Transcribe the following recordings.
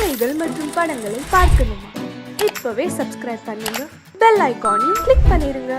கதைகள் மற்றும் படங்களை பார்க்கணுமா? இப்பவே சப்ஸ்கிரைப் பண்ணுங்க, பெல் ஐகானையும் கிளிக் பண்ணிருங்க.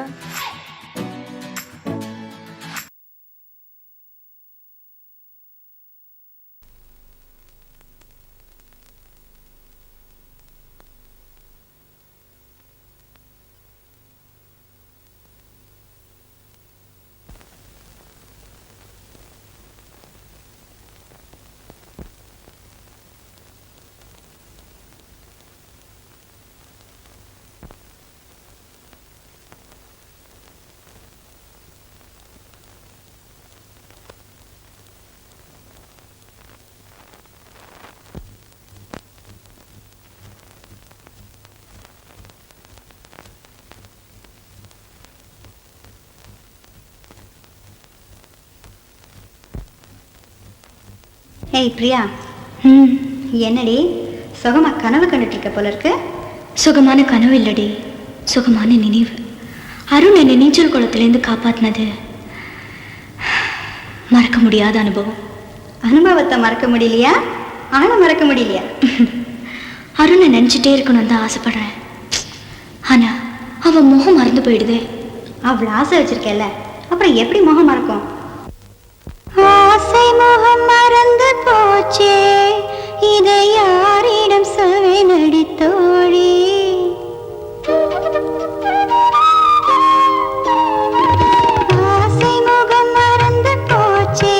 ஏய் பிரியா, என்னடி சுகமா கனவு கண்டுட்டு இருக்க போல இருக்கு? சுகமான கனவு இல்லடி, சுகமான நினைவு. அருண் என்னை நீச்சல் குளத்திலேருந்து காப்பாத்தினது மறக்க முடியாத அனுபவம். அனுபவத்தை மறக்க முடியலையா? ஆளை மறக்க முடியலையா? அருணை நினைச்சிட்டே இருக்கணும்னு தான் ஆசைப்படுறேன். ஆனா அவன் முகம் மறந்து போயிடுதே. அவ்வளோ ஆசை வச்சிருக்கல, அப்புறம் எப்படி முகம் மறக்கும்? ஆசை முகம் மறந்து போச்சே, இதை யாரிடம் சொல்வேன் அடி தோழி? ஆசை முகம் மறந்து போச்சே,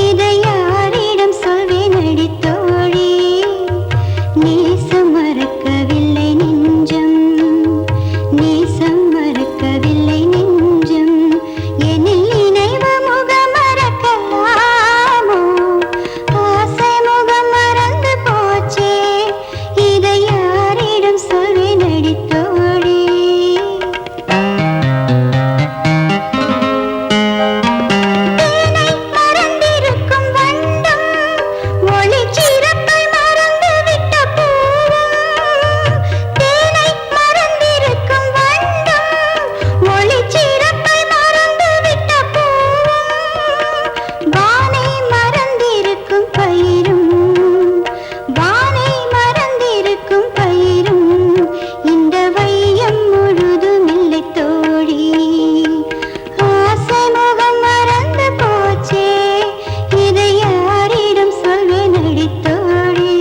இதை யாரிடம் சொல்வேன் அடி தோழி? நேசம் மறக்கவில்லை நெஞ்சம், நேசம் மறக்கவில்லை நெஞ்சம், எனில் நினைவு முகம் மறக்கலாமோ? ஆசை முகம் மறந்து போச்சே, இதை யாரிடம் சொல்வேன் அடி தோழி? தேனை மறந்திருக்கும் வண்டும், ஒளிச்சிறப்பை மறந்து விட்ட பூவும். தேனை மறந்திருக்கும் வண்டும், ஒளிச்சிறப்பை மறந்து விட்ட பூவும். வானை மறந்திருக்கும் பயிரும், வானை மறந்திருக்கும் பயிரும், இந்த வையம் முழுதும் இல்லை தோழி. ஆசை முகம் மறந்து போச்சே, இதை யாரிடம் சொல்வேன் அடி தோழி?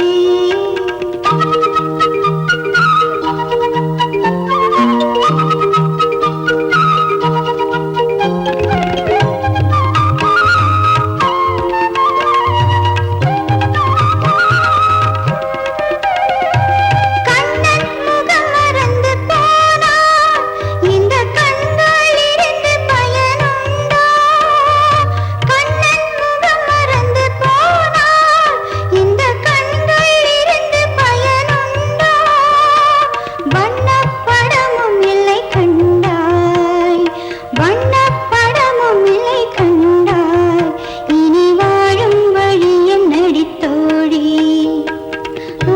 கண்ணன் முகம் மறந்து போனான், இந்த கண்களிலிருந்து பயனுண்டோ? கண்ணன் முகம் மறந்து போனான், இந்த கண்களிலிருந்து பயனுண்டோ? வண்ணப்படமும் இல்லை கண்டாய், வண்ணப்படமும் இல்லை கண்டாய், இனி வாழும் வழி என்னடி தோழி?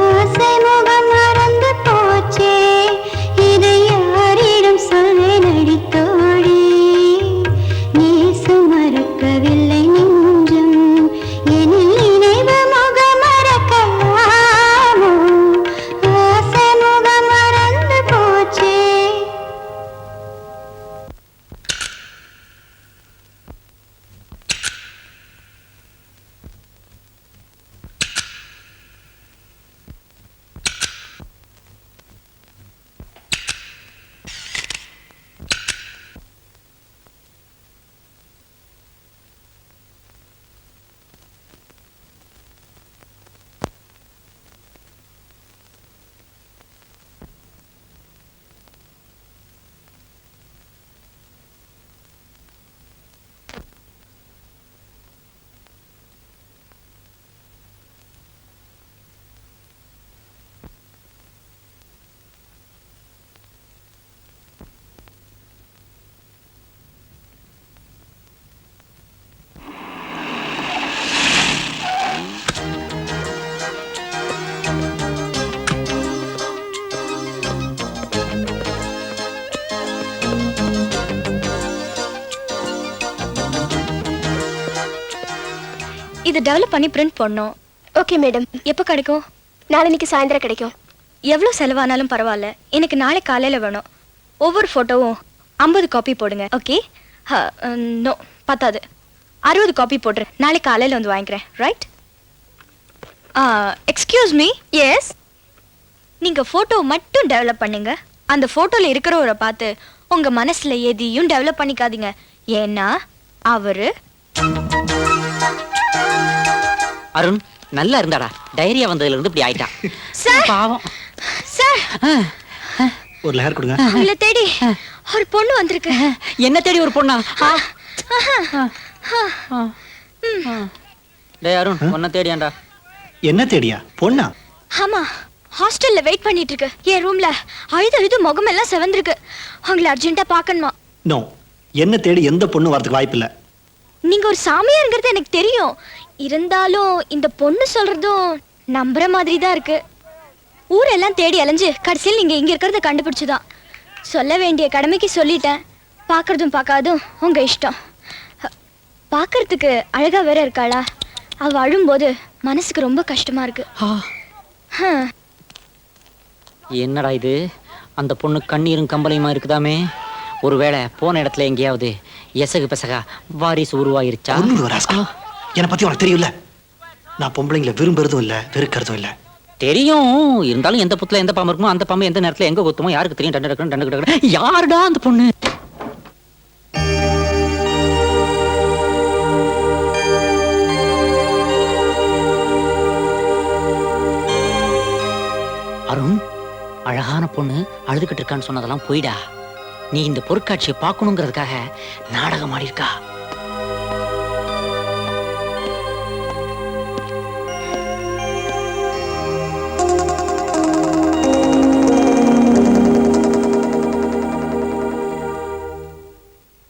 ஆசை முகம் மறந்து போச்சே, இதை யாரிடம் சொல்வேன் அடி தோழி? நேசம் மறக்கவில்லை நெஞ்சம், எனில் நினைவு முகம் மறக்கலாமோ? ஆசை முகம் மறந்து போச்சே. இதை டெவலப் பண்ணி பிரிண்ட் பண்ணோம். Okay madam. எப்போ கிடைக்கும்? நாளைக்கு சாயந்தரம் கிடைக்கும். எவ்வளோ செலவானாலும் பரவாயில்ல, எனக்கு நாளை காலையில் வேணும். ஒவ்வொரு ஃபோட்டோவும் 50 காப்பி போடுங்க. ஓகே? நோ, பத்தாது, 60 காப்பி போட்டுரு. நாளை காலையில் வந்து வாங்கிக்கிறேன். ரைட்? Excuse me. எஸ். நீங்கள் ஃபோட்டோ மட்டும் டெவலப் பண்ணுங்க. அந்த ஃபோட்டோவில் இருக்கிறவரை பார்த்து உங்கள் மனசில் எதையும் டெவலப் பண்ணிக்காதீங்க. ஏன்னா அவரு அருண் நல்லா இருந்தாடா. டைரியா வந்ததுல இருந்து இப்படி ஆயிட்டான். சார், பாவம். சார், ஒரு லேர் கொடுங்க. உங்களை தேடி ஒரு பொண்ணு வந்திருக்கு. என்ன தேடி ஒரு பொண்ணா? டேய் அருண், உன்னை தேடியாண்டா. என்ன தேடியா? பொண்ணா? ஆமா, ஹாஸ்டல்ல வெயிட் பண்ணிட்டு இருக்கு. என் ரூம்ல அழுது முகமெல்லாம் செவந்திருக்கு. உங்களை அர்ஜென்ட்டா பார்க்கணுமா? நோ, என்ன தேடி எந்த பொண்ணு வரதுக்கு வாய்ப்பு இல்ல. நீங்க ஒரு சாமியாருங்கிறது எனக்கு தெரியும். இருந்தாலும் இந்த பொண்ணு சொல்றதும் நம்புற மாதிரி தான் இருக்கு. ஊரெல்லாம் தேடி அலைஞ்சு கடைசியில் நீங்க இங்க இருக்கிறத கண்டுபிடிச்சுதான். சொல்ல வேண்டிய கடமைக்கு சொல்லிட்டேன். பார்க்கறதும் பார்க்காதும் உங்க இஷ்டம். பார்க்கறதுக்கு அழகா வேற இருக்காளா? அவ அழும்போது மனசுக்கு ரொம்ப கஷ்டமா இருக்கு. என்னடா இது? அந்த பொண்ணு கண்ணீரும் கம்பளையுமா இருக்குதாமே. ஒருவேளை போன இடத்துல எங்கேயாவது எசகு பெசகா வாரிசு உருவாயிருச்சா? என்னை பத்தி உனக்கு தெரியும்ல. நான் பொம்பளைங்களை விரும்புறதும் இல்ல, வெறுக்கிறதும் இல்ல. தெரியும். இருந்தாலும் எந்த புத்துல எந்த பாம்பு இருக்குமோ அந்த பாம்பு எந்த நேரத்துல எங்க கொத்துமோ யாருக்கு தெரியும்? டண்டு யாருடா அந்த பொண்ணு? அருண், அழகான பொண்ணு அழுதுகிட்டு இருக்கான்னு சொன்னதெல்லாம் போயிடா. நீ இந்த பொருட்காட்சியை பார்க்கணுங்கிறதுக்காக நாடகம் ஆடிருக்கா.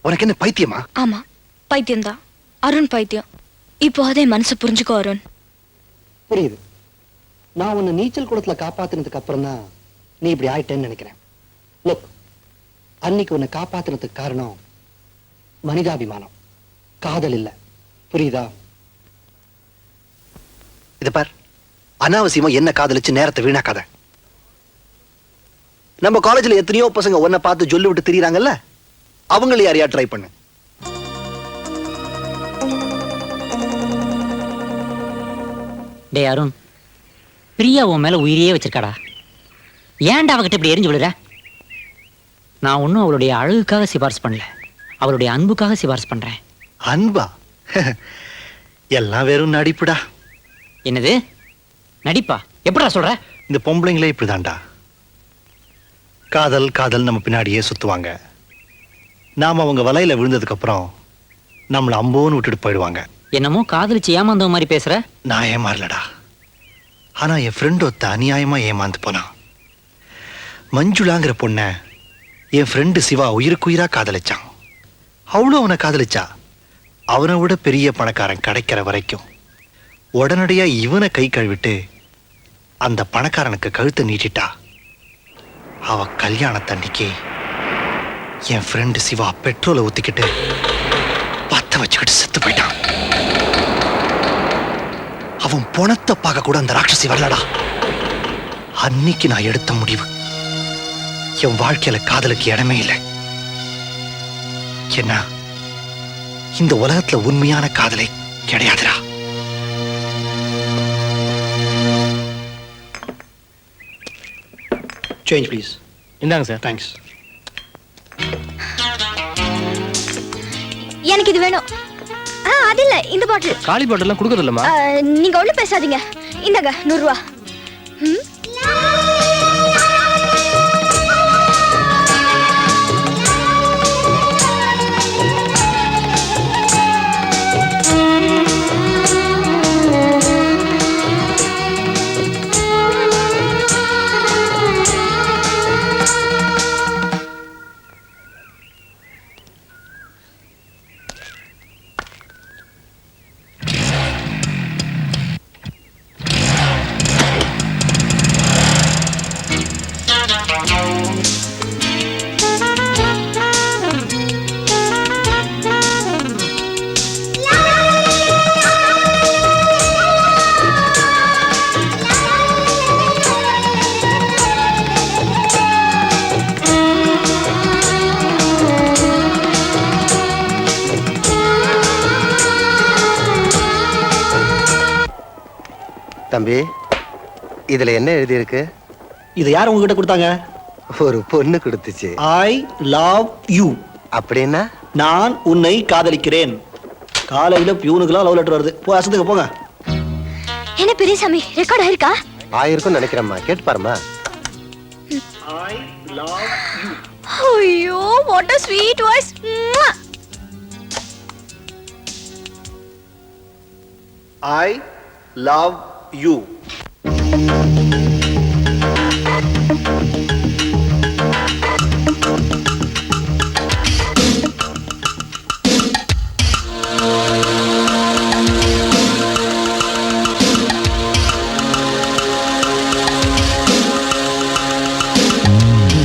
உனக்கு என்ன பைத்தியமா? ஆமா, பைத்தியம்தான். அருண் பைத்தியம். இப்போ அதே மனசு புரிஞ்சுக்கோ அருண். புரியுது. நான் உன்னை நீச்சல் குளத்துல காப்பாத்தினதுக்கு அப்புறம் தான் நீ இப்படி ஆயிட்டேன்னு நினைக்கிறேன். லுக், அன்னைக்கு உன்னை காப்பாத்தினதுக்கு காரணம் மனிதாபிமானம், காதல் இல்ல. புரியுதா? இத பார், அனாவசியமா என்ன காதலிச்சு நேரத்தை வீணாக்காத. நம்ம காலேஜ்ல எத்தனையோ பசங்க உன்னை பார்த்து சொல்லி விட்டு திரியறாங்கல்ல, அவங்கள யாரையா ட்ரை பண்ணு. டே அருண், பிரியா உன் மேல உயிரியே வச்சிருக்காடா. ஏன்டா அவகிட்ட இப்படி எரிஞ்சு விடுற? நான் ஒன்னும் அவளுடைய அழகுக்காக சிபாரிசு பண்ணல, அவளுடைய அன்புக்காக சிபாரிசு பண்றேன். அன்பா? எல்லாம் வெறும் நடிப்புடா. என்னது நடிப்பா? எப்படா சொல்ற? இந்த பொம்பளைங்களே இப்படிதான்டா. காதல் காதல் நம்ம பின்னாடியே சுத்துவாங்க. நாம அவங்க வலையில விழுந்ததுக்கு அப்புறம் நம்மள அம்போன்னு விட்டுட்டு போயிடுவாங்க. என்னமோ காதலிச்சு ஏமாந்த மாதிரி பேசுற. நான் ஏமாறலடா. ஆனா என் ஃப்ரெண்ட் ஒருத்த அநியாயமா ஏமாந்து போனான். மஞ்சுளாங்கிற பொண்ண என் ஃப்ரெண்டு சிவா உயிருக்குயிரா காதலிச்சான். அவளும் அவனை காதலிச்சா. அவனை விட பெரிய பணக்காரன் கிடைக்கிற வரைக்கும் உடனடியா இவனை கை கழுவிட்டு அந்த பணக்காரனுக்கு கழுத்தை நீட்டிட்டா. அவ கல்யாணத்தன்னைக்கு என் ஃப்ரெண்டு சிவா பெட்ரோலை ஊத்திக்கிட்டு பத்த வச்சுக்கிட்டு செத்து போயிட்டான். அவன் பொணத்தை பார்க்க கூட அந்த ராட்சசி வரலடா. அன்னைக்கு நான் எடுத்த முடிவு, என் வாழ்க்கையில காதலுக்கு இடமே இல்லை. என்ன, இந்த உலகத்துல உண்மையான காதலை கிடையாதுடா. Change please. இந்தாங்க சார். தேங்க்ஸ். எனக்கு இது வேணும். அது இல்ல, இந்த பாட்டில். காலி பாட்டில் எல்லாம் கொடுக்கறது இல்லம்மா. நீங்க ஒண்ணும் பேசாதீங்க. இந்தாங்க 100 ரூபா. தம்பி, இதுல என்ன எழுதி இருக்கு? இதை யார் உங்ககிட்ட கொடுத்தாங்க? ஒரு பொண்ணு கொடுத்துச்சு. ஐ லவ் யூ. அப்படின்னா நான் உன்னை காதலிக்கிறேன். காலையில பியூனுக்குலாம் லவ் லெட்டர் வருது. போ அசத்துக்கு போங்க. என்ன பெரியசாமி ரெக்கார்ட் ஆயிருக்கா? ஆயிருக்கும் நினைக்கிறேம்மா, கேட்டு பாருமா. I love you. ஐயோ what a sweet voice. I love you.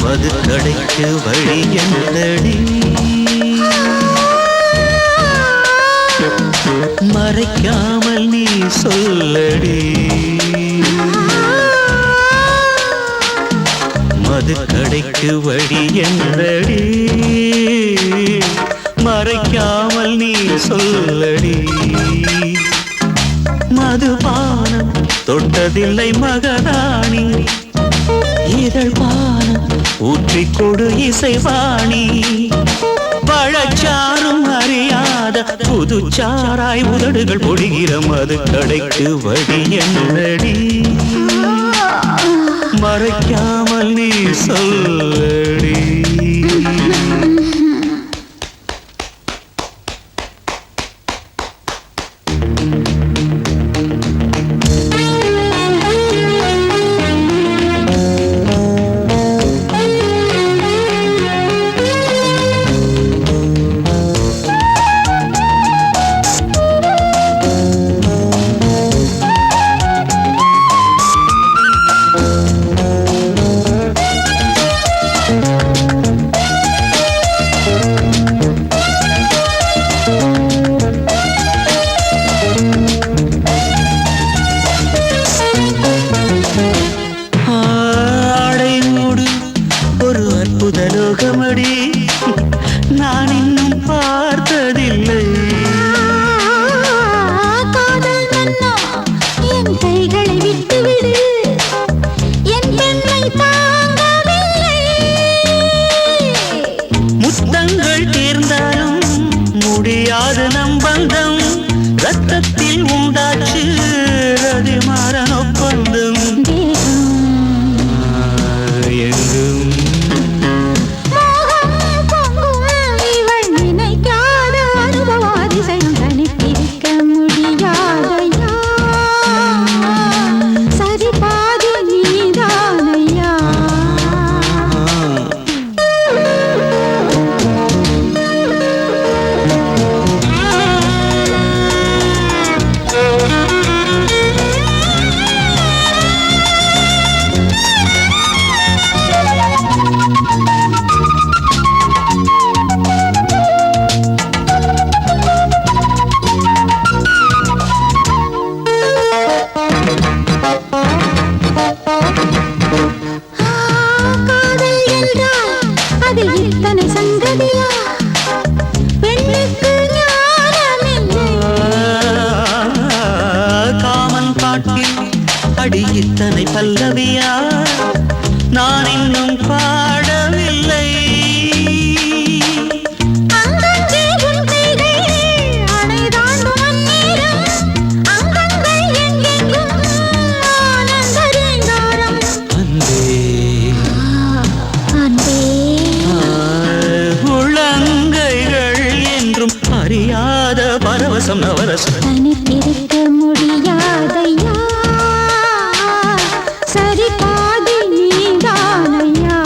மது கடைக்கு வழி என்னடி, மறைக்காமல் நீ சொல்லடி. மது கடைக்கு வழி என்னடி, மறைக்காமல் நீ சொல்லடி. மதுபானம் தொட்டதில்லை மகராணி, இதழ் பானம் ஊற்றிக் கொடு இசைவாணி. பழச்சாரும் அறியாத புதுச்சாராய் உதடுகள் பொழிகிற மது கடைக்கு வழி என்னடி, மறைக்காமல் நீ சொல்லடி. நான் இன்னும் பார்த்ததில்லை. காதல் மன்னா என் கைகளை விட்டுவிடு, என் பெண்ணை தாங்கவில்லை. முத்தங்கள் தேர்ந்தாலும் முடியாது நம் பந்தம், ரத்தத்தில் உண்டாச்சு ரதிமாறன் ஒப்பந்தம். எங்கும் அடி இத்தனை பல்லவியா நான் இன்னும் பாடவில்லை. உள்ளங்கைகள் என்றும் அறியாத பரவசம் நவரசம். தனித்திருக்க முடியாதையா, சரி பாதி நீதானையா.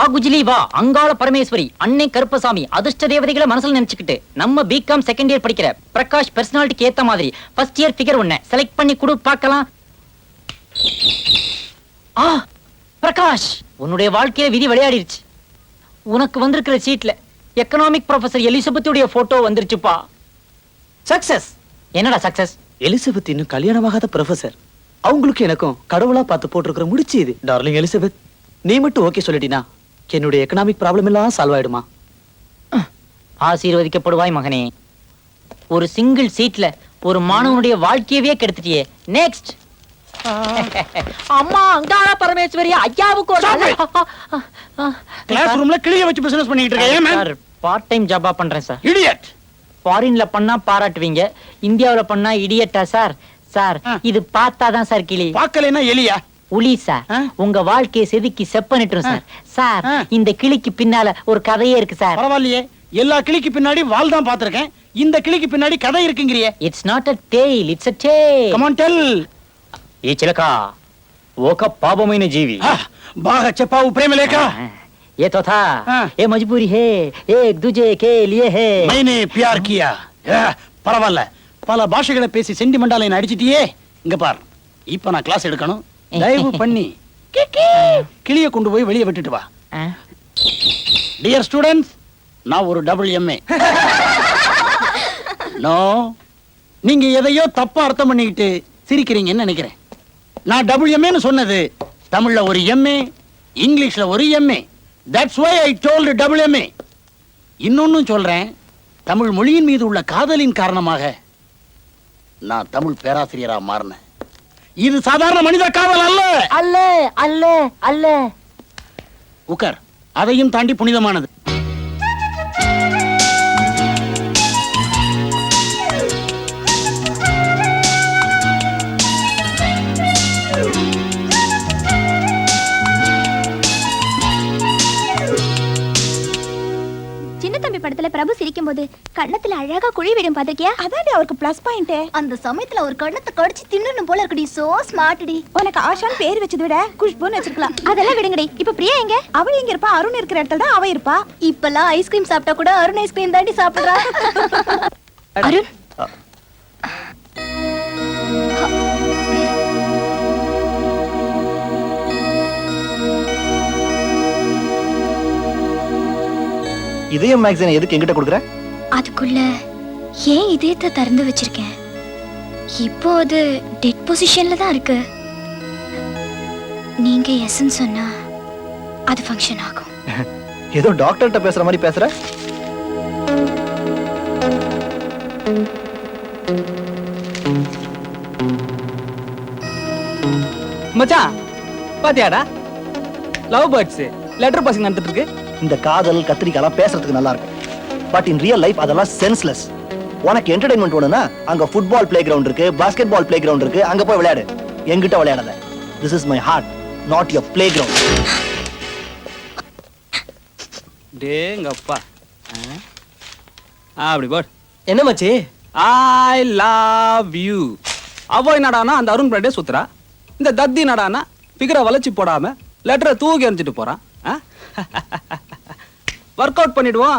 வா குஜிலி வா, அங்காள பரமேஸ்வரி, அன்னை கருப்பசாமி, அதிர்ஷ்ட தேவதைகளை மனசுல நினைச்சுக்கிட்டு நம்ம பிகாம் செகண்ட் இயர் படிக்கிற பிரகாஷ் பர்சனாலிட்டிக்கு ஏத்த மாதிரி ஃபர்ஸ்ட் இயர் ஃபிகர் ஒண்ண செலக்ட் பண்ணி கொடு பார்க்கலாம். ஆ பிரகாஷ், உன்னுடைய வாழ்க்கைய விதி விளையாடிருச்சு. உனக்கு வந்திருக்கிற சீட்ல எக்கனாமிக் ப்ரொஃபசர் எலிசபெத்துடைய போட்டோ வந்துருச்சுப்பா. சக்சஸ். என்னடா சக்சஸ்? எலிசபெத் இன்னும் கல்யாணமாகாத ப்ரொஃபசர். அவங்களுக்கு எனக்கும் கடவுளா பார்த்து போட்டிருக்கிற முடிச்சு இது. டார்லிங் எலிசபெத், நீ மட்டும் ஓகே சொல்லிட்டினா என்னுடைய எக்கனாமிக் ப்ராப்ளம் எல்லாம் சால்வ் ஆயிடுமா? ஆசீர்வதிக்கப்படுவாய் மகனே. ஒரு சிங்கிள் சீட்ல ஒரு மாணவனுடைய வாழ்க்கையவே கெடுத்துட்டியே. நெக்ஸ்ட். அம்மா அங்காள பரமேஸ்வரி ஐயாவுக்கு கிளாஸ் ரூம்ல கிளிய வச்சு பிசினஸ் பண்ணிட்டு இருக்கேன். சார் பார்ட் டைம் ஜாபா பண்றேன் சார். இடியட். ஃபாரின்ல பண்ணா பாராட்டுவீங்க, இந்தியாவுல பண்ணா இடியட்டா சார்? சார் இது பார்த்தாதான் சார் கிளி, பார்க்கலைன்னா எலியா? உளி சார். உங்க வாழ்க்கையை செதுக்கி செப்பனிட்டுரும் சார். சார் இந்த கிளிக்கு பின்னால ஒரு கதையே இருக்கு சார். பரவாயில்லையே, எல்லா கிளிக்கு பின்னாடி வால் தான் பாத்திருக்கேன், இந்த கிளிக்கு பின்னாடி கதை இருக்குங்கறியே. It's not a tale, it's a tale. Come on tell. ఈ చిలక ఒక పాపమైన జీవి. బాగా చెప్పావు ప్రేమలేఖ. ये तो था, ये मजबूरी है, एक दूजे के लिए है. मैंने प्यार किया. பரவாயில்ல, பல பாஷைகளை பேசி சென்டிமெண்டால என்ன அடிச்சிட்டியே. இங்க பார், இப்ப நான் கிளாஸ் எடுக்கணும். தயவு பண்ணி கிளிய கொண்டு போய் வெளியே விட்டுட்டு வா. டியர் ஸ்டூடெண்ட்ஸ், நான் ஒரு WMA. நோ, நீங்க எதையோ தப்பா அர்த்தம் பண்ணிக்கிட்டு சிரிக்கிறீங்கன்னு நினைக்கிறேன். நான் WMAன்னு சொன்னது தமிழ்ல ஒரு MA, இங்கிலீஷ்ல ஒரு MA. That's why I told WMA. இன்னொன்னும் சொல்றேன், தமிழ் மொழியின் மீது உள்ள காதலின் காரணமாக நான் தமிழ் பேராசிரியரா மாறினேன். இது சாதாரண மனித காதல் அல்ல. அல்ல அல்ல அல்ல. உக்கர், அதையும் தாண்டி புனிதமானது. படத்துல பிரபு சிரிக்கும் போது கண்ணத்துல அழகா குழி விடும் பாத்திருக்கியா? அதான்டி அவருக்கு ப்ளஸ் பாயிண்ட். அந்த சமயத்துல ஒரு கண்ணத்தை கடிச்சு தின்னணும் போல இருக்குடி. So smarty. உனக்கு ஆஷான் பேர் வச்சதை விட குஷ்புன்னு வச்சிருக்கலாம். அதெல்லாம் விடுங்கடி. இப்ப பிரியா எங்க? அவ எங்க இருப்பா? அருண் இருக்கிற இடத்துல தான் அவ இருப்பா. இப்பெல்லாம் ஐஸ்கிரீம் சாப்பிட்டா கூட அருண் ஐஸ்கிரீம் தாண்டி சாப்பிடுறா. அருண் இதயம் மேக்ஸினை எதுக்கு என்கிட்ட கொடுக்குற? அதுக்குள்ள ஏன் இதயத்தை திறந்து வச்சிருக்கேன். இப்போ அது டெட் பொசிஷன்ல தான் இருக்கு. நீங்க எஸ்ன்னு சொன்னா அது ஃபங்க்ஷன் ஆகும். ஏதோ டாக்டர்கிட்ட பேசுற மாதிரி பேசுற. மச்சான் பாத்தியாடா, லவ் பேர்ட்ஸ் லெட்டர் பாசிங் நடந்துட்டு இருக்கு. இந்த காதல் கத்திரிக்காலாம் பேசுறதுக்கு நல்லா இருக்கும், பட் இன் ரியல் லைஃப் அதெல்லாம் சென்ஸ்லெஸ். உனக்கு என்டர்டைன்மெண்ட் வேணும்னா அங்க ஃபுட்பால் பிளே கிரவுண்ட் இருக்கு, பாஸ்கெட் பால் பிளே கிரவுண்ட் இருக்கு, அங்க போய் விளையாடு. என்கிட்ட விளையாடாத. This is my heart, not your playground. டேங்கப்பா, அப்படி போட். என்ன மச்சி? I love you. அவ என்னடானா அந்த அருண் பிராண்டே சுத்துறா. இந்த தத்தி நடானா ஃபிகரை வளைச்சு போடாம லெட்டரை தூக்கி எறிஞ்சிட்டு போறான். ஒர்க் அவுட் பண்ணிடுவோம்.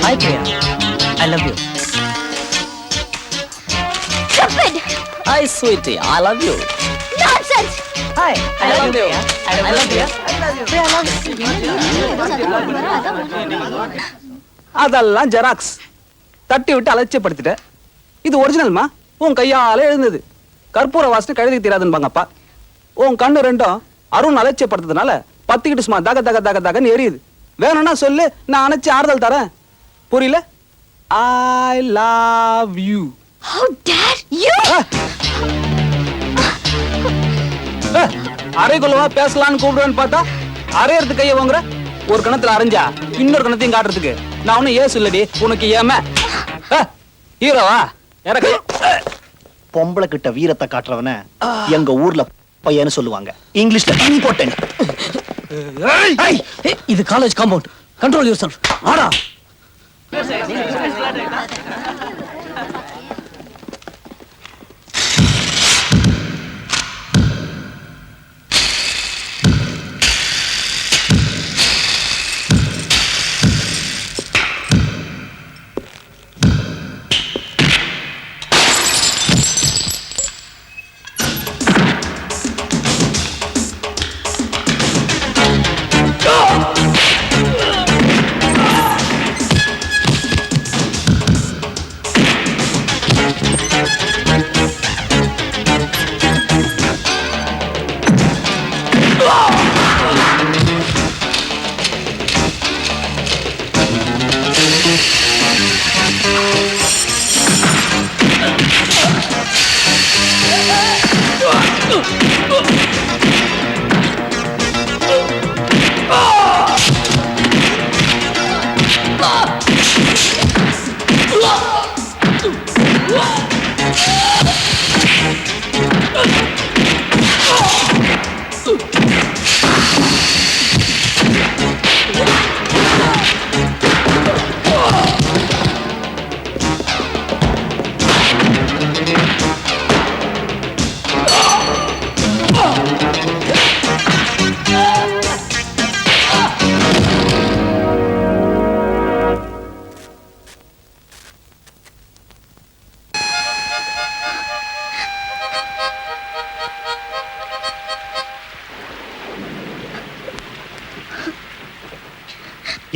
Hi Priya, I love you. Stupid! Hi sweetie, I love you. Nonsense! Hi, I love you. I love you. அதெல்லாம் ஜெராக்ஸ். தட்டி விட்டு அலட்சியப்படுத்திட்ட. இது ஒரிஜினல்மா, உன் கையால எழுந்தது. கற்பூர வாசனை கழுதிக்கு தெரியாதுன்பாங்கப்பா. உன் கண்ணு ரெண்டும் அருண் அலட்சியப்படுத்துறதுனால பத்திக்கிட்டு சும்மா தக தக தக தகன்னு எரியுது. வேணும்னா சொல்லு, நான் அணைச்சு ஆறுதல் தரேன். புரியல? ஐ love you. How dare you! அரைக்குள்ளவா பேசலான்னு கூப்பிடுவேன்னு பார்த்தா அரையறது கையை வாங்குற. ஒரு கணத்துல அரைஞ்சா இன்னொரு கணத்தையும் காட்டுறதுக்கு நான் ஒன்னும் ஏசு இல்லடி. உனக்கு ஏம ஹீரோவா? இறக்க. பொம்பளை கிட்ட வீரத்தை காட்டுறவன எங்க ஊர்ல பையன்னு சொல்லுவாங்க, இங்கிலீஷ்ல இம்பார்ட்டன்ட். இது college compound. Control your self. ஆடா.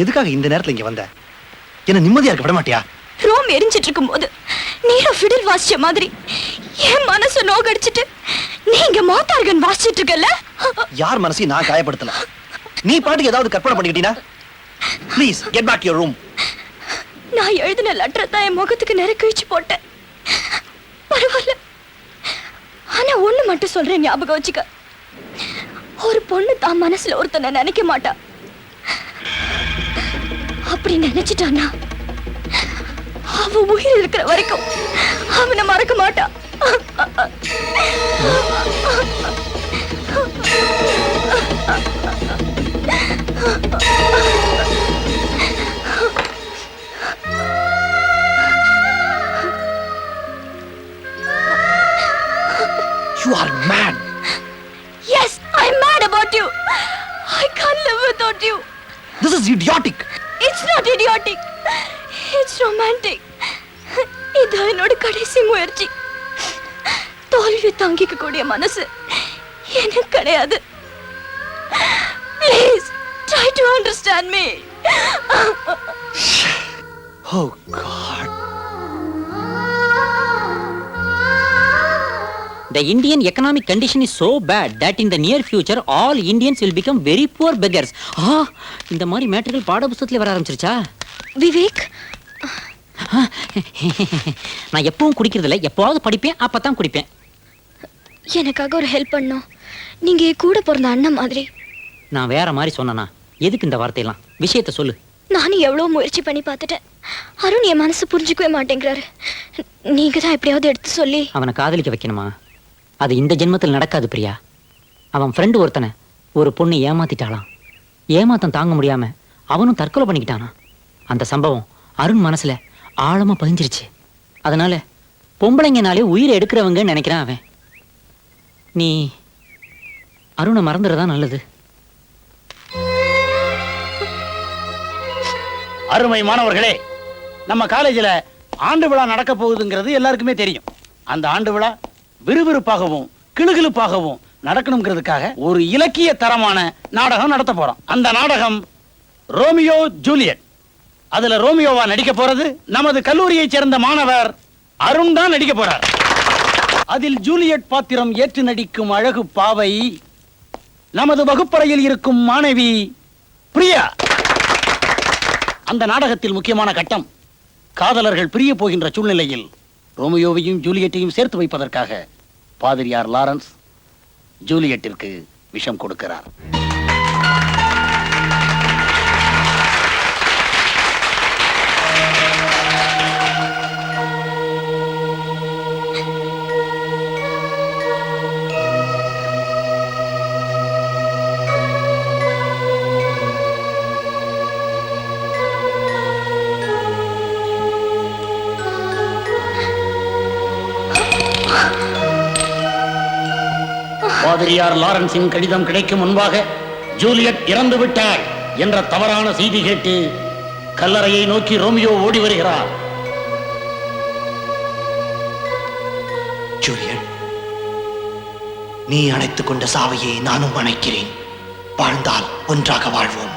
எதுக்காக இந்த நேரத்துல இங்க வந்த? என்ன நிம்மதியா இருக்க விட மாட்டியா? ரோம் எரிஞ்சிட்டு இருக்கும்போது நீரோ ஃபிடில் வாசிச்ச மாதிரி என் மனசு நோகடிச்சிட்டு நீங்க மோட்டார்கன் வாசிச்சிட்டு இருக்கல. யார் மனசையும் நான் காயப்படுத்தல. நீ பாட்டுக்கு ஏதாவது கற்பனை பண்ணிக்கிட்டீனா? Please get back your room. நான் எழுதின லெட்டரை தான் என் முகத்துக்கு நெருக்கிச்சு போட்டேன். பரவாயில்ல. ஆனா ஒண்ணு மட்டும் சொல்றேன், ஞாபகம் வச்சுக்க. ஒரு பொண்ணு தான் மனசுல ஒருத்தனை நினைக்க மாட்டா. அப்படி நினைச்சிட்டான்னா அவ உயிர் இருக்கிற வரைக்கும் அவனை மறக்க மாட்டா. You are mad. Yes, I'm mad about you. I can't live without you. This is idiotic. It's not idiotic. It's romantic. இது என்னோட கடைசி முயற்சி. தோல்வி தாங்கிக்க கூடிய மனசு எனக்கு கிடையாது. Please try to understand me. Oh God. The Indian economic condition is so bad that in the near future all Indians will become very poor beggars. இந்த மாதிரி மேட்டர்கள் பாட புத்தகத்துல வர ஆரம்பிச்சிருச்சா? விவேக், நான் எப்பவும் குடிக்கிறது இல்லை, எப்பவாவது படிப்பேன், அப்பதான் குடிப்பேன். எனக்காக ஒரு ஹெல்ப் பண்ணும். நீங்க என் கூட பிறந்த அண்ணன் மாதிரி. நான் வேற மாதிரி சொன்னனா? எதுக்கு இந்த வார்த்தையெல்லாம்? விஷயத்த சொல்லு. நானும் எவ்வளவு முயற்சி பண்ணி பார்த்துட்டேன். அருண் என் மனசு புரிஞ்சுக்கவே மாட்டேங்கிறாரு. நீங்க தான் எப்படியாவது எடுத்து சொல்லி அவனை காதலிக்க வைக்கணுமா? அது இந்த ஜென்மத்தில் நடக்காது பிரியா. அவன் ஃப்ரெண்டு ஒருத்தனை ஒரு பொண்ணு ஏமாத்திட்டாளாம். ஏமாத்தம் தாங்க முடியாம அவனும் தற்கொலை பண்ணிக்கிட்டானா. அந்த சம்பவம் அருண் மனசுல ஆழமா பதிஞ்சிருச்சு. அதனால பொம்பளைங்கனாலே உயிரை எடுக்கிறவங்கன்னு நினைக்கிறான் அவன். நீ அருணை மறந்துடுறதா நல்லது. அருமை மாணவர்களே, நம்ம காலேஜில் ஆண்டு விழா நடக்க போகுதுங்கிறது எல்லாருக்குமே தெரியும். அந்த ஆண்டு விழா விறுவிறுப்பாகவும் கிளுகிளுப்பாகவும் நடக்கணுங்கிறதுக்காக ஒரு இலக்கிய தரமான நாடகம் நடத்த போறோம். அந்த நாடகம் ரோமியோ ஜூலியட். அதுல ரோமியோவா நடிக்க போறது நமது கல்லூரியைச் சேர்ந்த மாணவர் அருண் தான் நடிக்க போறார். அதில் ஜூலியட் பாத்திரம் ஏற்று நடிக்கும் அழகு பாவை நமது வகுப்பறையில் இருக்கும் மாணவி பிரியா. அந்த நாடகத்தில் முக்கியமான கட்டம், காதலர்கள் பிரிய போகின்ற சூழ்நிலையில் ரோமியோவையும் ஜூலியட்டையும் சேர்த்து வைப்பதற்காக பாதிரியார் லாரன்ஸ் ஜூலியட்டிற்கு விஷம் கொடுக்கிறார். பாதிரியார் லாரன்ஸின் கடிதம் கிடைக்கும் முன்பாக ஜூலியட் இறந்து விட்டாள் என்ற தவறான செய்தி கேட்டு கல்லறையை நோக்கி ரோமியோ ஓடி வருகிறார். ஜூலியட், நீ அணைத்துக் கொண்ட சாவையை நானும் அணைக்கிறேன். வாழ்ந்தால் ஒன்றாக வாழ்வோம்,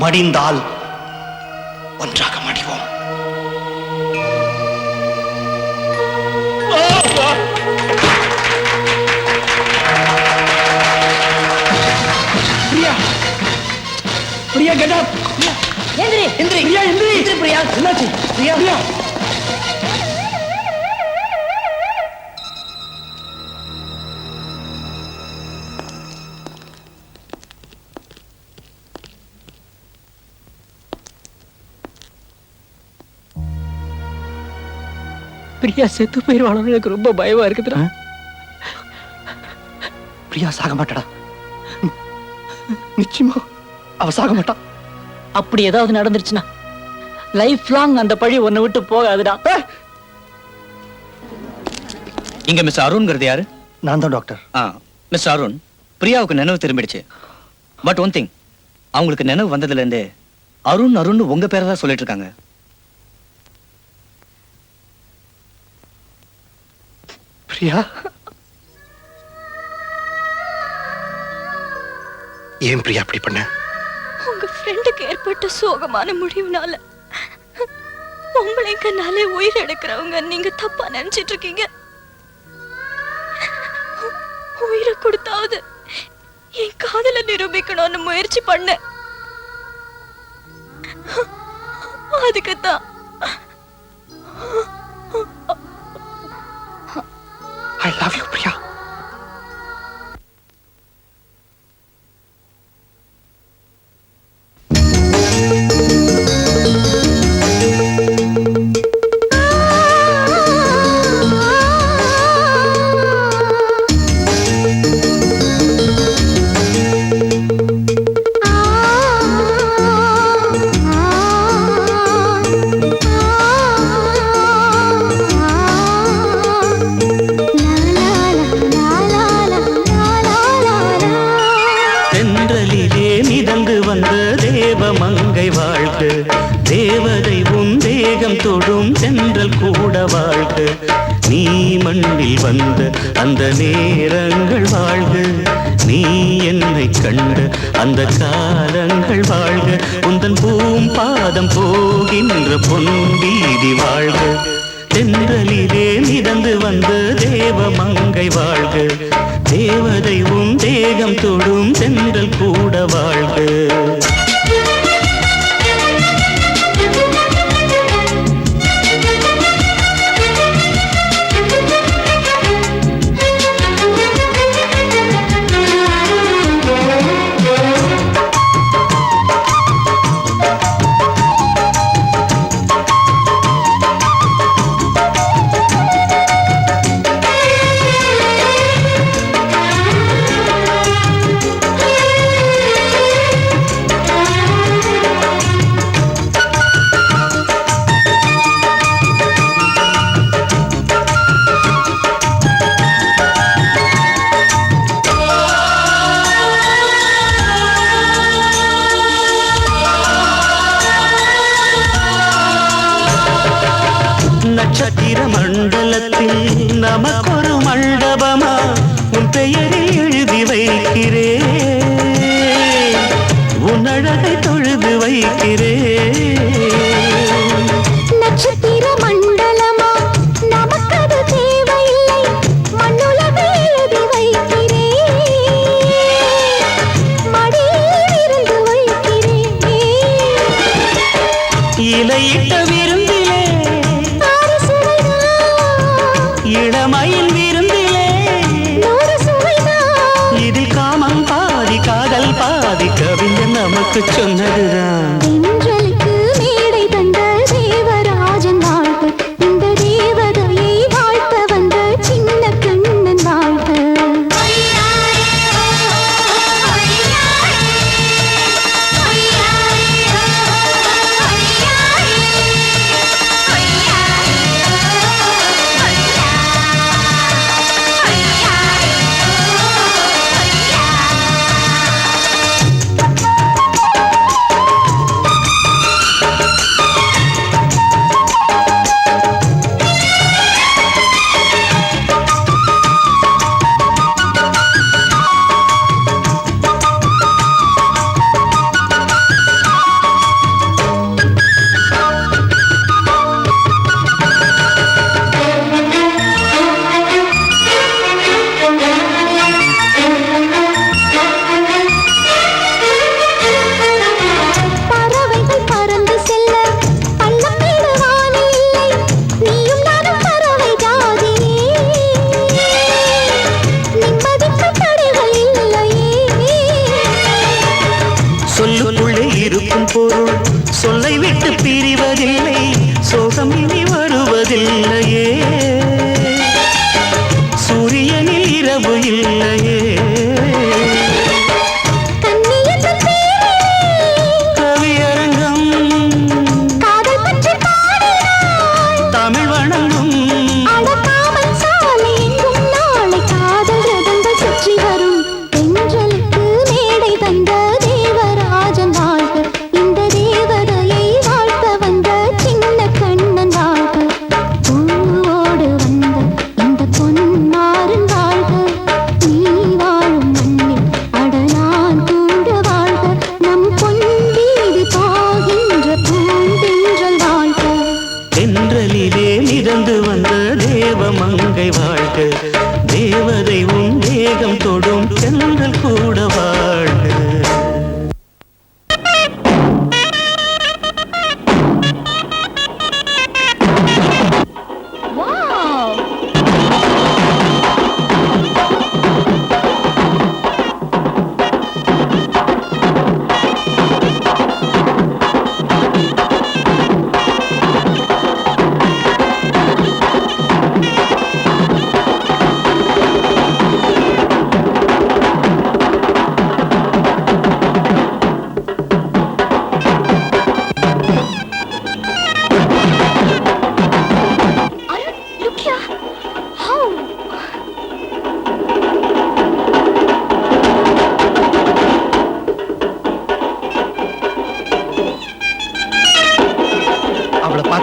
மடிந்தால் ஒன்றாக மடிவோம். Priya, get up. எந்திரி, எந்திரி. பிரியா, எந்திரி. எந்திரி பிரியா. என்னாச்சு? பிரியா, பிரியா. பிரியா செத்து போயிருவானு எனக்கு ரொம்ப பயமா இருக்குதுடா. பிரியா சாக மாட்டடா. நிச்சயமா அவ சாக மாட்டா. அப்படி ஏதாவது நடந்துருச்சுன்னா லைஃப் லாங் அந்த பழி உன்னை விட்டு போகாதுடா. இங்க மிஸ்டர் அருண்ங்கிறது யாரு? நான் தான் டாக்டர். மிஸ்டர் அருண், பிரியாவுக்கு நினைவு திரும்பிடுச்சு. பட் ஒன் திங், அவங்களுக்கு நினைவு வந்ததுல இருந்தே அருண் அருண் உங்க பேரை தான் சொல்லிட்டு இருக்காங்க. பிரியா, ஏன் பிரியா அப்படி பண்ண? உங்க ஃப்ரெண்டுக்கு ஏற்பட்ட சோகமான முடிவுனால பொம்பளைங்கனாலே உயிர் எடுக்கிறவங்க நீங்க தப்பா நினைச்சிட்டு இருக்கீங்க. உயிரை கொடுத்தாவது என் காதல நிரூபிக்கணும்னு முயற்சி பண்ண. அதுக்குத்தான் I love you, பிரியா. தென்றலிலே மிதந்து வந்த தேவமங்கை வாழ்க, தேவதை உன் தேகம் தொடும் தென்றல் கூட வாழ்க. நீ மண்ணில் வந்த அந்த நேரங்கள் வாழ்க, நீ என்னை கண்ட அந்த காலங்கள் வாழ்க. உந்தன் பூம் பாதம் போகின்ற பொன் வீதி வாழ்க. தென்றலிலே மிதந்து வந்த தேவமங்கை வாழ்க, தேவதை உன் தேகம் தொடும் தென்றல் கூட வாழ்க. நட்சத்திர மண்டலத்தில் நமக்கொரு மண்டபமா உன் பெயரில் எழுதி வைக்கிறேன், உன் அழகை தொழுது வைக்கிறேன். நட்சத்திர மண்டலமா நமக்கது தேவையில்லை, மண்ணுலகை எழுதி வைக்கிறேன், மடியில் இருந்து வைக்கிறேன். இலையிட்ட விருந்திலே இளமையின் விருந்திலே இதில் காமம் பாதி காதல் பாதி கவிஞர் நமக்கு சொன்னதுதான். தென்றலுக்கு மேடை தந்த தேவராஜன் வாழ்க, இந்த தேவதையை வாழ்த்த வந்த சின்ன கண்ணன் வாழ்க. இருக்கும் பொருள் சொல்லை விட்டு பிரிவதில்லை, சோகம் இனி வருவதில்லையே. சூரியனில் இரவு இல்லையே. கவியரங்கம் தமிழ் வணங்கும் சுற்றி வரும் தென்றலுக்கு மேடை தந்த தேவராஜன் வாழ்க, இந்த தேவதையை வாழ்த்த வந்த சின்ன கண்ணன் வாழ்க. பூவோடு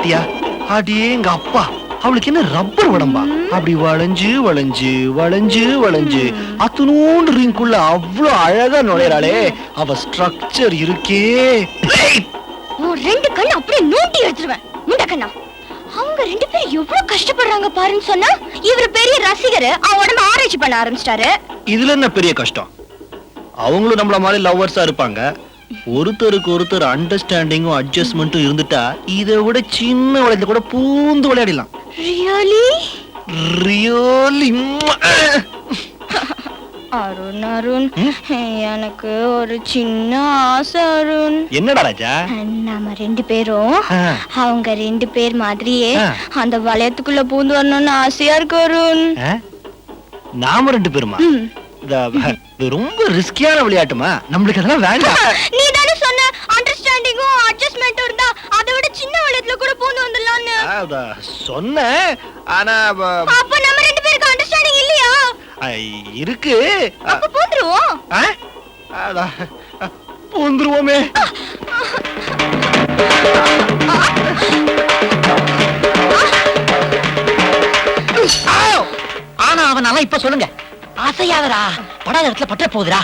பாத்தியா? அடேங்க அப்பா, அவளுக்கு என்ன ரப்பர் உடம்பா? அப்படி வளைஞ்சு வளைஞ்சு வளைஞ்சு வளைஞ்சு அத்தனூண்டு ரிங்குள்ள அவ்வளவு அழகா நுழையறாளே, அவ ஸ்ட்ரக்சர் இருக்கே. ரெண்டு கண்ணு அப்படியே நோண்டி எடுத்துருவேன் முண்டக்கண்ணா. அவங்க ரெண்டு பேரும் எவ்வளவு கஷ்டப்படுறாங்க பாருன்னு சொன்னா இவரு பெரிய ரசிகர், அவன் உடம்ப ஆராய்ச்சி பண்ண ஆரம்பிச்சிட்டாரு. இதுல என்ன பெரிய கஷ்டம்? அவங்களும் நம்மள மாதிரி லவ்வர்ஸா இருப்பாங்க. ஒருத்தருக்கு ஒருத்தர் அண்டர்ஸ்டாண்டிங்கும் அட்ஜஸ்ட்மெண்ட்டும் இருந்துட்டா இதை விட சின்ன வளையத்துல கூட பூந்து விளையாடலாம். Really really. அருண் அருண், எனக்கு ஒரு சின்ன ஆசை அருண். என்னடா ராஜா? நம்ம ரெண்டு பேரும் அவங்க ரெண்டு பேர் மாதிரியே அந்த வளையத்துக்குள்ள பூந்து வரணும்னு ஆசையா இருக்கு அருண். நாம ரெண்டு பேருமா? இது ரொம்ப ரிஸ்கியான விளையாட்டுமா, நம்மளுக்கு அதெல்லாம் வேண்டாம். நீ தானே சொன்ன அண்டர்ஸ்டாண்டிங்கும் அட்ஜஸ்ட்மெண்ட்டும் இருந்தா அதை விட சின்ன வளையத்துல கூட பூந்து வந்துடலாம்னு. சொன்னேன், ஆனா அப்ப நம்ம ரெண்டு பேருக்கு அண்டர்ஸ்டாண்டிங் இல்லையா? இருக்கு. அப்ப பூந்துருவோம். பூந்துருவோமே. ஆனா அவனால இப்ப சொல்லுங்க, ஆசையாதரா, படாத இடத்துல பற்ற போகுதுடா.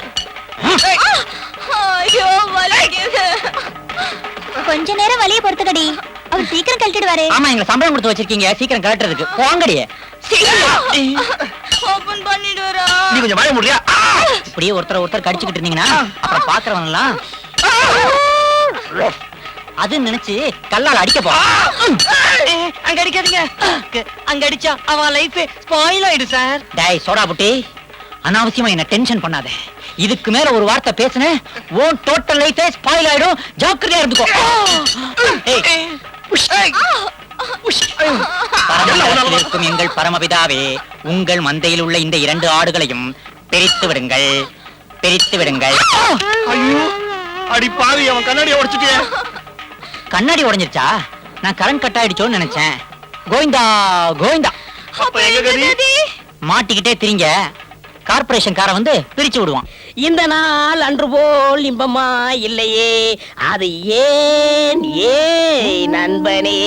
ஐயோ வலிக்குது. கொஞ்ச நேரம் வலிய பொறுத்துக்கடி, அவர் சீக்கிரம் கழட்டிடுவாரு. ஆமா, எங்களை சம்பளம் கொடுத்து வச்சிருக்கீங்க, சீக்கிரம் கழட்டுறதுக்கு போங்கடியே. ஓபன் பண்ணிடுறா. நீ கொஞ்சம் வாய முடியா? இப்படியே ஒருத்தர் கடிச்சுக்கிட்டு இருந்தீங்கன்னா அப்புறம் பாக்குறவங்க எல்லாம் அது நினைச்சு கல்லால அடிக்க போ. அங்க அடிக்காதீங்க, அங்க அடிச்சா அவன் லைஃப் ஸ்பாயில் ஆயிடும் சார். டேய் சோடா புட்டி, அனாவசியமா என்ன டென்ஷன் பண்ணாத. இதுக்கு மேல ஒரு வார்த்தை பேசுன உன் டோட்டல் லைஃபே ஸ்பாயில் ஆயிடும், ஜாக்கிரதையா இருந்துக்கோ. பரமபிதாவில் இருக்கும் எங்கள் பரமபிதாவே, உங்கள் மந்தையில் உள்ள இந்த 2 ஆடுகளையும் பிரித்து விடுங்கள், பிரித்து விடுங்கள். ஐயோ, அடி பாவி, அவன் கண்ணாடியை உடைச்சிட்டே. கண்ணாடி உடைஞ்சிருச்சா? நான் கரண்ட் கட் ஆயிடுச்சோன்னு நினைச்சேன். கோவிந்தா கோவிந்தா. அப்ப எங்க கதி? மாட்டிக்கிட்டே திரிங்க, கார்பரேஷன் கார வந்து பிரிச்சு விடுவான். இந்த நாள் அன்று போல் இன்பமா இல்லையே, அது ஏன் ஏன் நண்பனே.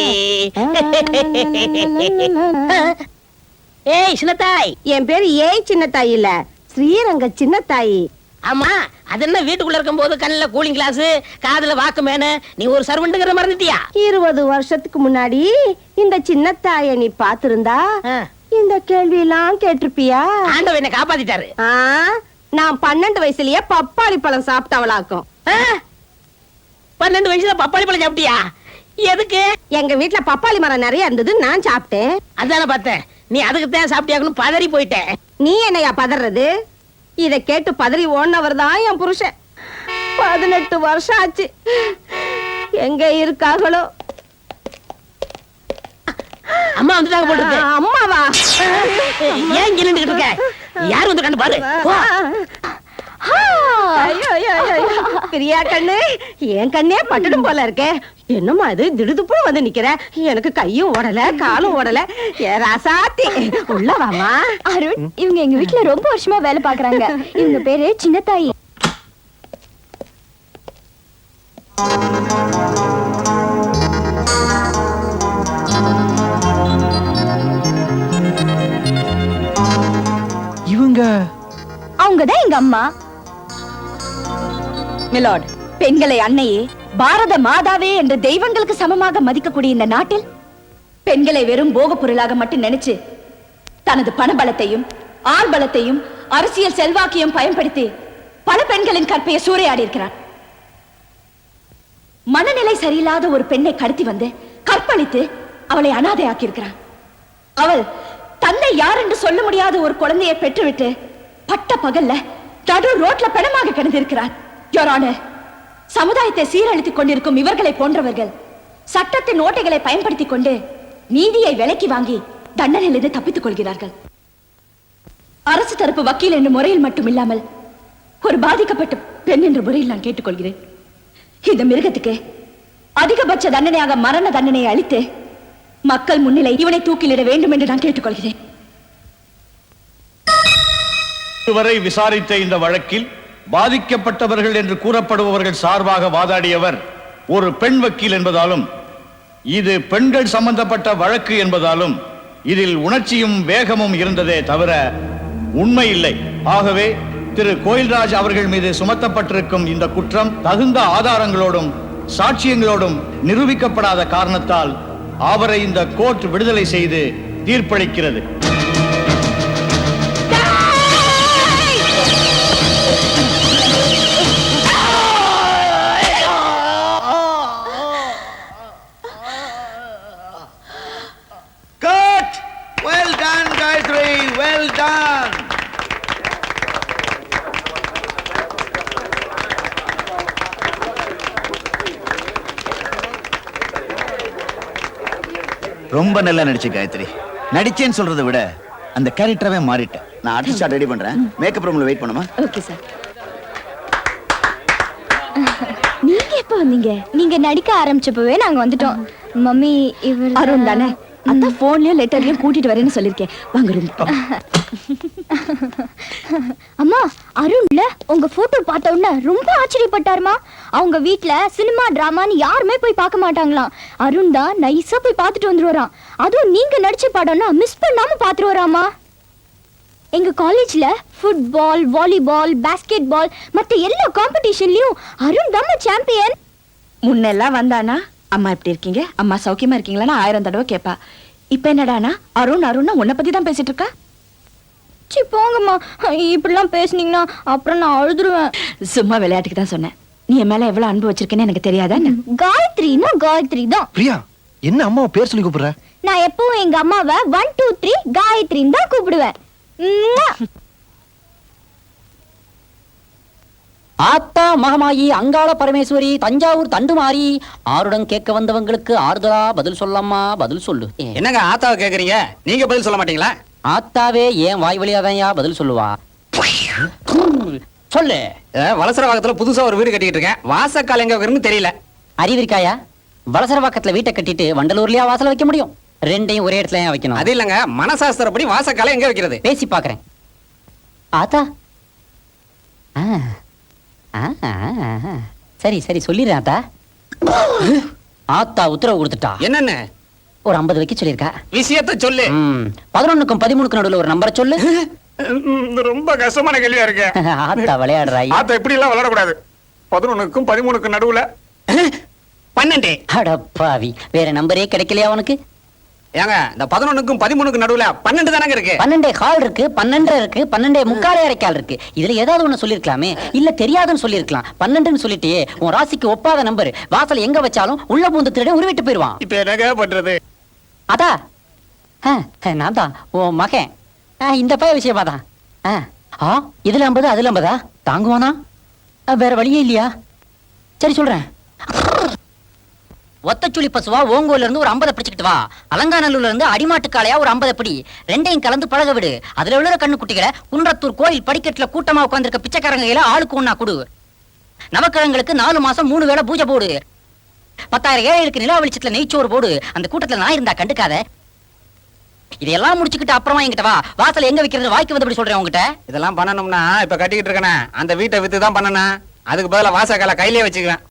ஏய் சின்னத்தாய். என் பேரு ஏய் சின்னத்தாய் இல்ல, ஸ்ரீரங்க சின்னத்தாயி. ஆமா, அது என்ன வீட்டுக்குள்ள இருக்கும் போது கண்ணுல கூலிங் கிளாஸ், காதுல வாக்கு மேனு, நீ ஒரு சர்வெண்ட்ங்கிற மறந்துட்டியா? 20 வருஷத்துக்கு முன்னாடி இந்த சின்னத்தாய நீ பாத்திருந்தா இந்த கேள்வி எல்லாம் கேட்டிருப்பியா? ஆண்டவன் என்ன காப்பாத்திட்டாரு. நான் 12 வயசுலயே பப்பாளி பழம் சாப்பிட்டவளாக்கும். 12 வயசுல பப்பாளி பழம் சாப்பிட்டியா? எதுக்கு? எங்க வீட்டுல பப்பாளி மரம் நிறைய இருந்தது, நான் சாப்பிட்டேன். அதான பார்த்தேன், நீ அதுக்கு தான் சாப்பிட்டியாக்கணும் பதறி போயிட்டேன். நீ என்னையா பதறது? இத கேட்டு பதறி ஓடினவர் தான் என் புருஷன். 18 வருஷம் ஆச்சு, எங்க இருக்காங்களோ? அம்மா வந்துட்டாங்க போட்டு. அம்மாவா? ஏன் நின்னுட்டு இருக்க? யார் வந்து கண்டு பாரு. பிரியா கண்ணு, என் கண்ணே பட்டுடும் போல இருக்கே. என்னம்மா இது திடுதுப்பு வந்து நிக்கிற? எனக்கு கையும் ஓடல காலும் ஓடல. ராசாத்தி உள்ள வாமா. அருண், இவங்க எங்க வீட்டுல ரொம்ப வருஷமா வேலை பாக்குறாங்க. இவங்க பேரு சின்னத்தாயி. இவங்க அவங்கதான் எங்க அம்மா. மிலாட், பெண்களை அன்னையே, பாரத மாதாவே என்ற தெய்வங்களுக்கு சமமாக மதிக்கக்கூடிய இந்த நாட்டில் பெண்களை வெறும் போக பொருளாக மட்டும் நினைச்சு தனது பணபலத்தையும் ஆள் பலத்தையும் அரசியல் செல்வாக்கையும் பயன்படுத்தி பல பெண்களின் கற்பையை சூறையாடி இருக்கிறார். மனநிலை சரியில்லாத ஒரு பெண்ணை கடத்தி வந்து கற்பழித்து அவளை அனாதையாக்கி இருக்கிறான். அவள் தன்னை யார் என்று சொல்ல முடியாத ஒரு குழந்தையை பெற்றுவிட்டு பட்ட பகல்ல நடு ரோட்ல பிணமாக கிடந்திருக்கிறார். யுவர் ஆனர், சமுதாயத்தை சீரழித்துக் கொண்டிருக்கும் இவர்களை போன்றவர்கள் சட்டத்தின் ஓட்டைகளை பயன்படுத்திக் கொண்டு நீதியை விலைக்கு வாங்கி தண்டனையிலிருந்து தப்பித்துக் கொள்கிறார்கள். அரசு தரப்பு வக்கீல் என்ற முறையில் மட்டும் இல்லாமல் ஒரு பாதிக்கப்பட்ட பெண் என்ற முறையில் நான் கேட்டுக்கொள்கிறேன். இந்த மிருகத்துக்கு அதிகபட்ச தண்டனையாக மரண தண்டனையை அளித்து மக்கள் முன்னிலை இவனை தூக்கிலிட வேண்டும் என்று நான் கேட்டுக்கொள்கிறேன். இதுவரை விசாரித்த இந்த வழக்கில் பாதிக்கப்பட்டவர்கள் என்று கூறப்படுபவர்கள் சார்பாக வாதாடியவர் ஒரு பெண் வக்கீல் என்பதாலும் இது பெண்கள் சம்பந்தப்பட்ட வழக்கு என்பதாலும் இதில் உணர்ச்சியும் வேகமும் இருந்ததே தவிர உண்மை இல்லை. ஆகவே திரு கோயில்ராஜ் அவர்கள் மீது சுமத்தப்பட்டிருக்கும் இந்த குற்றம் தகுந்த ஆதாரங்களோடும் சாட்சியங்களோடும் நிரூபிக்கப்படாத காரணத்தால் அவரை இந்த கோர்ட் விடுதலை செய்து தீர்ப்பளிக்கிறது. Cut! Well done, Gayatri. Well done. ரொம்ப நல்லா நடிச்சு காயத்ரி. நடிச்சேன்னு சொல்றதை விட அந்த கேரக்டரவே மாறிட்டேன். நான் ஆர்டிஸ்ட் ரெடி பண்றேன். மேக்கப் ரூம்ல வெயிட் பண்ணுமா? Okay sir. நீங்க எப்ப வந்தீங்க? நீங்க நடிக்க ஆரம்பிச்சப்பவே நாங்க வந்துட்டோம். மம்மி இவர் அருண் தானே? அதான் போன்லயும் லெட்டர்லயும் கூட்டிட்டு வரேன்னு சொல்லிருக்கேன். வாங்க ரூம். அம்மா அருண்ல உங்க போட்டோ பார்த்த உடனே ரொம்ப ஆச்சரியப்பட்டாருமா. அவங்க வீட்ல சினிமா டிராமான்னு யாருமே போய் பார்க்க மாட்டாங்களாம். அருண் தான் நைஸா போய் பார்த்துட்டு வந்துருவாராம். அதுவும் நீங்க நடிச்ச படம்னா மிஸ் பண்ணாம பார்த்துட்டு வராமா. எங்க காலேஜ்ல ஃபுட்பால், வாலிபால், பாஸ்கெட் பால் மத்த எல்லா காம்படிஷன்லயும் அருண் தான் சாம்பியன். முன்னெல்லாம் வந்தானா அம்மா எப்படி இருக்கீங்க, அம்மா சௌக்கியமா இருக்கீங்களான்னு 1000 தடவை கேப்பா. இப்ப என்னடானா அருண் அருண் உன்னை பத்தி தான் பேசிட்டு இருக்கா. சி போங்கம்மா, இப்படிலாம் பேசுனீங்கன்னா அப்புறம் நான் அழுதுருவேன். சும்மா விளையாட்டுக்கு தான் சொன்னேன். நீ என் மேல எவ்வளவு அன்பு வச்சிருக்கேன்னு எனக்கு தெரியாதா? காயத்ரினா காயத்ரி தான். பிரியா, என்ன அம்மாவை பேர் சொல்லி கூப்பிடுற? நான் எப்பவும் எங்க அம்மாவை 1 2 3 காயத்ரின்னு தான் கூப்பிடுவேன். ஆத்தா மகமாயி அங்காள பரமேஸ்வரி தஞ்சாவூர் தண்டுமாரி ஆருடன் கேட்க வந்தவங்களுக்கு ஆறுதலா பதில் சொல்லம்மா, பதில் சொல்லு. என்னங்க ஆத்தாவை கேக்குறீங்க? நீங்க பதில் சொல்ல மாட்டீங்களா? ஆத்தாவே ஏன் வாய் வழியாதான் பதில் சொல்லுவா? சொல்லு. வலசரவாக்கத்துல புதுசா ஒரு வீடு கட்டிட்டு இருக்கேன். வாசக்கால் எங்க வைக்கணும்னு தெரியல. அறிவிருக்காயா? வலசரவாக்கத்துல வீட்டை கட்டிட்டு வண்டலூர்லயா வாசல வைக்க முடியும்? ரெண்டையும் ஒரே இடத்துல ஏன் வைக்கணும்? அது இல்லங்க, மனசாஸ்திரப்படி வாசக்கால எங்க வைக்கிறது? பேசி பாக்குறேன். ஆத்தா சரி சரி சொல்லிடுறேன் ஆத்தா. ஆத்தா உத்தரவு கொடுத்துட்டா. என்னன்னு? ஒரு 50 வைக்க சொல்லிருக்கா. விஷயத்த சொல்லு. 11க்கும் 13க்கும் நடுவுல ஒரு நம்பரை சொல்லு. ரொம்ப கஷ்டமான கேள்வியா இருக்கு. ஆத்தா விளையாடுறாய். ஆத்தா இப்படி எல்லாம் விளையாடக்கூடாது. 11க்கும் 13க்கும் நடுவுல 12. அடப்பாவி, வேற நம்பரே கிடைக்கலையா உனக்கு? ஏங்க இந்த 11க்கும் 13க்கும் நடுவுல 12 தானங்க இருக்கு. 12 கால் இருக்கு, 12 இருக்கு, 12 முக்காலே அரைக்கால் இருக்கு. இதுல ஏதாவது ஒண்ணு சொல்லிருக்கலாமே. இல்ல தெரியாதுன்னு சொல்லிருக்கலாம். 12ன்னு சொல்லிட்டே உன் ராசிக்கு ஒப்பாத நம்பர். வாசல் எங்க வச்சாலும் உள்ள பூந்து திருட உருவிட்டு போயிருவான். இப்ப என்னங்க பண்றது? அதா நான் தான் உன் மகன். இந்த பைய விஷயமா தான். இதுல 50 அதுல 50 தாங்குவானா? வேற வழியே இல்லையா? சரி சொல்றேன். ஒத்தச்சுளி பசுவா ஓங்கோல இருந்து ஒரு 50 பிடிச்சிட்டு வா. அலங்காநல்லூர்ல இருந்து அடிமாட்டு காளையா ஒரு 50 பிடி. ரெண்டையும் கலந்து பழக விடு. அதுல விழுற கண்ணு குட்டிகளை குன்றத்தூர் கோயில் படிக்கட்டுல கூட்டமா உட்கார்ந்திருக்க பிச்சைக்காரங்க கையில ஆளுக்கு ஒண்ணா கொடு. நவக்கிழங்களுக்கு 4 மாசம் 3 வேளை பூஜை போடு. 10,000 ஏழைகளுக்கு நிலா வெளிச்சத்துல நெய்ச்சோறு போடு. அந்த கூட்டத்துல நான் இருந்தா கண்டுக்காத. இதெல்லாம் முடிச்சுக்கிட்டு அப்புறமா என்கிட்ட வா. வாசல் எங்க வைக்கிறது வாய்க்கு வந்தபடி சொல்றேன் உங்ககிட்ட. இதெல்லாம் பண்ணணும்னா இப்ப கட்டிக்கிட்டு இருக்கேனே அந்த வீட்டை வித்து தான் பண்ணணும். அதுக்கு பதிலா வாசக்கால கையிலே வச்சுக்குவேன்.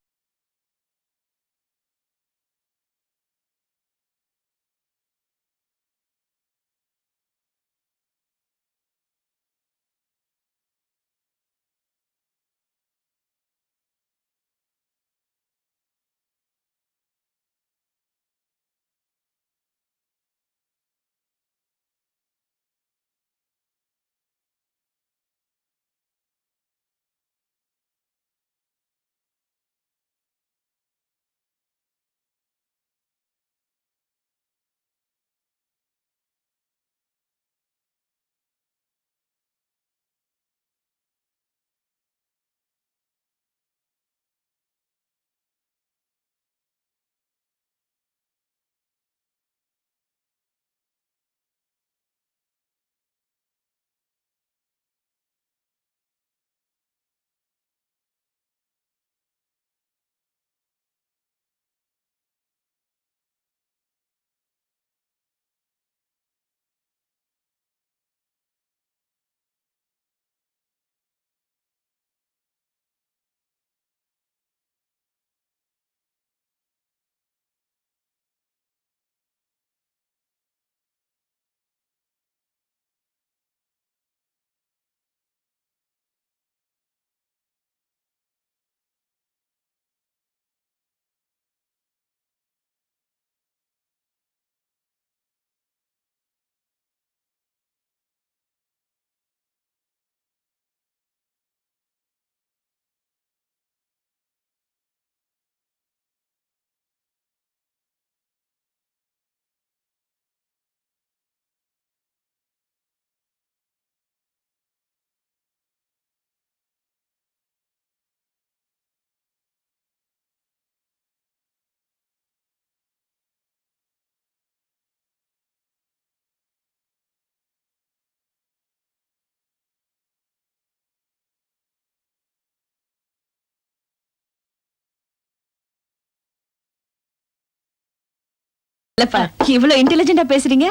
இல்லப்பா இவ்வளவு இன்டெலிஜென்ட்டா பேசுறீங்க.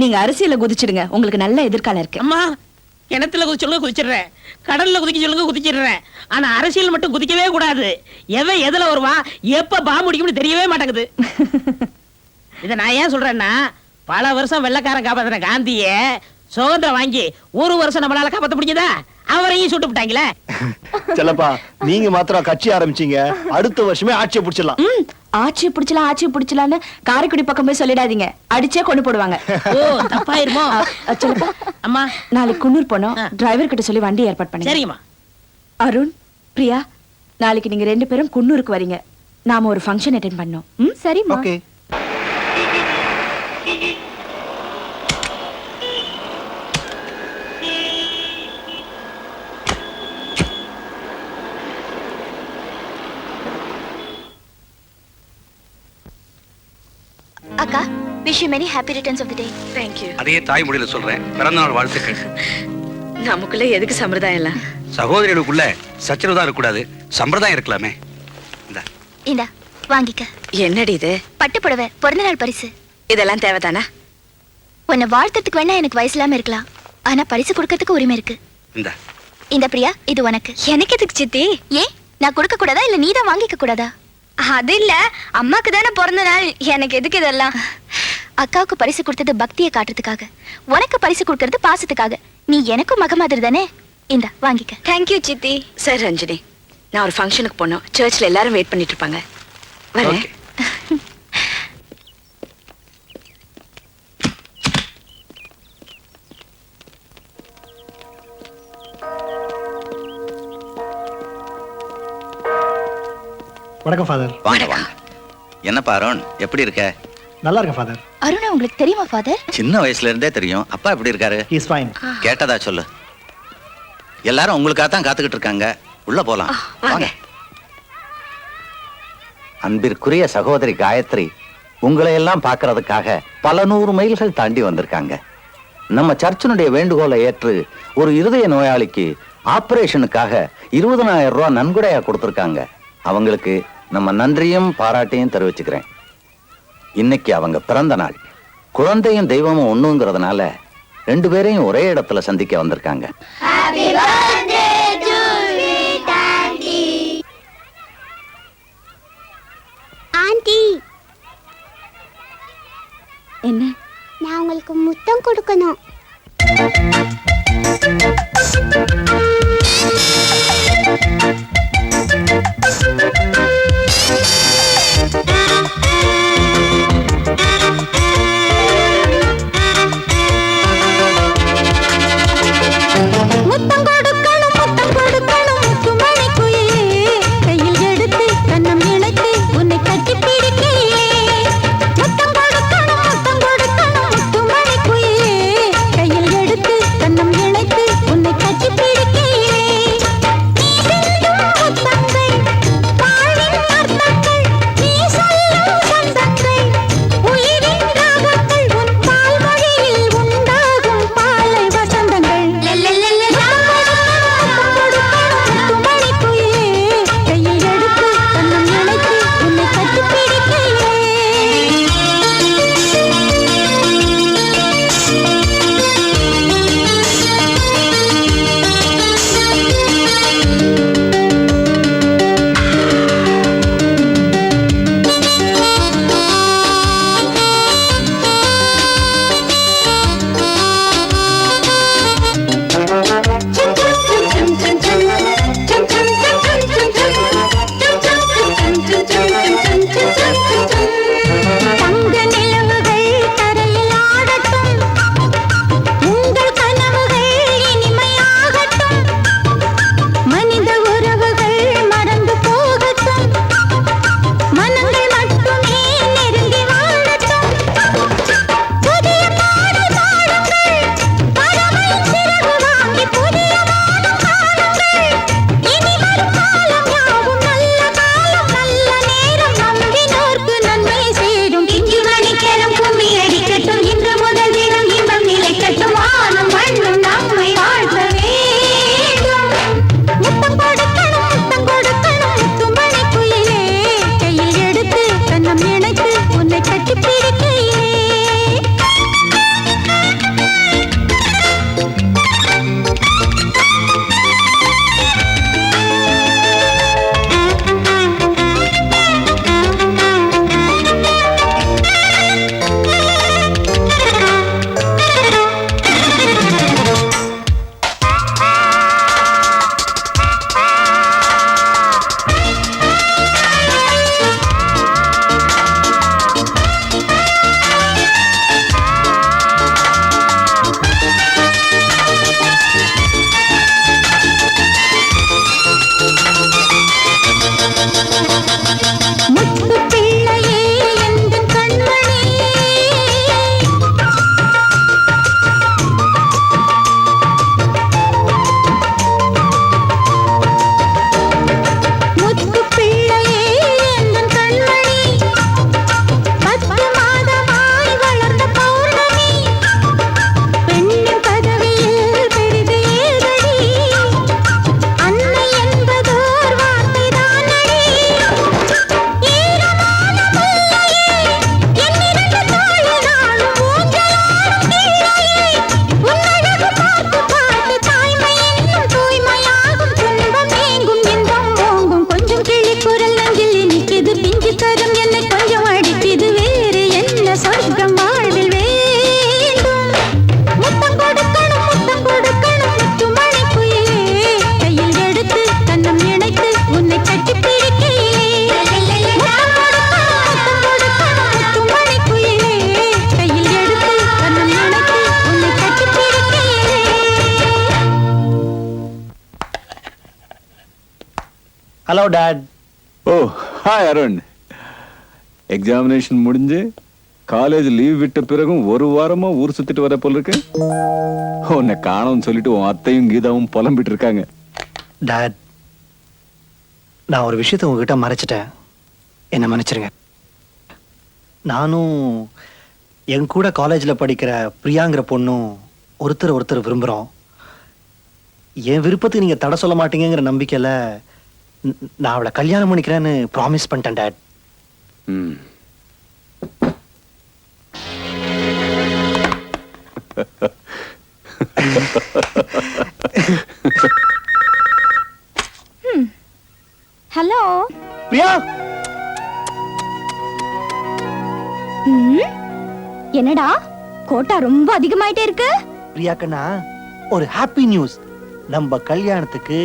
நீங்க அரசியல குதிச்சிடுங்க, உங்களுக்கு நல்ல எதிர்காலம் இருக்கு. அம்மா கிணத்துல குதிச்சு சொல்லுங்க குதிச்சிடுறேன், கடல்ல குதிக்க சொல்லுங்க குதிச்சிடுறேன். ஆனா அரசியல் மட்டும் குதிக்கவே கூடாது. எவன் எதுல வருவா எப்ப பாம்பு முடிக்கும்னு தெரியவே மாட்டேங்குது. இத நான் ஏன் சொல்றேன்னா, பல வருஷம் வெள்ளக்காரன் காப்பாத்தின காந்திய சுதந்திரம் வாங்கி ஒரு வருஷம் நம்மளால காப்பாத்த முடிஞ்சதா? அவரையும் சுட்டு விட்டாங்களே. செல்லப்பா நீங்க மாத்திரம் கட்சி ஆரம்பிச்சீங்க, அடுத்த வருஷமே ஆட்சியை பிடிச்சிடலாம். ஆட்சியை பிடிச்சலான்னு காரைக்குடி பக்கம் போய் சொல்லிடாதீங்க, அடிச்சே கொண்டு போடுவாங்க. ஓ தப்பாயிருமோ? சொல்லப்பா அம்மா நாளைக்கு குன்னூர் போனோம், டிரைவர் கிட்ட சொல்லி வண்டி ஏற்பாடு பண்ணி. சரிங்கம்மா. அருண், பிரியா, நாளைக்கு நீங்க 2 பேரும் குன்னூருக்கு வரீங்க. நாம ஒரு ஃபங்க்ஷன் அட்டெண்ட் பண்ணோம். சரிம்மா. ஓகே. அக்கா, wish you many happy returns of the day. Thank you. அதையே தாய்மொழியில சொல்றேன். பிறந்த நாள் வாழ்த்துக்கள். நமக்குள்ள எதுக்கு சம்பிரதாயம் எல்லாம்? சகோதரிகளுக்குள்ள சச்சரவு தான் இருக்கக்கூடாது, சம்பிரதாயம் இருக்கலாமே. இந்தா வாங்கிக்க. என்னடி இது? பட்டு புடவை, பிறந்த நாள் பரிசு. இதெல்லாம் தேவைதானா? உன்னை வாழ்த்துறதுக்கு வேணா எனக்கு வயசு இல்லாம இருக்கலாம், ஆனா பரிசு கொடுக்கறதுக்கு உரிமை இருக்கு. இந்த பிரியா, இது உனக்கு. எனக்கு எதுக்கு சித்தி? ஏன் நான் கொடுக்க கூடாதா இல்ல நீதான் வாங்கிக்க கூடாதா? அது இல்ல, அம்மாக்கு தானே பிறந்த நாள், எனக்கு எதுக்கு இதெல்லாம்? அக்காவுக்கு பரிசு கொடுத்தது பக்தியை காட்டுறதுக்காக, உனக்கு பரிசு கொடுக்கறது பாசத்துக்காக. நீ எனக்கும் மக மாதிரி தானே. இந்தா வாங்கிக்க. தேங்க்யூ சித்தி. சரி ரஞ்சினி, நான் ஒரு ஃபங்க்ஷனுக்கு போனோம், சர்ச்சில் எல்லாரும் வெயிட் பண்ணிட்டு இருப்பாங்க. வரேன். வணக்கம் ஃபாதர். வாங்க வாங்க. என்னப்பா அருண், எப்படி இருக்க? நல்லா இருக்கேன் ஃபாதர். அருணா உங்களுக்கு தெரியுமா ஃபாதர்? சின்ன வயசுல இருந்தே தெரியும். அப்பா எப்படி இருக்காரு? He is fine. கேட்டதா சொல்லு. எல்லாரும் உங்களுக்காக தான் காத்துக்கிட்டு இருக்காங்க. உள்ள போலாம் வாங்க. அன்பிற்குரிய சகோதரி காயத்ரி உங்களை எல்லாம் பார்க்கறதுக்காக பல 100 மைல்கள் தாண்டி வந்திருக்காங்க. நம்ம சர்ச்சினுடைய வேண்டுகோளை ஏற்று ஒரு இருதய நோயாளிக்கு ஆபரேஷனுக்காக 20,000 ரூபாய் நன்கொடையா கொடுத்திருக்காங்க. அவங்களுக்கு நம்ம நன்றியும் பாராட்டையும் தெரிவிச்சுக்கிறேன். இன்னைக்கு அவங்க பிறந்த நாள். குழந்தையும் தெய்வமும் ஒண்ணுங்கிறதுனால 2 பேரையும் ஒரே இடத்துல சந்திக்க வந்திருக்காங்க. ஆண்டி, என்ன? நான் உங்களுக்கு முத்தம் கொடுக்கணும். முத்தம் கொடுக்கணும், முத்தம் கொடுக்கணும், முத்துமணி குயிலே, கையில் எடுத்து கண்ணம் இணைத்து உன்னை கட்டி பிடிக்கையிலே. முத்தம் கொடுக்கணும், முத்தம் கொடுக்கணும், முத்துமணி குயிலே, கையில் எடுத்து கண்ணம் இணைத்து உன்னை கட்டி பிடிக்கையிலே. நீ சிந்தும் ஹலோ டாட். ஓ ஹாய் அருண். எக்ஸாமினேஷன் முடிஞ்சு காலேஜ் லீவ் விட்ட பிறகும் ஒரு வாரமா ஊர் சுத்திட்டு வர போல இருக்கு. உன்னை காணோம்னு சொல்லிட்டு உன் அத்தையும் கீதாவும் புலம்பிட்டு இருக்காங்க. டாட், நான் ஒரு விஷயத்தை உங்ககிட்ட மறைச்சிட்டேன், என்ன மன்னிச்சிருங்க. நானும் என் கூட காலேஜில் படிக்கிற பிரியாங்கிற பொண்ணும் ஒருத்தர் விரும்புகிறோம். என் விருப்பத்துக்கு நீங்கள் தடை சொல்ல மாட்டீங்கிற நம்பிக்கையில் நான் அவளை கல்யாணம் பண்ணிக்கிறேன்னு ப்ராமிஸ் பண்ணிட்டேன் டாட். ஹலோ பிரியா. என்னடா கோட்டா ரொம்ப அதிகமாயிட்டே இருக்கு. பிரியா கண்ணா, ஒரு ஹாப்பி நியூஸ். நம்ம கல்யாணத்துக்கு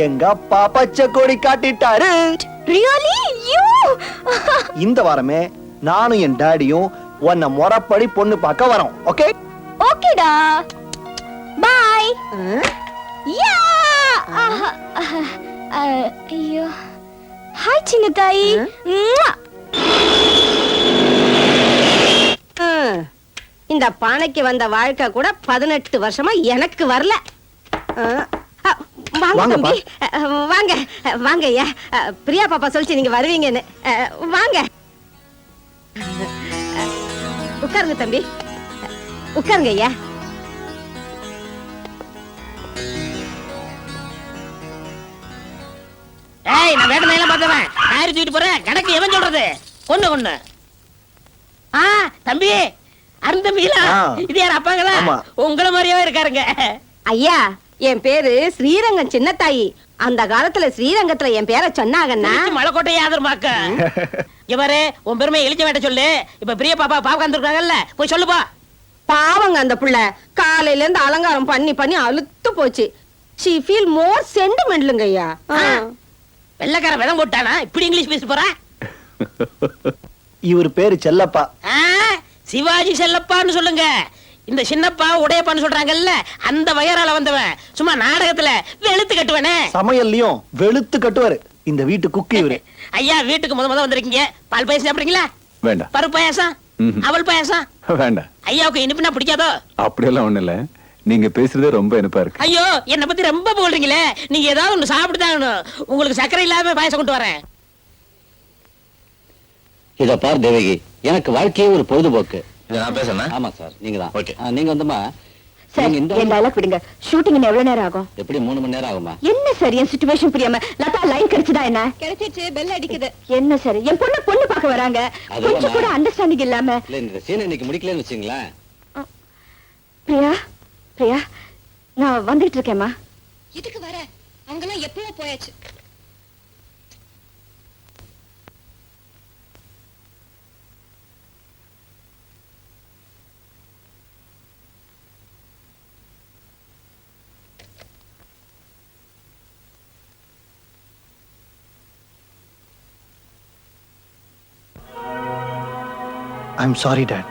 எங்க அப்பா பச்சை கொடி காட்டிட்டாரு. ரியலி? யூ இந்த வாரமே நானும் என் டாடியும் உன்னை முறைப்படி பொண்ணு பார்க்க வரோம். ஓகே? ஓகேடா, பை. யா ஐயோ, ஹாய் சின்ன தாயி. இந்த பானைக்கு வந்த வாழ்க்கை கூட 18 வருஷமா எனக்கு வரல. வாங்க தம்பி, வாங்க வாங்க ஐயா. பிரியா பாப்பா சொல்லிச்சு நீங்க வருவீங்கன்னு. வாங்க உட்காருங்க தம்பி, உட்காருங்க ஐயா. ஏய், நான் வேட்டை எல்லாம் பார்த்தவன். ஆயிரம் தூக்கிட்டு போறேன், கணக்கு எவன் சொல்றது? ஒண்ணு தம்பி, அருண் தம்பிங்களா? இது யார் அப்பாங்களா? உங்கள மாதிரியே இருக்காருங்க. ஐயா, என் பேரு ஸ்ரீரங்கம் சின்னத்தாயி. அந்த காலத்துல ஸ்ரீரங்கத்துல என் பேரை சொன்னாங்கன்னா மலைக்கோட்டை ஆதரமாக்க. இவரு உன் பெருமையை இழிச்ச வேட்ட சொல்லு. இப்ப பிரிய பாப்பா பாப்பா வந்துருக்காங்கல்ல, போய் சொல்லுப்பா. பாவங்க அந்த புள்ள காலையில இருந்து அலங்காரம் பண்ணி பண்ணி அழுத்து போச்சு. she feel more sentimentalங்க ஐயா. வெள்ளக்கார விதம் போட்டானா இப்படி இங்கிலீஷ் பேச போற? இவர் பேரு செல்லப்பா. சிவாஜி செல்லப்பான்னு சொல்லுங்க. இந்த சின்னப்பா உடையப்பான்னு சொல்றாங்கல்ல, அந்த வயரால வந்தவன். சும்மா நாடகத்துல வெளுத்து கட்டுவனே, சமையல்லையும் வெளுத்து கட்டுவாரு. இந்த வீட்டு குக்கு இவரு. ஐயா, வீட்டுக்கு முத வந்திருக்கீங்க. பால் பாயசம் சாப்பிடுறீங்களா? வேண்டாம். பருப்பு பாயசம், அவல் பாயசம்? வேண்டாம். ஐயாவுக்கு இனிப்புனா பிடிக்காதோ? அப்படியெல்லாம் ஒண்ணு இல்ல, நீங்க பேசுறதே ரொம்ப இனிப்பா இருக்கு. ஐயோ, என்ன பத்தி ரொம்ப போல்றீங்களே. நீங்க ஏதாவது ஒண்ணு சாப்பிட்டுதான் உங்களுக்கு சர்க்கரை இல்லாம பாயசம் கொண்டு வரேன். இத பார் தேவகி, எனக்கு வாழ்க்கையே ஒரு பொழுதுபோக்கு. நான் பேசுறேன். ஆமா சார், நீங்க தான். நீங்க வந்துமா சார், இந்த டயலாக் விடுங்க. ஷூட்டிங் இன்னும் எவ்வளவு நேரம் ஆகும்? எப்படி 3 மணி நேரம் ஆகுமா? என்ன சார் என் சிச்சுவேஷன் புரியாம? லதா லைன் கிடைச்சதா? என்ன கிடைச்சிச்சு, பெல் அடிக்குது. என்ன சார், என் பொண்ணு பார்க்க வராங்க. கொஞ்சம் கூட அண்டர்ஸ்டாண்டிங் இல்லாம. இல்ல, இந்த சீனை இன்னைக்கு முடிக்கலன்னு வச்சுங்களேன். பிரியா, பிரியா, நான் வந்துட்டு இருக்கேம்மா. இதுக்கு வர அவங்கெல்லாம் எப்பவோ போயாச்சு. I'm sorry dad.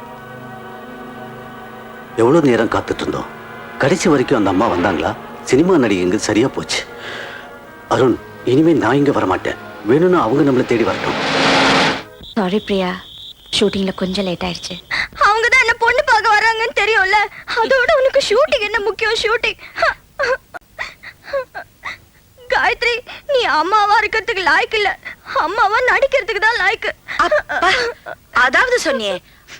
எவ்வளவு நேரம் காத்துட்டு இருந்தோம். கடைசி வரைக்கும் அந்த அம்மா வந்தாங்களா? சினிமா நடிகைங்க சரியா போச்சு. அருண், இனிமே நான் இங்க வரமாட்டேன். வேணும்னா அவங்க நம்மளை தேடி வரட்டும். சாரி பிரியா, ஷூட்டிங்ல கொஞ்சம் லேட் ஆயிடுச்சு. அவங்க தான் என்ன பொண்ணு பார்க்க வராங்கன்னு தெரியும்ல, அதோட உனக்கு ஷூட்டிங் என்ன முக்கியம்? ஷூட்டிங். காயத்ரி, நீ அம்மாவா இருக்கிறதுக்கு லாய்க்கு இல்ல, அம்மாவா நடிக்கிறதுக்கு தான் லாய்க்கு. அதாவது சொன்னியே,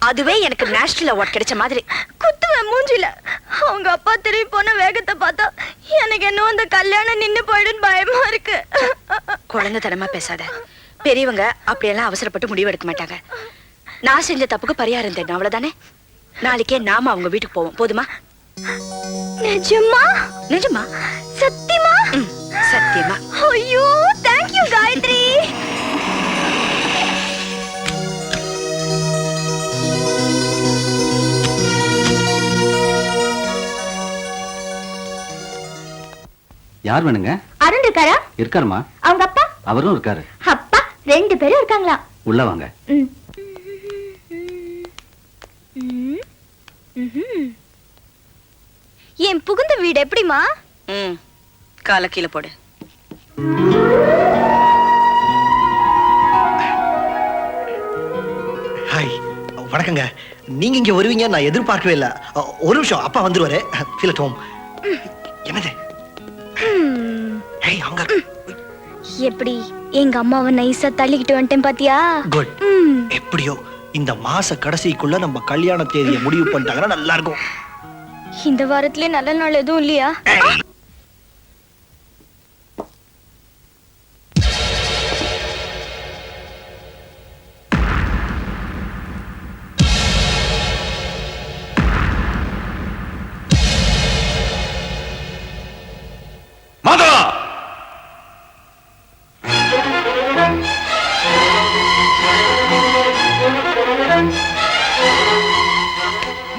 அதுவே எனக்கு நேஷனல் அவார்ட் கிடைச்ச மாதிரி. குத்துவேன் மூஞ்சில. அவங்க அப்பா திரும்பி போன வேகத்தை பார்த்தா எனக்கு என்ன அந்த கல்யாணம் நின்னு போயிடுன்னு பயமா இருக்கு. குழந்தைத்தனமா பேசாத. பெரியவங்க அப்படியெல்லாம் அவசரப்பட்டு முடிவு எடுக்க மாட்டாங்க. நான் செஞ்ச தப்புக்கு பரிகாரம் தேடணும், அவ்வளவுதானே? நாளைக்கே நாம அவங்க வீட்டுக்கு போவோம், போதுமா? நிஜமா? நிஜமா? சத்தியமா? சத்தியமா. ஐயோ, தேங்க் யூ காயத்ரி. யார் வேணுங்க? அருண் இருக்காரா? இருக்காருமா. அவங்க அப்பா? அவரும் இருக்காரு. அப்பா 2 பேரும் இருக்காங்களா? உள்ள வாங்க. என் புகுந்த வீடு எப்படிமா? கால கீழே போடு. வணக்கங்க. நீங்க இங்க வருவீங்க நான் எதிர்பார்க்கவே இல்ல. ஒரு நிமிஷம், அப்பா வந்துருவாரு. Feel at home. என்னது? ஏய், அங்க எப்படி எங்க அம்மாவை நைஸா தள்ளிக்கிட்டு வந்துட்டேன் பாத்தியா? குட். எப்படியோ இந்த மாச கடைசிக்குள்ள நம்ம கல்யாண தேதியை முடிவு பண்ணிட்டாங்கன்னா நல்லா இருக்கும். இந்த வாரத்திலே நல்ல நாள் எதுவும் இல்லையா?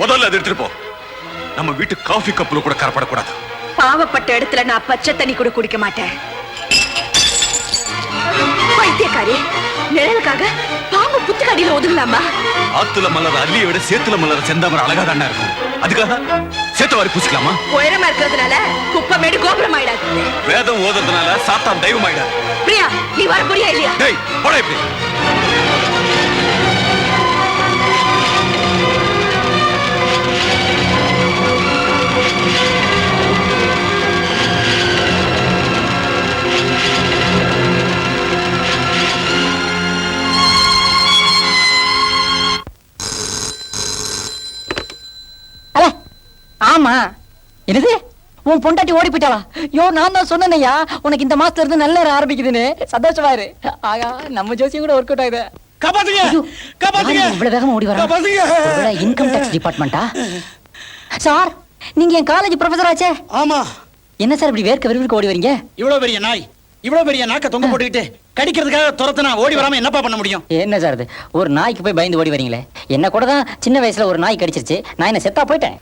முதல்ல அதை எடுத்துட்டு போ. நம்ம வீட்டு காஃபி கப்புல கூட கரப்படக்கூடாது. பாவப்பட்ட இடத்துல நான் பச்சை தண்ணி கூட குடிக்க மாட்டேன். பைத்தியக்காரி, நிழலுக்காக பாம்பு புத்துக்கடியில ஒதுங்கலாமா? ஆத்துல மலர் அள்ளியை விட சேத்துல மலர் செந்தாமரை அழகா தானே இருக்கும். அதுக்காக சேத்த வாரி பூசிக்கலாமா? உயரமா இருக்கிறதுனால குப்பமேடு கோபுரம் ஆயிடாது. வேதம் ஓதுறதுனால சாத்தான் தெய்வம் ஆயிடாது. பிரியா, நீ வர புரியா இல்லையா? டேய், போடா இப்படி. ஆமா, என்னது உன் பொண்டாட்டி ஓடி போயிட்டாளா? யோ, நான் தான் சொன்னேன்யா உனக்கு இந்த மாசத்துல இருந்து நல்ல நேரம் ஆரம்பிக்குதுன்னு. சந்தோஷமா இரு. ஆகா, நம்ம ஜோசியம் கூட ஒர்க் அவுட் ஆகுது. காப்பாத்துங்க, காப்பாத்துங்க. இவ்வளவு வேகமா ஓடி வரா? Income tax டிபார்ட்மெண்டா? சார், நீங்க என் காலேஜ் ப்ரொஃபசர் ஆச்சே. ஆமா. என்ன சார் இப்படி வேர்க்க விறுவிறுக்க ஓடி வரீங்க? இவ்வளவு பெரிய நாய், இவ்வளவு பெரிய நாக்க தொங்க போட்டுக்கிட்டு கடிக்கிறதுக்காக துரத்துனா ஓடி வராம என்னப்பா பண்ண முடியும்? என்ன சார் இது, ஒரு நாய்க்கு போய் பயந்து ஓடி வரீங்களே? என்ன கூட தான் சின்ன வயசுல ஒரு நாய் கடிச்சிருச்சு, நான் என்ன செத்தா போயிட்டேன்?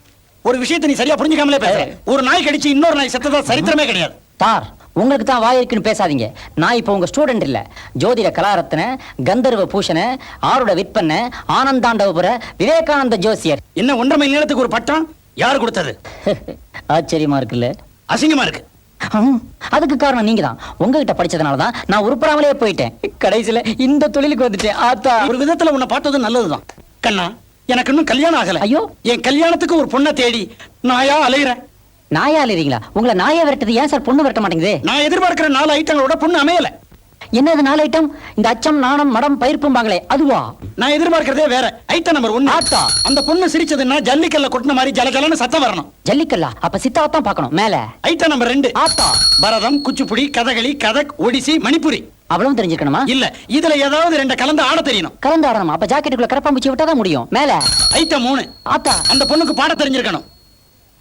ஒரு விஷயத்தை நீ சரியா புரிஞ்சுக்காமலே பேசுற. ஒரு நாய் கடிச்சு இன்னொரு நாய் செத்ததா சரித்திரமே கிடையாது. சார், உங்களுக்கு தான் வாய் இருக்குன்னு பேசாதீங்க. நான் இப்போ உங்க ஸ்டூடெண்ட் இல்ல. ஜோதிட கலாரத்ன, கந்தர்வ பூஷண, ஆருட விற்பன, ஆனந்தாண்டவபுர, விவேகானந்த ஜோசியர். என்ன 1.5 மைல் நீளத்துக்கு ஒரு பட்டம் யாரு கொடுத்தது? ஆச்சரியமா இருக்குல்ல? அசிங்கமா இருக்கு. அதுக்கு காரணம் நீங்க தான். உங்ககிட்ட படிச்சதுனால தான் நான் உருப்படாமலே போயிட்டேன். கடைசியில இந்த தொழிலுக்கு வந்துட்டேன். ஆத்தா, ஒரு விதத்துல உன்னை பார்த்தது நல்லதுதான். கண்ணா, எனக்கு இன்னும் கல்யாணம் ஆகல. ஐயோ, என் கல்யாணத்துக்கு ஒரு பொண்ணை தேடி நாயா அலையிறேன். நாயா அலைறீங்களா? உங்களை நாயா விரட்டது ஏன் சார் பொண்ணு விரட்ட மாட்டேங்குது? நான் எதிர்பார்க்கிற 4 ஐட்டங்களோட பொண்ணு அமையல. என்னது 4 ஐட்டம்? இந்த அச்சம், நாணம், மடம், பயிர்ப்பும்பாங்களே அதுவா? நான் எதிர்பார்க்கிறதே வேற. Item number 1. ஆத்தா, அந்த பொண்ணு சிரிச்சதுன்னா ஜல்லிக்கல்ல கொட்டின மாதிரி ஜலஜலன்னு சத்தம் வரணும். ஜல்லிக்கல்லா? அப்ப சித்தாவத்தான் பார்க்கணும். மேல ஐட்டம் நம்பர் 2. ஆத்தா, பரதம், குச்சிப்புடி, கதகளி, கதக், ஒடிசி, மணிப்புரி. அவ்வளவு தெரிஞ்சுக்கணுமா? இல்ல, இதுல ஏதாவது 2 கலந்து ஆட தெரியணும். கலந்து ஆடணுமா? அப்ப ஜாக்கெட்டுக்குள்ள கரப்பாம்பூச்சி விட்டாதான் முடியும். மேல ஐட்டம் 3. ஆத்தா, அந்த பொண்ணுக்கு பாட தெரிஞ்சிருக்கணும்.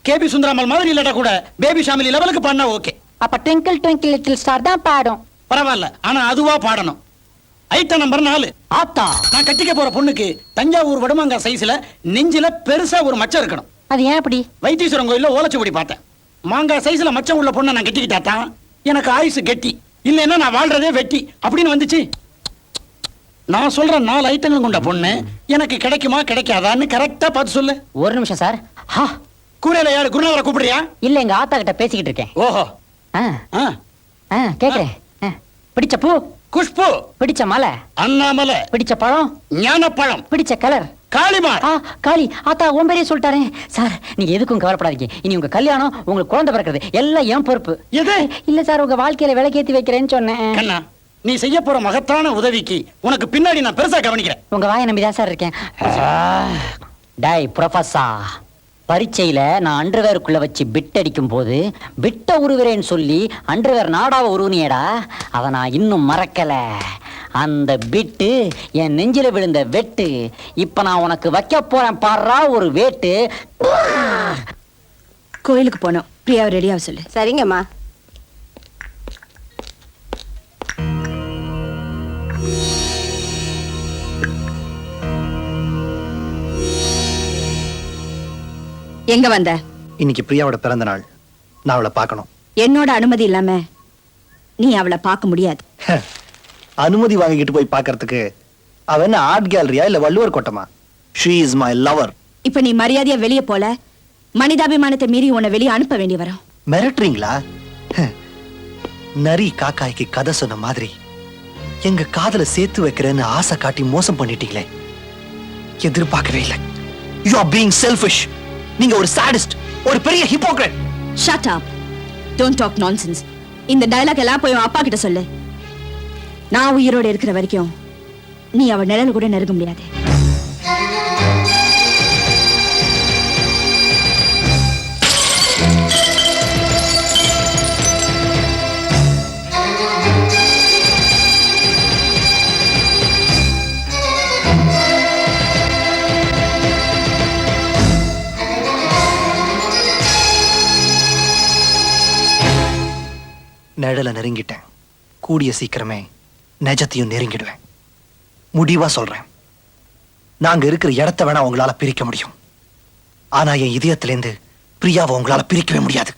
கேபி சுந்தராமல் மாதிரி இல்லடா கூட பேபி ஷாமிலி லெவலுக்கு பாடினா ஓகே. அப்ப ட்விங்கிள் ட்விங்கிள் லிட்டில் ஸ்டார் தான் பாடும். பரவாயில்ல, ஆனா அதுவா பாடணும். Item number 4. ஆத்தா, நான் கட்டிக்க போற பொண்ணுக்கு தஞ்சாவூர் வடுமாங்கா சைஸ்ல நெஞ்சில பெருசா ஒரு மச்சம் இருக்கணும். அது ஏன் அப்படி? வைத்தீஸ்வரன் கோயில்ல ஓலச்சுப்படி பார்த்தேன். மாங்காய் சைஸ்ல மச்சம் உள்ள பொண்ணை நான் கட்டிக்கிட்டா தான் எனக்கு ஆயுசு கெட்டி, இல்லைன்னா நான் வாழ்றதே வெட்டி அப்படின்னு வந்துச்சு. நான் சொல்ற 4 ஐட்டங்கள் கொண்ட பொண்ணு எனக்கு கிடைக்குமா கிடைக்காதான்னு கரெக்டா பார்த்து சொல்லு. ஒரு நிமிஷம் சார். கூரையில யாரு குருநாதரை கூப்பிடுறியா? இல்ல, எங்க ஆத்தா கிட்ட பேசிக்கிட்டு இருக்கேன். ஓஹோ. கேக்குறேன். பிடிச்ச பூ குஷ்பு, பிடிச்ச மலை அண்ணாமலை, பிடிச்ச பழம் ஞானப்பழம், பிடிச்ச கலர் காளிமா. காளி. ஆத்தா உன் பேரே சொல்லிட்டாரே. சார், நீங்க எதுக்கும் கவலைப்படாதீங்க. இனி உங்க கல்யாணம், உங்களுக்கு குழந்தை பிறக்கிறது எல்லாம் என் பொறுப்பு. எது? இல்ல சார், உங்க வாழ்க்கையில விலைக்கேத்தி வைக்கிறேன்னு சொன்னேன். கண்ணா, நீ செய்ய போற மகத்தான உதவிக்கு உனக்கு பின்னாடி நான் பெருசா கவனிக்கிறேன். உங்க வாயை நம்பிதான் சார் இருக்கேன். டேய் ப்ரொஃபசர், பரீட்சையில நான் அண்டர்வேருக்குள்ள வச்சு பிட் அடிக்கும் போது பிட்ட உருவுறேன்னு சொல்லி அண்டர்வேர் நாடாவ உருவினியடா. அதை நான் இன்னும் மறக்கல. அந்த பிட்டு என் நெஞ்சில விழுந்த வெட்டு. இப்ப நான் உனக்கு வைக்க போறேன் பாடுறா ஒரு வேட்டு. கோயிலுக்கு போனோம். பிரியாவை ரெடியாக சொல்லு. சரிங்கம்மா. எங்க வந்த? இன்னைக்கு பிரியாவோட பிறந்த நாள். நான் அவளை பார்க்கணும். என்னோட அனுமதி இல்லாம நீ அவளை பார்க்க முடியாது. அனுமதி வாங்கிட்டு போய் பார்க்கிறதுக்கு அவ என்ன ஆர்ட் கேலரியா இல்ல Valluvar கோட்டமா? She is my lover. இப்ப நீ மரியாதையா வெளியே போல மனிதாபிமானத்தை மீறி உன்னை வெளியே அனுப்ப வேண்டி வரும். மிரட்டுறீங்களா? நரி காக்காய்க்கு கதை சொன்ன மாதிரி எங்க காதல சேர்த்து வைக்கிறேன்னு ஆசை காட்டி மோசம் பண்ணிட்டீங்களே. எதிர்பார்க்கவே இல்லை. You are being selfish. நீங்க ஒரு சாடிஸ்ட், ஒரு பெரிய hypocrite. Shut up. Don't talk nonsense. இந்த டயலாக் எல்லாம் போய் அப்பா கிட்ட சொல்லு. நான் உயிரோட இருக்கிற வரைக்கும் நீ அவ நிழல் கூட நெருங்க முடியாது. நிழலை நெருங்கிட்டேன். கூடிய சீக்கிரமே நிஜத்தையும் நெருங்கிடுவேன். முடிவா சொல்றேன், நாங்க இருக்கிற இடத்தை வேணா உங்களால பிரிக்க முடியும். ஆனா என் இதயத்திலேருந்து பிரியாவை உங்களால பிரிக்கவே முடியாது.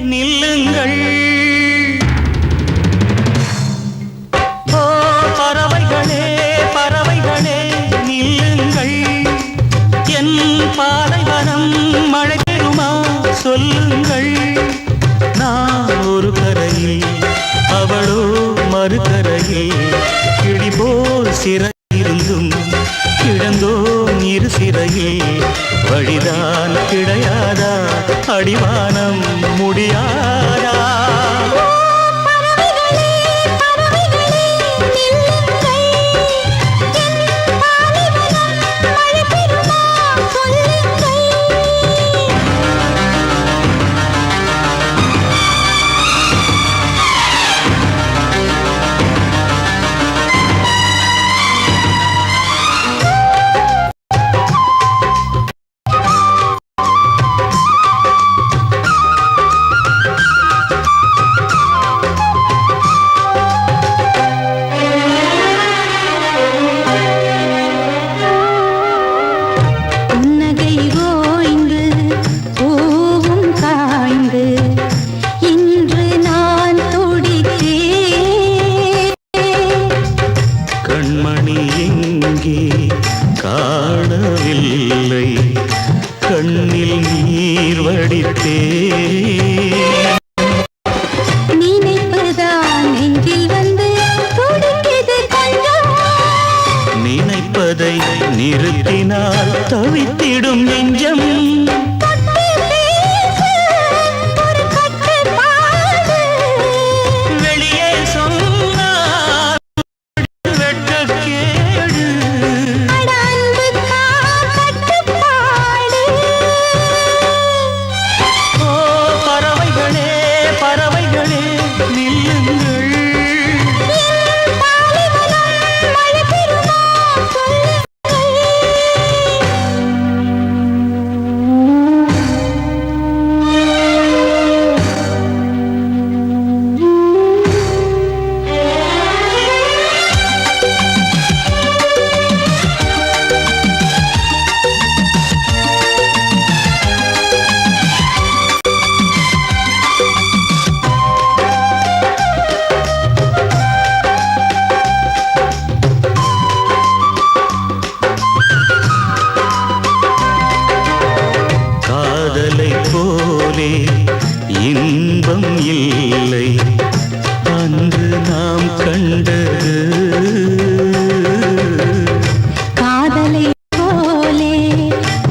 நில்லுங்கள். ஓ பறவைகளே பறவைகளே நில்லுங்கள். என் பாலைவனம் மழை பெறுமா சொல்லுங்கள். நான் ஒரு கரையில் அவளோ மறுகரையில் கிளி போல் சிறையிருந்தும் கிடந்தோம் இரு சிறையில். வழிதான் கிடையாதா அடிவானம் முடியாதா? காணவில்லை கண்ணில் நீர் வடித்தே. நினைப்பதான் நெஞ்சில் வந்து துடிக்குது கொஞ்சம். நினைப்பதை நிறுத்தினால் தவித்திடும் நெஞ்சம். வெளியே சொன்னால் வெட்கக்கேடு. ஓ பறவைகளே பறவைகளே நில்லுங்கள். காதலை போலே இன்பம் இல்லை அன்று நாம் கண்டது. காதலை போலே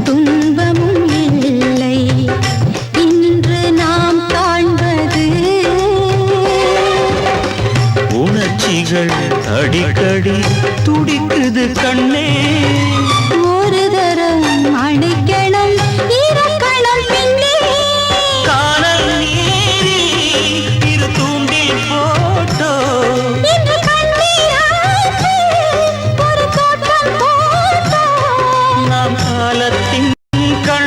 துன்பமும் இல்லை இன்று நாம் காண்பது. உணர்ச்சிகள் அடிக்கடி துடிக்குது கண்ணே. ஒரு தரம் அடிக்கணும் இறக்கணும் பின்னே. காணல் நீரி இரு தூண்டில் போட்டோ. இன்று கண்ணீராச்சு ஒரு தோட்டம் போட்டோ. நாம் காலத்தின் கண்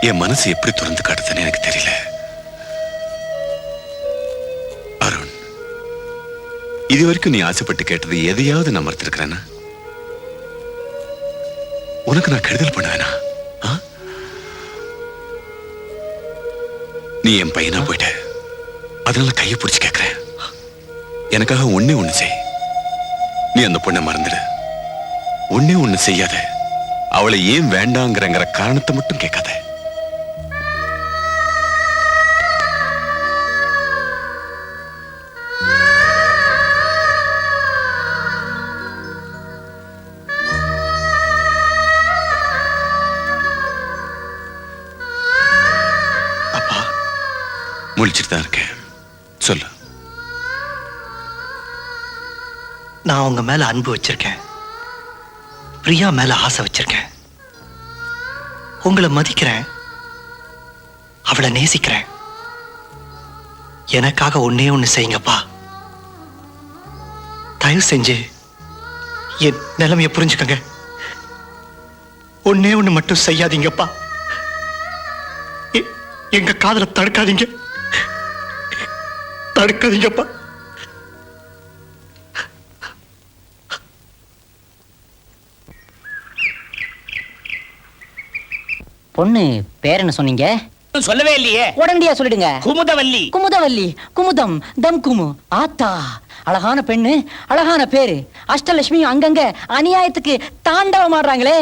என் மனசு எப்படி துறந்து காட்டுதுன்னு எனக்கு தெரியல. அருண், இது வரைக்கும் நீ ஆசைப்பட்டு கேட்டது எதையாவது நான் மறுத்திருக்கிறேன்னா? உனக்கு நான் கெடுதல் பண்ணுவேனா? நீ என் பையனா போயிட்ட, அதனால கையை பிடிச்சு கேட்கிறேன், எனக்காக ஒண்ணே ஒண்ணு செய். நீ அந்த பொண்ணை மறந்துடு. ஒண்ணே ஒண்ணு செய்யாத. அவளை ஏன் வேண்டாங்கிற காரணத்தை மட்டும் கேட்காத. அப்பா, முழிச்சிட்டு தான் இருக்கேன், சொல்லு. நான் உங்க மேல அன்பு வச்சிருக்கேன், பிரியா மேல ஆசை வச்சிருக்கேன். உங்களை மதிக்கிறேன், அவளை நேசிக்கிறேன். எனக்காக ஒண்ணே ஒண்ணு செய்யுங்கப்பா. தயவு செஞ்சு என் நிலைமைய புரிஞ்சுக்கங்க. ஒண்ணே ஒண்ணு மட்டும் செய்யாதீங்கப்பா. எங்க காதலை தடுக்காதீங்க, தடுக்காதீங்கப்பா. பொண்ணு பேர் என்ன சொன்னீங்க? சொல்லவே இல்லையே. உடனடியா சொல்லிடுங்க. குமுதவல்லி. குமுதவல்லி, குமுதம், தம் குமு. ஆத்தா, அழகான பெண்ணு, அழகான பேரு. அஷ்டலட்சுமி அங்கங்க அநியாயத்துக்கு தாண்டவம் ஆடுறாங்களே.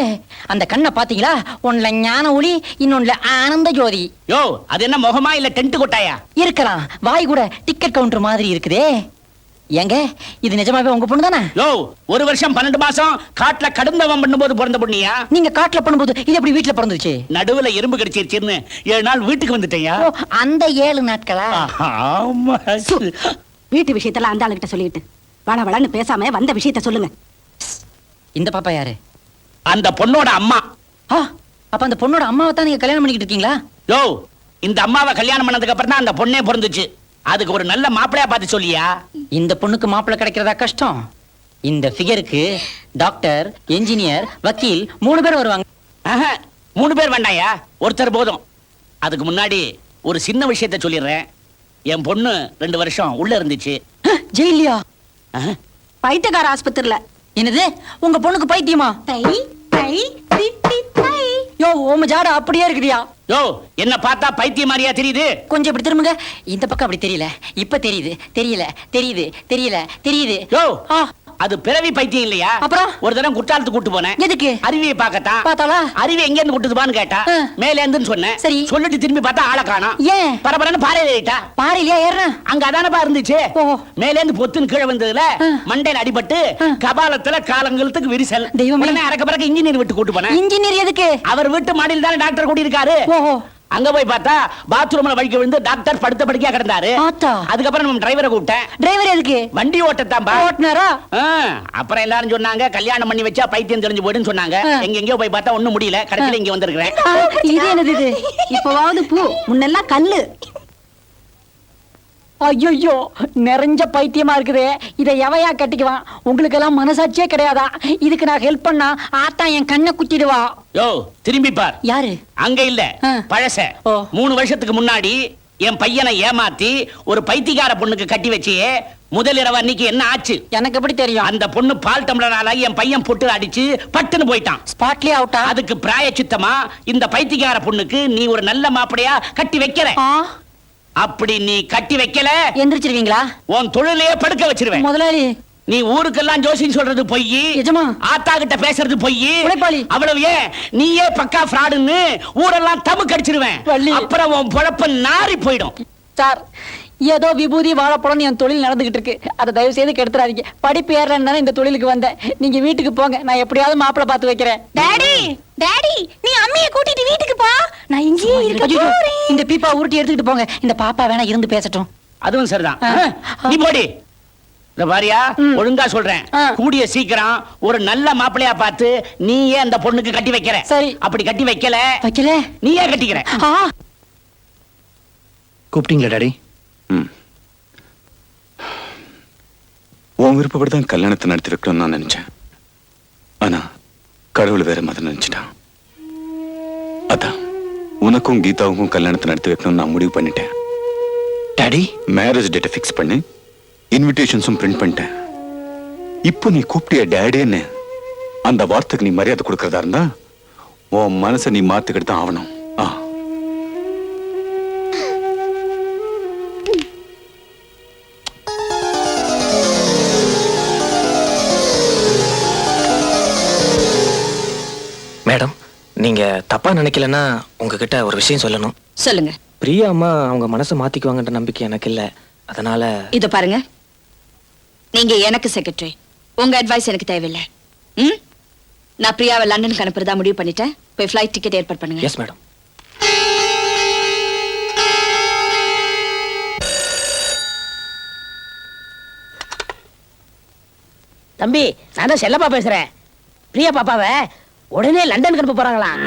அந்த கண்ணை பாத்தீங்களா? ஒன்னுல ஞான ஒளி, இன்னொன்னுல ஆனந்த ஜோதி. யோ, அது என்ன முகமா இல்ல டென்ட் கொட்டாயா? இருக்கலாம். வாய் கூட டிக்கெட் கவுண்டர் மாதிரி இருக்குதே. ஏங்க, இது நிஜமாவே உங்க பொண்ணு தானே? யோ, 1 வருஷம் 12 மாசம் காட்டுல கடுந்தவம் பண்ணும்போது பிறந்த பொண்ணியா? நீங்க காட்டுல பண்ணும்போது இது எப்படி வீட்டுல பிறந்துச்சு? நடுவுல எறும்பு கடிச்சிருச்சுன்னு 7 நாள் வீட்டுக்கு வந்துட்டேயா? அந்த 7 நாட்களா? ஆமா. வீட்டு விஷயத்தெல்லாம் அந்த ஆளுகிட்ட சொல்லிட்டு வள வளன்னு பேசாம வந்த விஷயத்த சொல்லுங்க. இந்த பாப்பா யாரு? அந்த பொண்ணோட அம்மா. அப்ப அந்த பொண்ணோட அம்மாவை தான் நீங்க கல்யாணம் பண்ணிக்கிட்டு இருக்கீங்களா? யோ, இந்த அம்மாவை கல்யாணம் பண்ணதுக்கு அப்புறம் தான் அந்த பொண்ணே பிறந்துச்சு. அதுக்கு ஒரு நல்ல மாப்பிளையா பார்த்து சொல்லியா? இந்த பொண்ணுக்கு மாப்பிள்ளை கிடைக்கிறதா கஷ்டம். இந்த ஃபிகருக்கு டாக்டர், என்ஜினியர், வக்கீல் 3 பேர் வருவாங்க. 3 பேர் வேண்டாயா, ஒருத்தர் போதும். அதுக்கு முன்னாடி ஒரு சின்ன விஷயத்த சொல்லிடுறேன். என் பொண்ணு 2 வருஷம் உள்ள இருந்துச்சு. ஜெயிலியா? பைத்தியக்கார ஆஸ்பத்திரியில. என்னது, உங்க பொண்ணுக்கு பைத்தியமா? யோ, உங்க ஜாட அப்படியே இருக்குதியா? யோ, என்ன பார்த்தா பைத்தியம் மாதிரியா தெரியுது? கொஞ்சம் இப்படி திரும்புங்க. இந்த பக்கம் அப்படி தெரியல, இப்ப தெரியுது. தெரியல, தெரியுது, தெரியல, தெரியுது. யோ, அது பிறவி பைத்தியம் இல்லையா? அப்புறம் ஒரு தடவை குற்றாலத்துக்கு கூட்டு போனேன். எதுக்கு? அருவியை பார்க்கத்தான். பார்த்தாளா? அருவி எங்க இருந்து கூட்டுதுபான்னு கேட்டா, மேல இருந்துன்னு சொன்னேன். சரி, சொல்லிட்டு திரும்பி பார்த்தா ஆளை காணோம். ஏன்? பரபரன்னு பாறையில ஏறிட்டா. பாறையிலயா ஏறேன்? அங்க அதானப்பா இருந்துச்சு. மேல இருந்து பொத்துன்னு கீழே வந்ததுல மண்டையில அடிபட்டு கபாலத்துல காலங்களுக்கு விரிசல். உடனே அறக்க பறக்க இன்ஜினியர் விட்டு கூட்டு போனேன். இன்ஜினியர் எதுக்கு? அவர் வீட்டு மாடியில் தானே டாக்டர் கூட்டி இருக்காரு. அங்க போய் பார்த்தா பாத்ரூம்ல வழிக்க விழுந்து டாக்டர் படுத்த படுக்கையா கிடந்தாரு. அதுக்கப்புறம் நம்ம டிரைவரை கூப்பிட்டேன். டிரைவர் எதுக்கு? வண்டி ஓட்டத்தாம்பா. ஓட்டுனாரா? அப்புறம் எல்லாரும் சொன்னாங்க கல்யாணம் பண்ணி வச்சா பைத்தியம் தெரிஞ்சு போயிடுன்னு சொன்னாங்க. எங்கெங்கயோ போய் பார்த்தா ஒண்ணும் முடியல. கடைசியில இங்க வந்திருக்கிறேன். இது என்னது இது? இப்பவாவது பூ, முன்னெல்லாம் கல்லு. ஐயோ, நிறைஞ்ச பைத்தியமா இருக்குதே. இதை எவையா கட்டிக்குவான்? உங்களுக்கு எல்லாம் மனசாட்சியே கிடையாதா? இதுக்கு நான் ஹெல்ப் பண்ணா ஆத்தா என் கண்ணை குத்திடுவா. யோ, திரும்பி பார். யாரு? அங்க இல்ல, பழச. 3 வருஷத்துக்கு முன்னாடி என் பையனை ஏமாத்தி ஒரு பைத்தியக்கார பொண்ணுக்கு கட்டி வச்சியே, முதல் இரவு அன்னைக்கு என்ன ஆச்சு? எனக்கு எப்படி தெரியும்? அந்த பொண்ணு பால் டம்ளரால என் பையன் பொட்டு அடிச்சு பட்டுன்னு போயிட்டான். ஸ்பாட்லயே அவுட்டா? அதுக்கு பிராயச்சித்தமா இந்த பைத்தியக்கார பொண்ணுக்கு நீ ஒரு நல்ல மாப்பிளையா கட்டி வைக்கிற. அப்படி நீ கட்டி வைக்கல, எந்திரிச்சிருவீங்களா? உன் தொழிலையே படுக்க வச்சிருவேன். முதலாளி, நீ ஊருக்கெல்லாம் ஜோசின்னு சொல்றது பொய், ஆத்தா கிட்ட பேசுறது பொய். அவ்வளவு ஏன், நீயே பக்கா ஃப்ராடுன்னு ஊரெல்லாம் தமுக்கு அடிச்சிருவேன். அப்புறம் உன் பொழப்ப நாரி போயிடும். சார், ஏதோ விபூதி வாழைப்பழம் என் தொழில் நடந்துகிட்டு இருக்கு. அதை தயவு செய்து கெடுத்துறாதீங்க. படிப்பு ஏறலன்னு இந்த தொழிலுக்கு வந்தேன். நீங்க வீட்டுக்கு போங்க, நான் எப்படியாவது மாப்பிளை பார்த்து வைக்கிறேன். டாடி, டாடி, நீ அம்மியை கூட்டிட்டு வீட்டுக்கு போ. நான் இங்கேயே இருக்க போறேன். இந்த பீப்பா உருட்டி எடுத்துக்கிட்டு போங்க. இந்த பாப்பா வேணா இருந்து பேசட்டும். அதுவும் சரிதான். நீ போடி. இந்த பாரியா, ஒழுங்கா சொல்றேன். கூடிய சீக்கிரம் ஒரு நல்ல மாப்பிளையா பார்த்து நீயே அந்த பொண்ணுக்கு கட்டி வைக்கிற. சரி. அப்படி கட்டி வைக்கல நீயே கட்டிக்கிற. கூப்பிட்டீங்களா டாடி? உன் விருப்பப்படிதான் கல்யாணத்தை நடத்தி வைக்கணும்னு நான் நினைச்சேன். ஆனா கடவுள் வேற மதம் நினைச்சிட்டான். அதான் உனக்கும் கீதாவுக்கும் கல்யாணத்தை நடத்தி வைக்கணும்னு நான் முடிவு பண்ணிட்டேன். டாடி, மேரேஜ் டேட்டை ஃபிக்ஸ் பண்ணி இன்விடேஷன்ஸும் பிரிண்ட் பண்ணிட்டேன். இப்போ நீ கூப்பிட்டிய டேடின்னு அந்த வார்த்தைக்கு நீ மரியாதை கொடுக்கறதா இருந்தா உன் மனசை நீ மாத்திக்கிட்டு தான் ஆகணும். மேடம், நீங்க தப்பா நினைக்கலன்னா உங்ககிட்ட ஒரு விஷயம் சொல்லணும். சொல்லுங்க. பிரியா அம்மா அவங்க மனசை மாத்திக்குவாங்கன்ற நம்பிக்கை எனக்கு இல்ல. அதனால இத பாருங்க, நீங்க எனக்கு செக்ரட்டரி, உங்க அட்வைஸ் எனக்கு தேவையில்லை. நான் பிரியாவை லண்டனுக்கு அனுப்புறதா முடிவு பண்ணிட்டேன். போய் ஃப்ளைட் டிக்கெட் ஏற்பாடு பண்ணுங்க. Yes madam. தம்பி, நான் தான் செல்லப்பா பேசுறேன். பிரியா பாப்பாவை உடனே லண்டனுக்கு அனுப்ப போறாங்களாம்.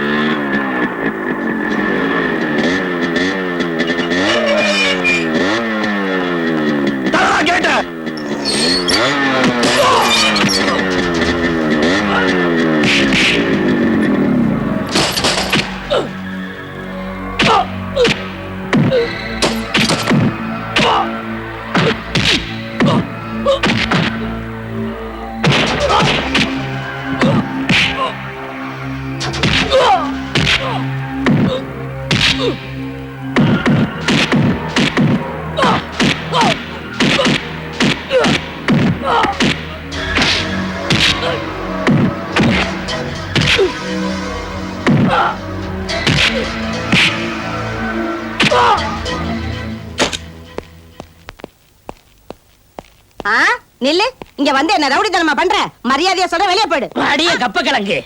நில்லு, இங்க வந்து என்ன ரவுடித்தனமா பண்ற? மரியாதையா சொல்ற, வெளியே போயிடு. அடியே கப்ப கிழங்கு.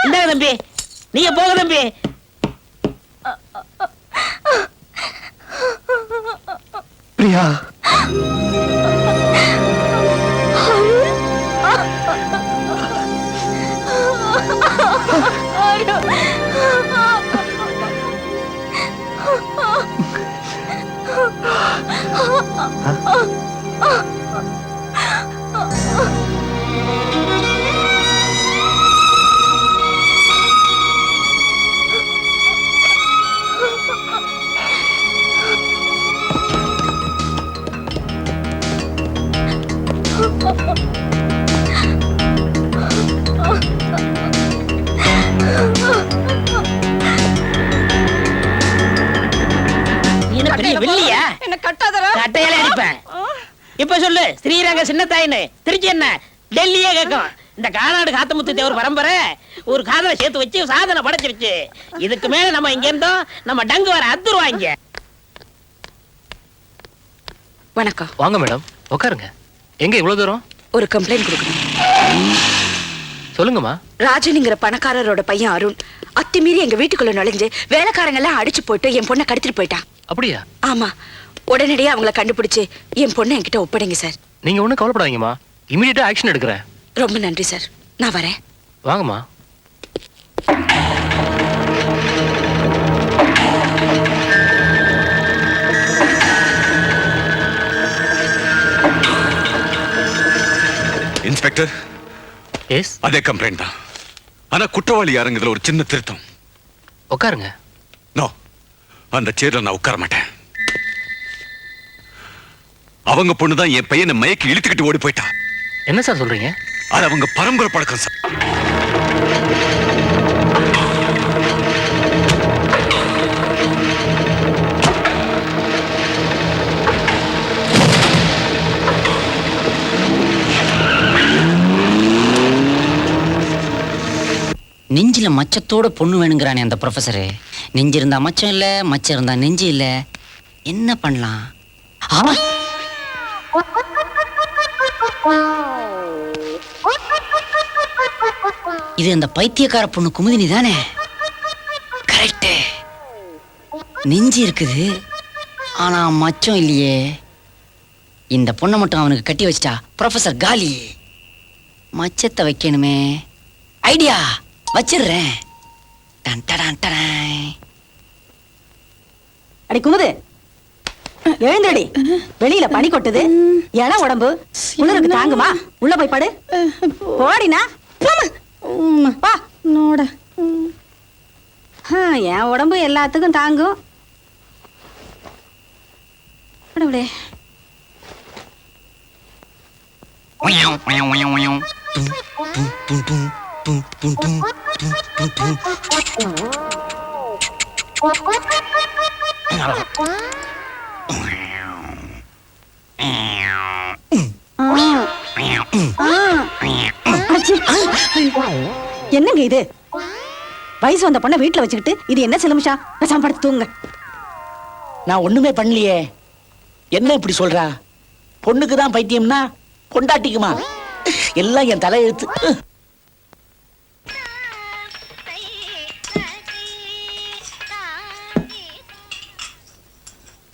இந்தாங்க தம்பி, நீங்க போக தம்பி. பிரியா, என்ன கட்டாதரா? கட்டையால அடிப்பேன். இப்ப சொல்லு, ஸ்ரீரங்க சின்ன தாயின்னு திருச்சி என்ன டெல்லியே கேட்கும். இந்த காநாடு காத்தமுத்து தேவர் பரம்பரை ஒரு காதலை சேர்த்து வச்சு சாதனை படைச்சிருச்சு. இதுக்கு மேல நம்ம இங்க இருந்தோம் நம்ம டங்கு வர அத்துருவாங்க. வணக்கம். வாங்க மேடம், உட்காருங்க. எங்க இவ்வளவு தூரம்? ஒரு கம்ப்ளைண்ட் கொடுக்கணும். சொல்லுங்கம்மா. ராஜனுங்கிற பணக்காரரோட பையன் அருண் அத்துமீறி எங்க வீட்டுக்குள்ள நுழைஞ்சு வேலைக்காரங்க எல்லாம் அடிச்சு போட்டு என் பொண்ணை கடத்திட்டு போயிட்டான். அப்படியா? ஆமா, உடனடியே அவங்கள கண்டுபிடிச்சு என் பொண்ணை என்கிட்ட ஒப்படைங்க சார். நீங்க ஒண்ணும் கவலைப்படாதீங்கம்மா, இமிடியேட்டா ஆக்ஷன் எடுக்கிறேன். ரொம்ப நன்றி சார், நான் வரேன். வாங்கம்மா. இன்ஸ்பெக்டர், எஸ், அதே கம்ப்ளைண்ட் தான். ஆனா குற்றவாளி யாருங்கிறதுல ஒரு சின்ன திருத்தம். உட்காருங்க. நோ, அந்த சேர்ல நான் உட்கார மாட்டேன். அவங்க பொண்ணுதான் என் பையனை மயக்கி இழுத்துக்கிட்டு ஓடி போயிட்டா. என்ன சார் சொல்றீங்க? அது அவங்க பரம்பரை பழக்கம் சார். நெஞ்சில மச்சத்தோட பொண்ணு வேணுங்கிறானே அந்த ப்ரொஃபஸரு. நெஞ்சு இருந்தா மச்சம் இல்ல, மச்சம் இருந்தா நெஞ்சு இல்ல. என்ன பண்ணலாம்? இது அந்த பைத்தியக்கார பொண்ணு குமுதினி தானே? கரெக்ட். நெஞ்சு இருக்குது, ஆனா மச்சம் இல்லையே. இந்த பொண்ணை மட்டும் அவனுக்கு கட்டி வச்சிட்டா ப்ரொஃபஸர் காலி. மச்சத்தை வைக்கணுமே. ஐடியா, வச்சிடுறேன். அடி குமுது, எழுந்தடி. வெளியில பனி கொட்டுது, இள உடம்பு குளிருக்கு தாங்குமா? உள்ள போய் படு. போடினா என் உடம்பு எல்லாத்துக்கும் தாங்கும். கடவுளே. என்னங்க இது? வயசு வந்த பொண்ணை வீட்டுல வச்சுக்கிட்டு இது என்ன சிலமிஷா? பேசாம படுத்து தூங்க. நான் ஒண்ணுமே பண்ணலையே. என்ன இப்படி சொல்றா? பொண்ணுக்கு தான் பைத்தியம்னா பொண்டாட்டிக்குமா? எல்லாம் என் தலையெழுத்து.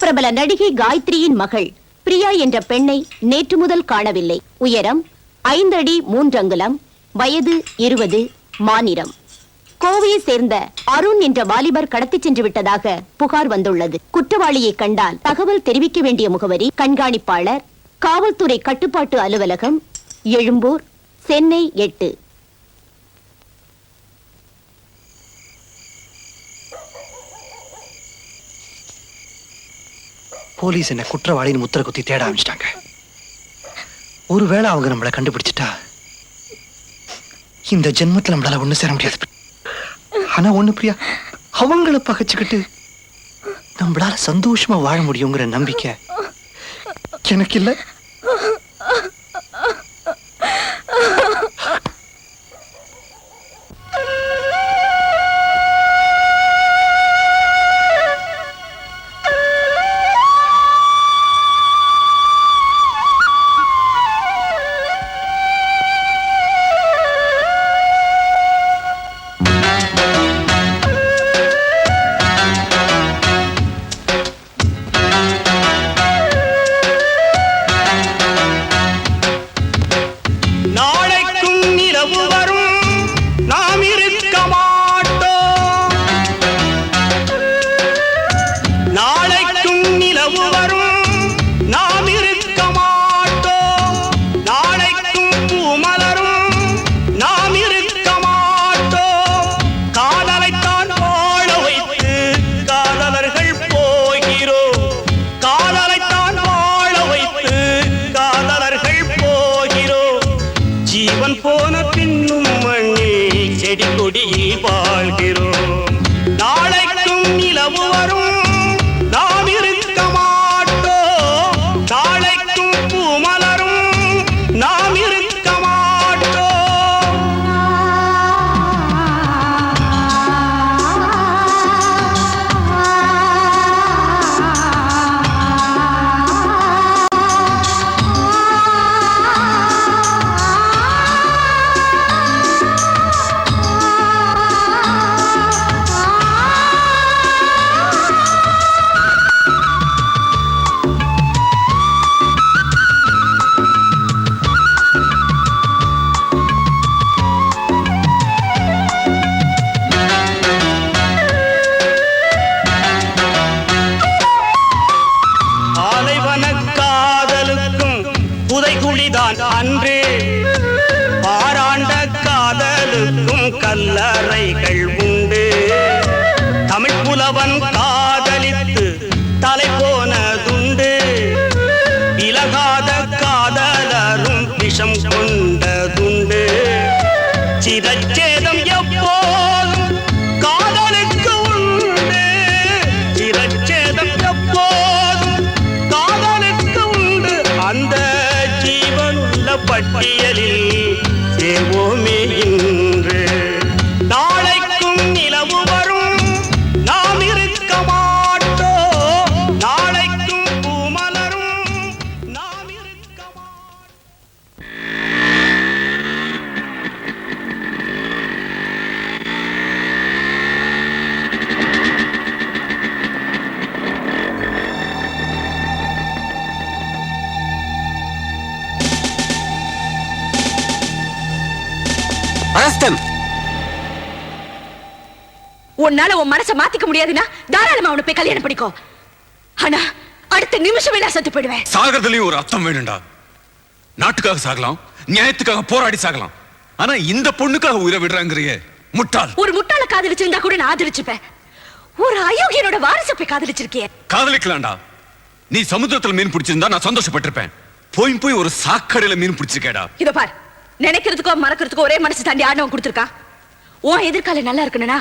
பிரபல நடிகை காயத்ரியின் மகள் பிரியா என்ற பெண்ணை நேற்று முதல் காணவில்லை. உயரம் 5 அடி 3 அங்குலம், வயது 20, மாநிலம் கோவையை சேர்ந்த அருண் என்ற வாலிபர் கடத்தி சென்று விட்டதாக புகார் வந்துள்ளது. குற்றவாளியை கண்டால் தகவல் தெரிவிக்க வேண்டிய முகவரி: கண்காணிப்பாளர், காவல்துறை கட்டுப்பாட்டு அலுவலகம், எழும்பூர், சென்னை 8. போலீஸ் என்ன குற்றவாளின்னு முத்திர குத்தி தேட ஆரம்பிச்சிட்டாங்க. ஒருவேளை அவங்க நம்மளை கண்டுபிடிச்சிட்டா இந்த ஜென்மத்துல நம்மளால ஒண்ணு சேர முடியாது. ஆனா ஒண்ணு பிரியா, அவங்கள பகைச்சுக்கிட்டு நம்மளால சந்தோஷமா வாழ முடியுங்கிற நம்பிக்கை எனக்கு இல்ல. கல்லறைகள் உண்டு. தமிழ் புலவன் காதலித்து தலை போனதுண்டு. இலகாத காதலரும் விஷம் கொண்டதுண்டு. சிரச்சேதம் எப்போதும் காதலுக்கு உண்டு. சிரச்சேதம் எப்போதும் காதலுக்கு உண்டு. அந்த ஜீவனுள்ள பட்டியலில் சேர்வோமே இன்று. நாளைக்கும் நிலவு வரும், நாம் இருக்க மாட்டோம். நாளைக்கும் பூமலரும், நாம் இருக்க மாட்டோம். உன்னால உன் மனசை மாத்திக்க முடியாதுன்னா தாராளமா அவனை போய் கல்யாணம் பண்ணிக்கோ. ஆனா அடுத்த நிமிஷம் நான் செத்து போயிடுவேன். சாகிறதுலயும் ஒரு அர்த்தம் வேணும்டா. நாட்டுக்காக சாகலாம், நியாயத்துக்காக போராடி சாகலாம். ஆனா இந்த பொண்ணுக்காக உயிரை விடுறாங்கறியே முட்டாள். ஒரு முட்டாள காதலிச்சிருந்தா கூட நான் ஆதரிச்சுப்பேன். ஒரு அயோக்கியனோட வாரிசை போய் காதலிச்சிருக்கியே. காதலிக்கலாம்டா. நீ சமுத்திரத்துல மீன் பிடிச்சிருந்தா நான் சந்தோஷப்பட்டிருப்பேன். போய் போய் ஒரு சாக்கடையில மீன் பிடிச்சிருக்கேடா. இதோ பார், நினைக்கிறதுக்கோ மறக்கிறதுக்கோ ஒரே மனசு தாண்டி ஆண்டவன் கொடுத்துருக்கான். உன் எதிர்காலம் நல்லா இருக்கணும்னா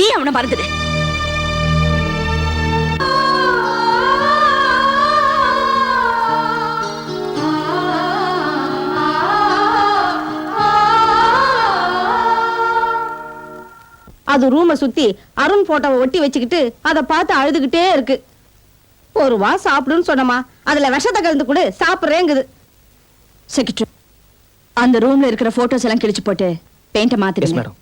நீ அவனை மறந்துடு. அது ரூமை சுத்தி அருண் போட்டோவை ஒட்டி வச்சுக்கிட்டு அதை பார்த்து அழுதுகிட்டே இருக்கு. ஒரு வா சாப்பிடுன்னு சொன்னமா, அதுல விஷத்தை கலந்து கூட சாப்பிடுறேங்குது. செக்ரட்டரி, அந்த ரூம்ல இருக்கிற போட்டோஸ் எல்லாம் கிழிச்சு போட்டு பெயிண்ட மாத்திடுங்க. மேடம்.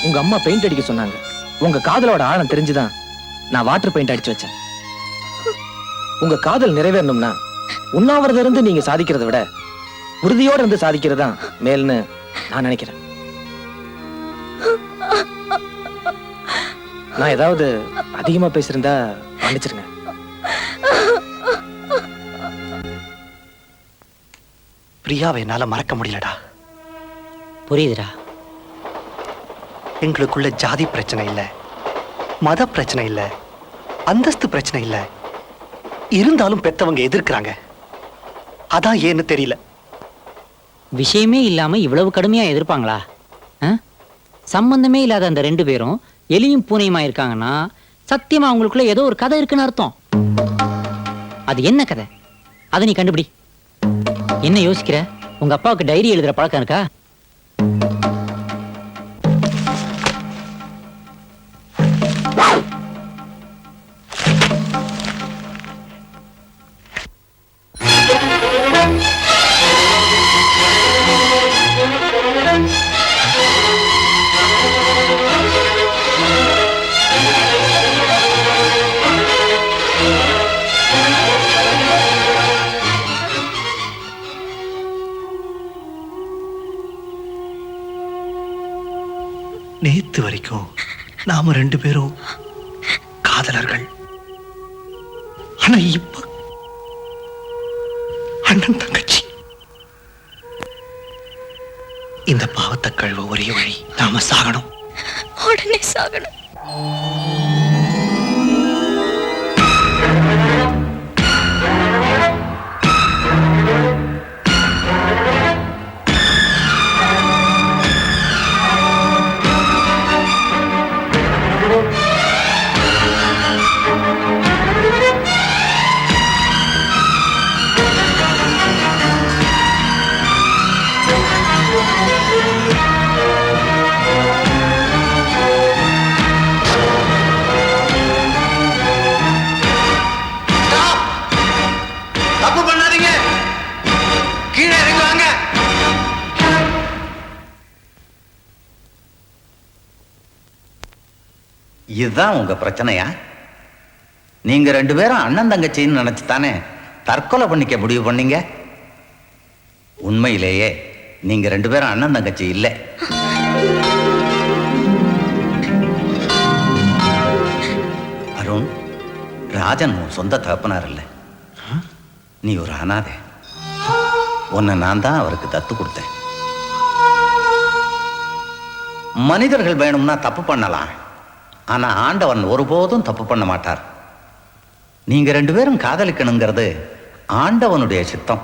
உங்க அம்மா பெயிண்ட் அடிக்க சொன்னாங்க. உங்க காதலோட ஆழம் தெரிஞ்சுதான் நான் வாட்டர் பெயிண்ட் அடிச்சு வச்சேன். உங்க காதல் நிறைவேறணும்னா உண்ணாவிரதம் இருந்து நீங்க சாதிக்கிறத விட உறுதியோட இருந்து சாதிக்கிறதா மேல்னு நான் நினைக்கிறேன். நான் ஏதாவது அதிகமா பேசியிருந்தா மன்னிச்சிருங்க. பிரியாவை என்னால மறக்க முடியலடா. புரியுதுடா. எங்களுக்குள்ள ஜாதி பிரச்சனை இல்ல, மத பிரச்சனை இல்ல, அந்தஸ்து பிரச்சனை இல்ல. இருந்தாலும் பெத்தவங்க எதிர்க்கிறாங்க. அதான் ஏன்னு தெரியல. விஷயமே இல்லாம இவ்வளவு கடுமையா எதிர்ப்பாங்களா? சம்பந்தமே இல்லாத அந்த 2 பேரும் எலியும் பூனையுமா இருக்காங்கன்னா சத்தியமா அவங்களுக்குள்ள ஏதோ ஒரு கதை இருக்குன்னு அர்த்தம். அது என்ன கதை? அதை நீ கண்டுபிடி. என்ன யோசிக்கிற? உங்க அப்பாவுக்கு டைரி எழுதுற பழக்கம் இருக்கா? நேத்து வரைக்கும் நாம 2 பேரும் காதலர்கள். ஆனா இப்ப அண்ணன் தங்கச்சி. இந்த பாவத்தை கழுவ ஒரே வழி, நாம சாகணும். உடனே சாகணும். தப்பு பண்ணாதீங்க, கீழே இறங்குவாங்க. இதுதான் உங்க பிரச்சனையா? நீங்க 2 பேரும் அண்ணன் தங்கச்சின்னு நினைச்சுதானே தற்கொலை பண்ணிக்க முடிவு பண்ணீங்க? உண்மையிலேயே நீங்க 2 பேரும் அண்ணன் தங்கச்சி இல்லை. அருண், ராஜன் உன் சொந்த தகப்பனார் இல்லை. நீ ஒரு அனாதை. உன்னை நான் தான் அவருக்கு தத்து கொடுத்தேன். மனிதர்கள் வேணும்னா தப்பு பண்ணலாம், ஆனா ஆண்டவன் ஒருபோதும் தப்பு பண்ண மாட்டார். நீங்க 2 பேரும் காதலிக்கணுங்கிறது ஆண்டவனுடைய சித்தம்.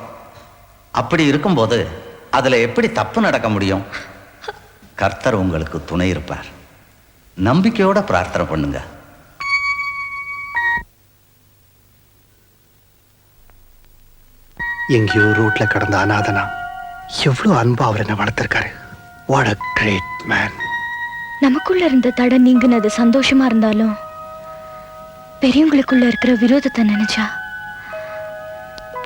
அப்படி இருக்கும்போது அதுல எப்படி தப்பு நடக்க முடியும்? கர்த்தர் உங்களுக்கு துணை இருப்பார். நம்பிக்கையோட பிரார்த்தனை பண்ணுங்க. எங்கேயோ ரோட்ல கடந்த அநாதனா எவ்வளவு அன்பா அவர் என்ன வளர்த்திருக்காரு. What a great man. நமக்குள்ள இருந்த தடை நீங்கினது சந்தோஷமா இருந்தாலும் பெரியவங்களுக்குள்ள இருக்கிற விரோதத்தை நினைச்சா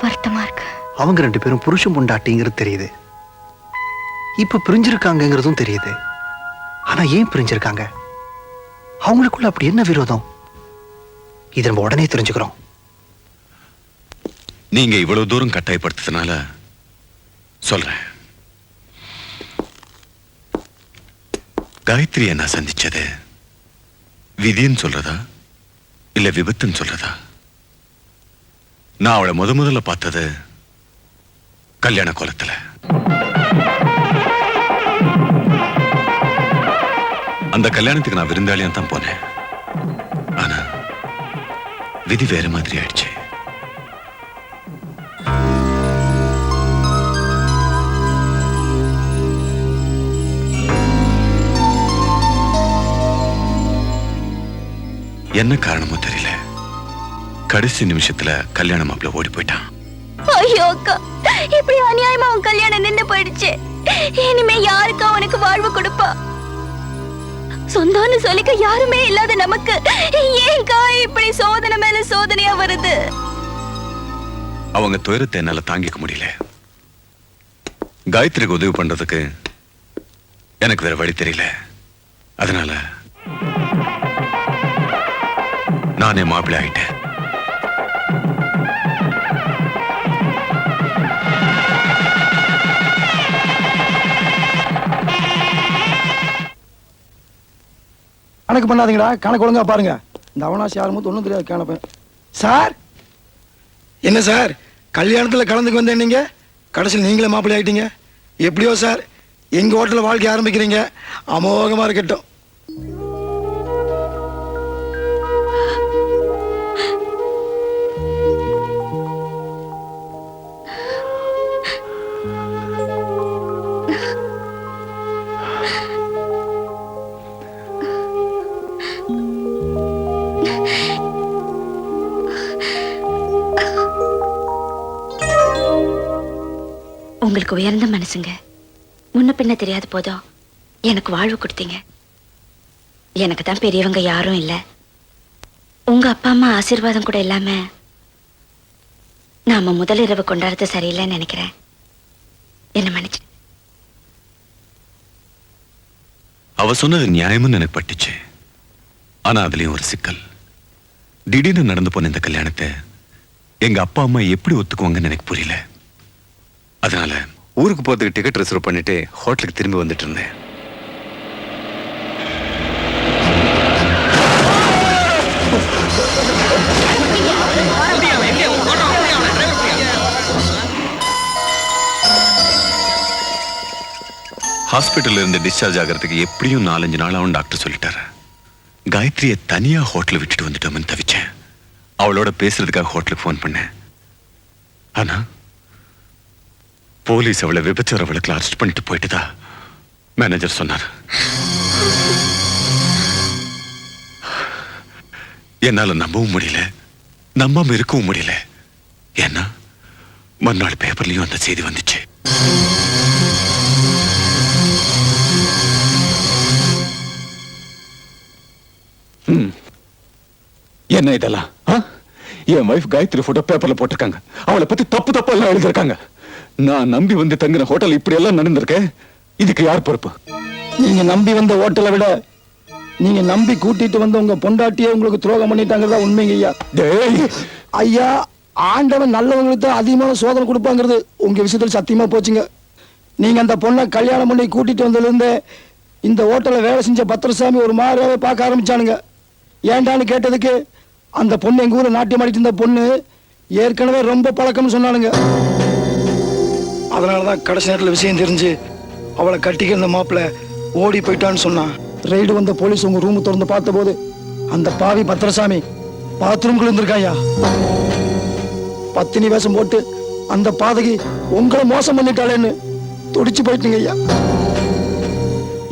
வருத்தமா இருக்கு. அவங்க 2 பேரும் புருஷன் பொண்டாட்டிங்கிறது தெரியுது. இப்ப பிரிஞ்சிருக்காங்கிறதும் தெரியுது. ஆனா ஏன் பிரிஞ்சிருக்காங்க? அவங்களுக்குள்ள அப்படி என்ன விரோதம்? இதை நம்ம உடனே தெரிஞ்சுக்கிறோம். நீங்க இவ்வளவு தூரம் கட்டாயப்படுத்ததுனால சொல்றேன். காயத்ரியை நான் சந்திச்சது விதின்னு சொல்றதா இல்ல விபத்துன்னு சொல்றதா? நான் அவளை முதல்ல பார்த்தது கல்யாண கோலத்துல. அந்த கல்யாணத்துக்கு நான் விருந்தாளியா தான் போனேன். ஆனா விதி வேற மாதிரி ஆயிடுச்சு. என்ன காரணமோ தெரியல, கடைசி நிமிஷத்துல கல்யாண மாப்பிள்ள ஓடி போயிட்டான். ஐயோ அக்கா, இப்படி அநியாயமா உன் கல்யாணம் நின்னு போயிடுச்சு. இனிமே யாருக்கா உனக்கு வாழ்வு கொடுப்பா? சொந்தம்னு சொல்லிக்க யாருமே இல்லாத நமக்கு ஏன்கா இப்படி சோதனை மேல சோதனையா வருது? அவங்க துயரத்தை என்னால தாங்கிக்க முடியல. காயத்ரிக்கு உதவி பண்றதுக்கு எனக்கு வேற வழி தெரியல. அதனால நானே மாப்பிள்ளை ஆயிட்டேன். கணக்கு பண்ணாதீங்கடா, கணக்கு ஒழுங்கா பாருங்க. இந்த அவனாசி யாருமோ ஒன்றும் தெரியாது கணப்பேன். சார் என்ன சார், கல்யாணத்தில் கலந்துக்கு வந்தேன், நீங்க கடைசியில் நீங்களே மாப்பிள்ளை ஆயிட்டீங்க. எப்படியோ சார், எங்க ஹோட்டலில் வாழ்க்கை ஆரம்பிக்கிறீங்க, அமோகமா இருக்கட்டும். உங்களுக்கு உயர்ந்த மனசுங்க. முன்ன பின்ன தெரியாத போதும் எனக்கு வாழ்வு கொடுத்தீங்க. எனக்கு தான் பெரியவங்க யாரும் இல்ல. உங்க அப்பா அம்மா ஆசீர்வாதம் கூட இல்லாம நாம முதல் இரவு கொண்டாடுறது சரியில்லைன்னு நினைக்கிறேன். என்ன மன்னிச்சு. அவ சொன்னது நியாயம்னு எனக்கு பட்டுச்சு. ஆனா அதுலயும் ஒரு சிக்கல். திடீர்னு நடந்து போன இந்த கல்யாணத்தை எங்க அப்பா அம்மா எப்படி ஒத்துக்குவாங்கன்னு எனக்கு புரியல. அதனால ஊருக்கு போறதுக்கு டிக்கெட் ரிசர்வ் பண்ணிட்டு ஹோட்டலுக்கு திரும்பி வந்துட்டு இருந்தேன். ஹாஸ்பிட்டல்ல இருந்து டிஸ்சார்ஜ் ஆகிறதுக்கு எப்படியும் 4-5 நாள் ஆகும் டாக்டர் சொல்லிட்டாரு. காயத்ரியை தனியா ஹோட்டல விட்டுட்டு வந்துட்டோம்னு தவிச்சேன். அவளோட பேசுறதுக்காக ஹோட்டலுக்கு ஃபோன் பண்ணேன். ஆனா போலீஸ் அவளை விபச்சார வழக்குல அரெஸ்ட் பண்ணிட்டு போயிட்டுதா மேனேஜர் சொன்னார். என்னால நம்பவும் முடியல, நம்பாம இருக்கவும் முடியல. ஏன்னா மறுநாள் பேப்பர்லயும் அந்த செய்தி வந்துச்சு. என்ன இதெல்லாம்? என் வைஃப் காயத்ரி போட்டோ பேப்பர்ல போட்டிருக்காங்க. அவளை பத்தி தப்பு எல்லாம் எழுதிருக்காங்க. நான் நம்பி வந்து தங்கின ஹோட்டல் இப்படி எல்லாம் நடந்திருக்கேன். இதுக்கு யார் பொறுப்பு? நீங்க நம்பி வந்த ஹோட்டலை விட நீங்க நம்பி கூட்டிட்டு வந்த உங்க பொண்டாட்டியே உங்களுக்கு துரோகம் பண்ணிட்டாங்கிறதா உண்மைங்க ஐயா. ஐயா, ஆண்டவன் நல்லவங்களுக்கு தான் அதிகமான சோதனை கொடுப்பாங்கிறது உங்க விஷயத்துல சத்தியமா போச்சுங்க. நீங்க அந்த பொண்ணை கல்யாணம் பண்ணி கூட்டிட்டு வந்ததுல இருந்து இந்த ஹோட்டல்ல வேலை செஞ்ச பத்திரசாமி ஒரு மாதிரியாவே பார்க்க ஆரம்பிச்சானுங்க. ஏண்டான்னு கேட்டதுக்கு அந்த பொண்ணு எங்க ஊர்ல நாட்டியம் ஆடிட்டு இருந்த பொண்ணு ஏற்கனவே ரொம்ப பழக்கம்னு சொன்னானுங்க. அதனாலதான் கடைசி நேரத்தில் விஷயம் தெரிஞ்சு அவளை கட்டிக்க இருந்த மாப்பிள்ள ஓடி போயிட்டான்னு சொன்னான். ரைடு வந்த போலீஸ் உங்க ரூம் திறந்து பார்த்த போது அந்த பாவி பத்திரசாமி பாத்ரூம்குள்ள இருந்திருக்காயா. பத்தினி வேஷம் போட்டு அந்த பாதகி உங்களை மோசம் பண்ணிட்டாளேன்னு துடிச்சு போயிட்டுங்க ஐயா.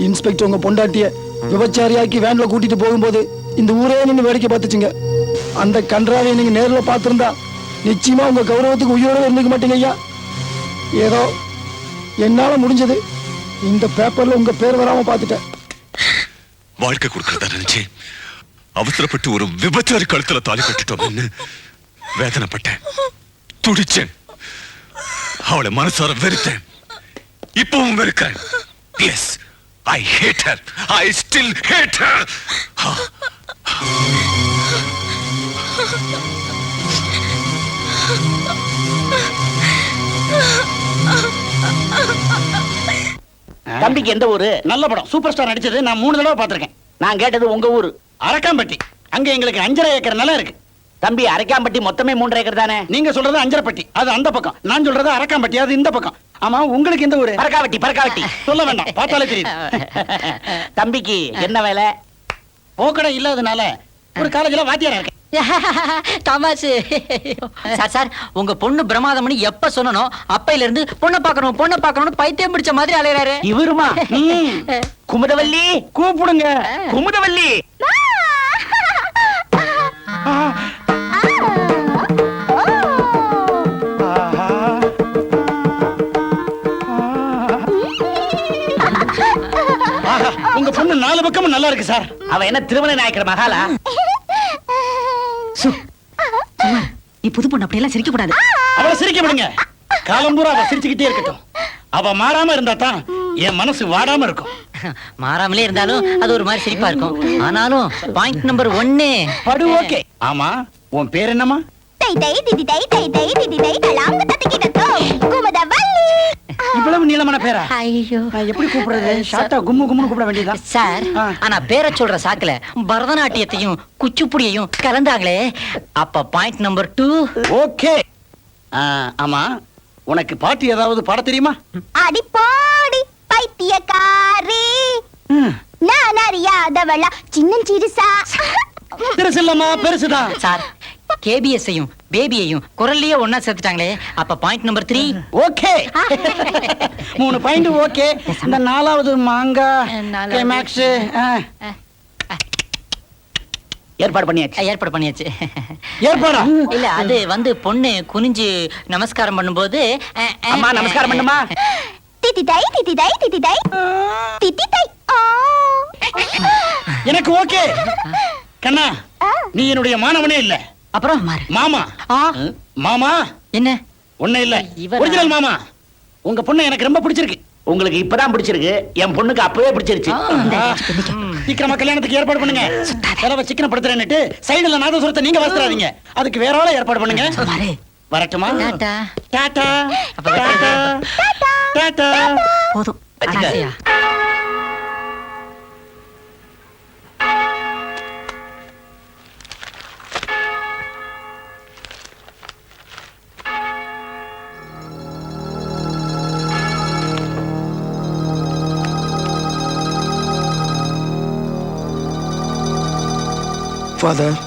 இன்ஸ்பெக்டர் உங்க பொண்டாட்டிய விபச்சாரியாக்கி வேன்ல கூட்டிட்டு போகும்போது இந்த ஊரே நின்று வேடிக்கை பார்த்துச்சுங்க. அந்த கன்றாவியை நீங்க நேரில் பார்த்திருந்தா நிச்சயமா உங்க கௌரவத்துக்கு உயிரோட இருந்துக்க மாட்டீங்க ஐயா. ஏதோ என்னால முடிஞ்சது இந்த பேப்பர்ல உங்க பேர் வராம பார்த்துட்டேன். வாழ்க்கை கொடுக்கறதா நினைச்சு அவசரப்பட்டு ஒரு விபச்சாரி கழுத்துல தாலி கட்டிட்டோம்னு வேதனைப்பட்டேன், துடிச்சேன். அவளை மனசார வெறுத்தேன், இப்பவும் வெறுக்கிறேன். Yes, I hate her, I still hate her. தம்பிக்கு எந்த ஊரு? நல்ல படம், சூப்பர் ஸ்டார் நடிச்சது. நான் 3 தடவை பார்த்திருக்கேன். நான் கேட்டது உங்க ஊரு. அரக்காம்பட்டி. அங்க எங்களுக்கு 5.5 ஏக்கர் நிலம் இருக்கு. தம்பி, அரக்காம்பட்டி மொத்தமே 3 ஏக்கர் தானே? நீங்க சொல்றது அஞ்சரைப்பட்டி, அது அந்த பக்கம். நான் சொல்றது அரக்காம்பட்டி, அது இந்த பக்கம். ஆமா, உங்களுக்கு எந்த ஊரு? பரக்காவட்டி. பரக்காவட்டி சொல்ல வேண்டாம், பார்த்தாலே தெரியும். தம்பிக்கு என்ன வேலை? போக்கடை இல்லாதனால ஒரு காலேஜ்ல வாத்தியாரா இருக்கேன். தமாசு. சார் சார், உங்க பொண்ணு பிரமாதம்னு எப்ப சொன்னனோ அப்பையில இருந்து பொண்ணை பார்க்கணும்னு பைத்தியம் பிடிச்ச மாதிரி அலையறாரு. இவருமா? குமுதவல்லி கூப்பிடுங்க. குமுதவல்லி. உங்க பொண்ணு 4 பக்கமும் நல்லா இருக்கு சார். அவ என்ன திருமண நாயக்கர் மகாலா? நீ புது பொண்ணு அப்படியெல்லாம் சிரிக்க கூடாது. அவளை சிரிக்க விடுங்க. காலம்பூரா அவ சிரிச்சுக்கிட்டே இருக்கட்டும். அவ மாறாம இருந்தா தான் என் மனசு வாடாம இருக்கும். மாறாமலே இருந்தாலும் அது ஒரு மாதிரி சிரிப்பா இருக்கும். ஆனாலும் பாயிண்ட் நம்பர் 1 படு. ஓகே. ஆமா, உன் பேர் என்னமா? இவ்வளவு நீளமான பேரா? ஐயோ, எப்படி கூப்பிடுறது? ஷார்ட்டா கும்மு கும்முன்னு கூப்பிட வேண்டியதுதான் சார். ஆனா பேரை சொல்ற சாக்குல பரதநாட்டியத்தையும் குச்சிப்புடியையும் கலந்தாங்களே, அப்ப பாயிண்ட் நம்பர் 2. ஓகே. ஆமா, உனக்கு பாட்டு ஏதாவது பாட தெரியுமா? அடி போடி பைத்தியக்காரி, நான் அறியாதவளா சின்னஞ்சிறுசா. பெருசில்லம்மா, பெருசுதான். சார், கேபிஎஸ்ஸையும் பேபியையும் குரல்லையே ஒன்னா சேர்த்துட்டாங்களே, அப்ப point number 3. Okay. 3 point. Okay. இந்த 4வது மாங்கா கிளைமாக்ஸ் ஏற்பாடு பண்ணியாச்சு. ஏற்பாடா? இல்ல, அது வந்து பொண்ணு குனிஞ்சு நமஸ்காரம் பண்ணும்போது அம்மா நமஸ்காரம் பண்ணுமா? திதிதை திதிதை திதிதை திதிதை. எனக்கு ஓகே. கண்ணா, நீ என்னுடைய மாணவனே இல்ல. அப்புறம் மாமா. மாமா என்ன? ஒண்ணு இல்ல, ஒரிஜினல் மாமா. உங்க பொண்ணு எனக்கு ரொம்ப பிடிச்சிருக்கு. உங்களுக்கு இப்பதான் பிடிச்சிருக்கு, என் பொண்ணுக்கு அப்பவே பிடிச்சிருச்சு. சீக்கிரமா கல்யாணத்துக்கு ஏற்பாடு பண்ணுங்க. செலவை சிக்கனப்படுத்துறேன்னுட்டு சைடுல நாதசுரத்தை நீங்க வாசிறாதீங்க. அதுக்கு வேற ஆள ஏற்பாடு பண்ணுங்க. வரட்டுமா? டாடா. டாடா. டாடா. டாடா. போதும். ஃபாதர்.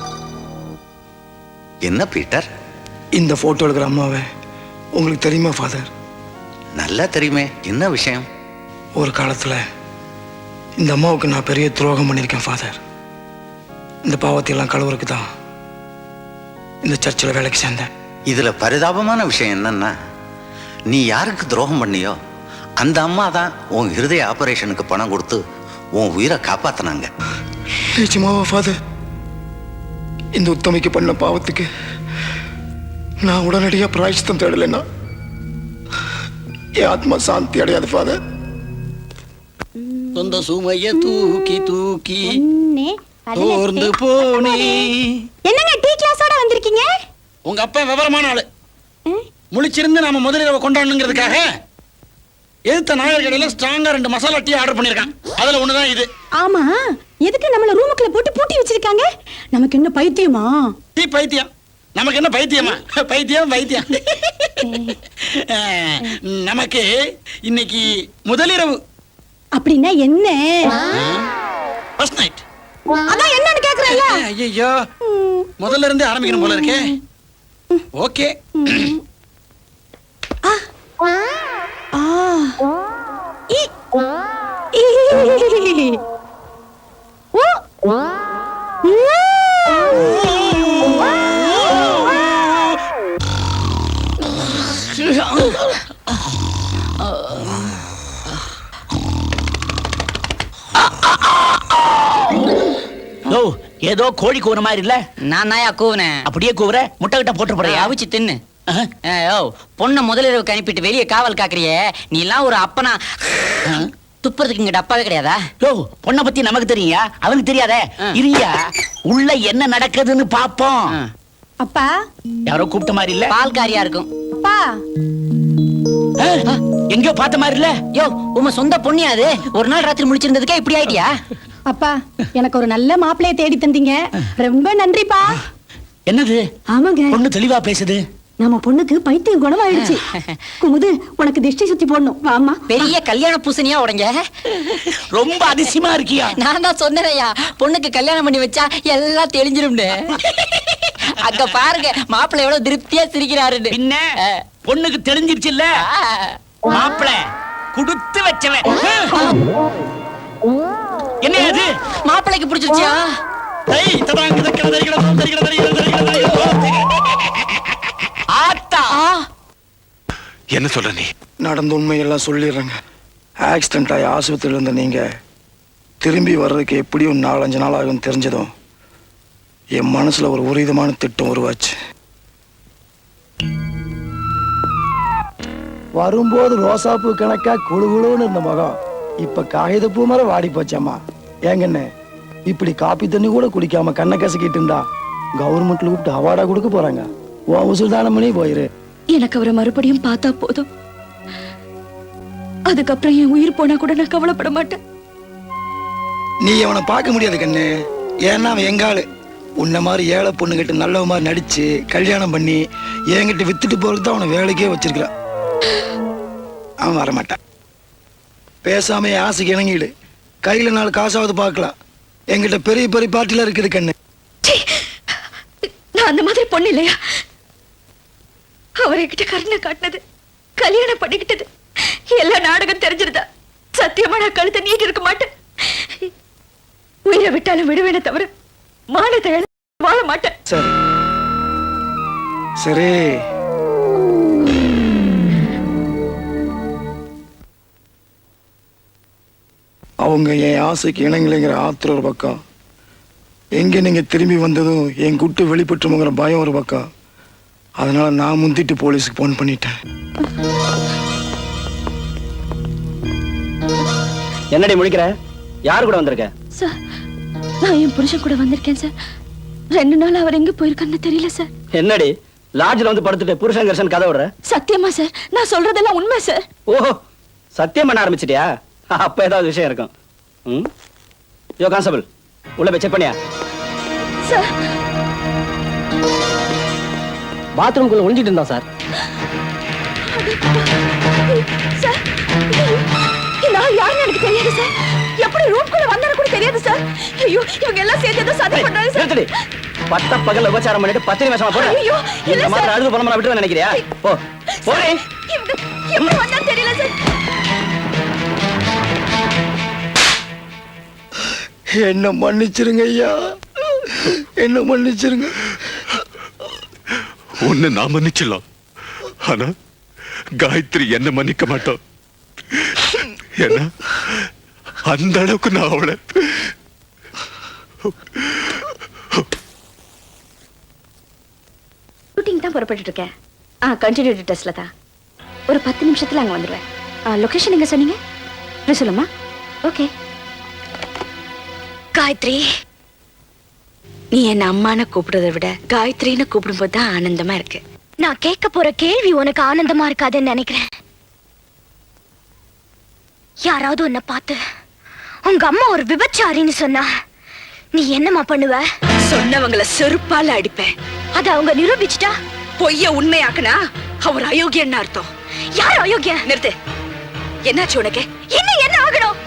என்ன பீட்டர்? இந்த போட்டோ எடுக்கிற அம்மாவை உங்களுக்கு தெரியுமா ஃபாதர்? நல்லா தெரியுமே. என்ன விஷயம்? ஒரு காலத்துல இந்த அம்மாவுக்கு நான் பெரிய துரோகம் பண்ணியிருக்கேன் ஃபாதர். இந்த பாவத்தை எல்லாம் கழுவுறதுக்கு தான் இந்த சர்ச்சில் வேலைக்கு சேர்ந்தேன். இதுல பரிதாபமான விஷயம் என்னன்னா, நீ யாருக்கு துரோகம் பண்ணியோ அந்த அம்மா தான் உன் இருதய ஆபரேஷனுக்கு பணம் கொடுத்து உன் உயிரை காப்பாத்தினாங்க. நிஜமாவா ஃபாதர்? இந்த உத்தமிக்கு பண்ண பாவத்துக்கு நான் உடனடியா பிராயச்சித்தம் தேடலைன்னா என் ஆத்மா சாந்தி அடையாது ஃபாதர். சொந்த சுமைய தூக்கி தூக்கி தோர்ந்து போனே. என்னங்க டீ கிளாஸோட வந்திருக்கீங்க? உங்க அப்பா விவரமான ஆளு. முழிச்சிருந்து நாம முதலிரவை கொண்டாடணுங்கிறதுக்காக எதிர்த்த நாயர் கடையில ஸ்ட்ராங்கா 2 மசாலா டீ ஆர்டர் பண்ணிருக்கான். அதுல ஒண்ணுதான் இது. ஆமா, எதுக்கு நம்மள ரூமுக்குள்ள போட்டு பூட்டி வச்சிருக்காங்க? நமக்கு என்ன பைத்தியமா? டீ பைத்தியம். நமக்கு என்ன பைத்தியமா? பைத்தியம் பைத்தியம். நமக்கு இன்னைக்கு முதலிரவு. அப்படின்னா என்ன? First night. அதான் என்னன்னு கேக்குறேன்ல. ஐயோ, முதல்ல இருந்து ஆரம்பிக்கணும் போல இருக்கே. ஓகே. ஏதோ கோழி கூவுற மாதிரி இல்ல? நான் நாயா கூவுனேன். அப்படியே கூவுற? முட்டை கிட்ட போட்டு போறியா? அவிச்சு தின்னு. பொண்ணை முதலிரவுக்கு அனுப்பிட்டு வெளியே காவல் காக்குறியே நீ எல்லாம் ஒரு அப்பனா துப்புறதுக்கு இங்க டப்பாவே கிடையாதா? யோ, பொண்ணை பத்தி நமக்கு தெரியா, அவனுக்கு தெரியாதே. இருயா, உள்ள என்ன நடக்குதுன்னு பாப்போம். அப்பா, யாரோ கூப்பிட்ட மாதிரி இல்ல? பால்காரியா இருக்கும். அப்பா, எங்கயோ பார்த்த மாதிரி இல்ல? யோ, உங்க சொந்த பொண்ணியா அது? ஒரு நாள் ராத்திரி முழிச்சிருந்ததுக்கே இப்படி ஆயிட்டியா? அப்பா, எனக்கு ஒரு நல்ல மாப்பிள்ளைய தேடி தந்தீங்க, ரொம்ப நன்றிப்பா. என்னது? ஆமாங்க, பொண்ணு தெளிவா பேசுது. நம்ம பொண்ணுக்கு பைத்தியம் குணமாயிடுச்சு. குமுது, உனக்கு திஷ்டி சுத்தி போடணும், வாமா. பெரிய கல்யாண பூசணியா உடைங்க. ரொம்ப அதிசயமா இருக்கியா? நான் தான் சொன்னேன்யா, பொண்ணுக்கு கல்யாணம் பண்ணி வச்சா எல்லாம் தெளிஞ்சிரும்னு. அங்க பாருங்க மாப்பிள்ளை எவ்வளவு திருப்தியா சிரிக்கிறாருன்னு. பின்ன பொண்ணுக்கு தெரிஞ்சிருச்சு இல்ல? மாப்பிள்ளை குடுத்து வச்சவன். என்ன அது? மாப்பிள்ளைக்கு பிடிச்சிருச்சா? என்ன சொல்ற நீ? நடந்த உண்மையெல்லாம் சொல்லிடுறேங்க. ஆக்சிடென்ட் ஆகி ஆஸ்பத்திரியில் இருந்த நீங்க திரும்பி வர்றதுக்கு எப்படியும் 4-5 நாள் ஆகும் தெரிஞ்சதும் என் மனசுல ஒரு விதமான திட்டம் உருவாச்சு. வரும்போது ரோசாப்பூ கணக்கா குழுகுழுன்னு இருந்த முகம் இப்ப காகிதப்பூ மாதிரி வாடி போச்சம்மா. ஏங்கண்ணே, இப்படி காப்பி தண்ணி கூட குடிக்காம கண்ணை கசக்கிட்டு இருந்தா கவர்மெண்ட்ல கூப்பிட்டு அவார்டா கொடுக்க போறாங்க. உன் உசுல் தானம் பண்ணி போயிரு. எனக்கு அவரை மறுபடியும் பார்த்தா போதும். அதுக்கப்புறம் என் உயிர் போனா கூட நான் கவலைப்பட மாட்டேன். நீ அவனை பார்க்க முடியாது கண்ணு. ஏன்னா அவன் எங்காளு. உன்ன மாதிரி ஏழை பொண்ணுகிட்ட நல்லவ மாதிரி நடிச்சு கல்யாணம் பண்ணி என்கிட்ட வித்துட்டு போறதுக்கு தான் அவனை வேலைக்கே வச்சிருக்கிறான். அவன் வரமாட்டான். பேசாம என் ஆசைக்கு இணங்கிடு. கையில 4 காசாவது பார்க்கலாம். என்கிட்ட பெரிய பெரிய பார்ட்டில இருக்குது கண்ணு. நான் அந்த மாதிரி பொண்ணு இல்லையா? அவரை கிட்ட கருணை காட்டினது, கல்யாணம் பண்ணிக்கிட்டது எல்லா நாடகம் தெரிஞ்சிருந்தா சத்தியமா நான் கழுத்தை நீட்டி இருக்க மாட்டேன். உயிரை விட்டாலும் விடுவேனே தவிர மானத்தை வாழ மாட்டேன். சரி சரி, அவங்க என் ஆசைக்கு இணங்கலைங்கிற ஆத்திர ஒரு பக்கம், எங்க நீங்க திரும்பி வந்ததும் என் குட்டு வெளிப்பட்டுங்கிற பயம் ஒரு பக்கம். அதனால நான் முந்திட்டு போலீஸுக்கு போன் பண்ணிட்டேன். என்னடி முடிக்கிற? யார் கூட வந்திருக்க? சார், நான் என் புருஷன் கூட வந்திருக்கேன் சார். 2 நாள் அவர் எங்க போயிருக்கான்னு தெரியல சார். என்னடி லாட்ஜ்ல வந்து படுத்துட்டு புருஷன் கர்ஷன் கதை விடுற? சத்தியமா சார், நான் சொல்றதெல்லாம் உண்மை சார். ஓஹோ, சத்தியம் பண்ண ஆரம்பிச்சிட்டியா? அப்ப ஏதாவது விஷயம் இருக்கும். யோ கான்ஸ்டபிள், உள்ள போய் செக் பண்ணியா? சார், பாத்ரூம்குள்ள ஒளிஞ்சிட்டு இருந்தான் சார். சார், நான் யாருன்னு எனக்கு தெரியாது சார். எப்படி ரூம்குள்ள வந்தாலும் கூட தெரியாது சார். ஐயோ, இவங்க எல்லாம் சேர்ந்து ஏதோ சதி பண்றாங்க சார். நிறுத்துடி. பட்ட பகல்ல உபச்சாரம் பண்ணிட்டு பத்தினி வேஷமா போற. ஐயோ, இல்ல இந்த மாதிரி சார். அழுது பணமா விட்டுருவேன் நினைக்கிறியா? போ போறே. இவங்க எப்படி வந்தாலும் தெரியல சார். என்ன மன்னிச்சிருங்க ஐயா, என்ன மன்னிச்சிருங்க. உன்னை நான் மன்னிச்சிடலாம், ஆனா காயத்ரி என்ன மன்னிக்க மாட்டோம். ஏன்னா அந்த அளவுக்கு நான் அவளை ஷூட்டிங் தான் புறப்பட்டு இருக்கேன். கண்டினியூட்டி டெஸ்ட்ல தான். ஒரு 10 நிமிஷத்துல அங்க வந்துடுவேன். லொகேஷன் எங்க சொன்னீங்க? இப்படி சொல்லுமா? ஓகே. காயத்ரி, நீ என்ன அம்மான்னு கூப்பிடுறதை விட காயத்ரின்னு கூப்பிடும்போது தான் ஆனந்தமா இருக்கு. நான் கேட்க போற கேள்வி உனக்கு ஆனந்தமா இருக்காதுன்னு நினைக்கிறேன். யாராவது உன்னை பார்த்து உங்க அம்மா ஒரு விபச்சாரின்னு சொன்னா நீ என்னமா பண்ணுவ? சொன்னவங்களை செருப்பால அடிப்பேன். அத அவங்க நிரூபிச்சுட்டா பொய்ய உண்மையாக்குனா அவர் அயோக்கியன்னு அர்த்தம். யார் அயோக்கிய? நிறுத்து. என்னாச்சு உனக்கு? இன்னும் என்ன ஆகணும்?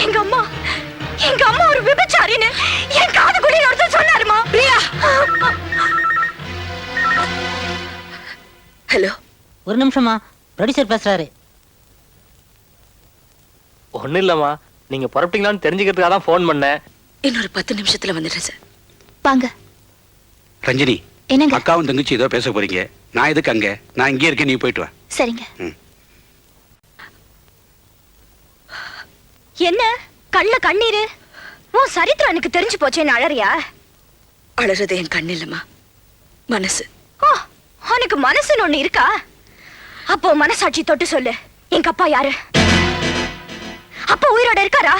எங்க அம்மா ஒரு விபச்சாரின்னு என் காதுக்குள்ளே ஒருத்தர் சொன்னாருமா? பிரியா, ஹலோ. ஒரு நிமிஷமா, ப்ரொடியூசர் பேசுறாரு. ஒண்ணு இல்லம்மா, நீங்க புறப்பட்டீங்களான்னு தெரிஞ்சுக்கிறதுக்காக தான் ஃபோன் பண்ணேன். இன்னொரு 10 நிமிஷத்துல வந்துடுறேன் சார். வாங்க. ரஞ்சினி, என்னங்க? அக்காவும் தங்கச்சி ஏதோ பேச போறீங்க. நான் எதுக்கு அங்க? நான் இங்கே இருக்கேன், நீ போயிட்டு வா. சரிங்க. என்ன கண்ணுல கண்ணீரு? உன் சரித்திரம் எனக்கு தெரிஞ்சு போச்சேன்னு அழறியா? அழறது என் கண்ணு இல்லம்மா, மனசு. ஓ, உனக்கு மனசுன்னு ஒண்ணு இருக்கா? அப்போ மனசாட்சி தொட்டு சொல்லு, எங்க அப்பா யாரு? அப்பா உயிரோட இருக்காரா?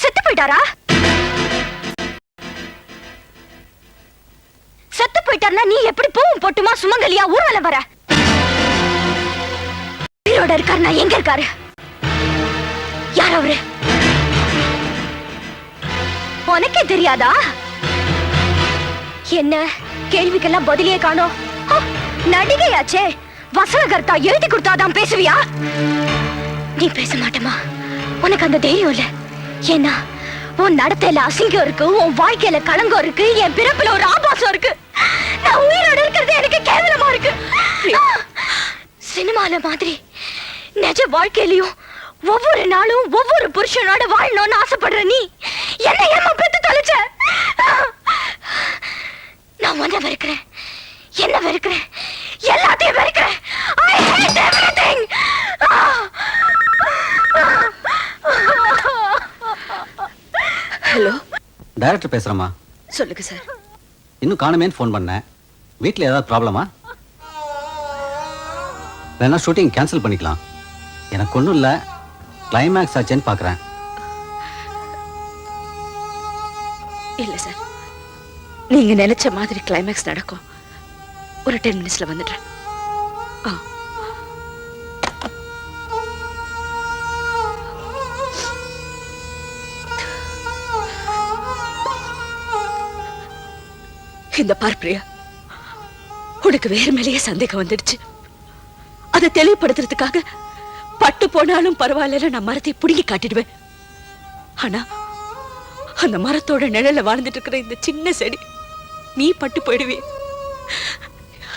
செத்து போயிட்டாரா? செத்து போயிட்டாருன்னா நீ எப்படி பூவும் போட்டுமா சுமங்கலியா ஊர்வலம் வர? உயிரோட இருக்காருன்னா எங்க இருக்காரு? யார் அவரு? உனக்கே தெரியாதா? என்ன கேள்விக்கெல்லாம் பதிலே காணோம். நடிகையாச்சே, வசனகர்த்தா எழுதி கொடுத்தாதான் பேசுவியா? நீ பேச மாட்டமா? உனக்கு அந்த தைரியம் இல்ல. ஏன்னா உன் நடத்தையில அசிங்கம் இருக்கு, உன் வாழ்க்கையில களங்கம் இருக்கு, என் பிறப்புல ஒரு ஆபாசம் இருக்கு. நான் உயிரோட இருக்கிறது எனக்கு கேவலமா இருக்கு. சினிமால மாதிரி நிஜ வாழ்க்கையிலயும் ஒவ்வொரு நாளும் ஒவ்வொரு புருஷனோட வாழணும்னு ஆசைப்படுற நீ என்ன ஏமா பெத்து தொலைச்ச? நான் ஒன்ன வெறுக்கிறேன், என்ன வெறுக்கிறேன், எல்லாத்தையும் வெறுக்கிறேன். I hate everything. Hello, director பேசுறேம்மா. சொல்லுங்க சார். இன்னும் காணுமேன்னு ஃபோன் பண்ணேன். வீட்டில் ஏதாவது ப்ராப்ளமா? வேணா ஷூட்டிங் கேன்சல் பண்ணிக்கலாம். எனக்கு ஒன்றும் இல்லை, கிளைமேக்ஸ் ஆச்சேன்னு பார்க்குறேன். இல்ல சார், நீங்க நினைச்ச மாதிரி கிளைமேக்ஸ் நடக்கும். ஒரு 10 மினிட்ஸ்ல வந்துடுறேன். இந்த பார் பிரியா, உனக்கு வேற மேலேயே சந்தேகம் வந்துடுச்சு. அதை தெளிவுபடுத்துறதுக்காக பட்டு போனாலும் பரவாயில்ல, நான் மரத்தை புடுங்கி காட்டிடுவேன். ஆனா அந்த மரத்தோட நிழல்ல வாழ்ந்துட்டு இருக்கிற இந்த சின்ன செடி நீ பட்டு போயிடுவே.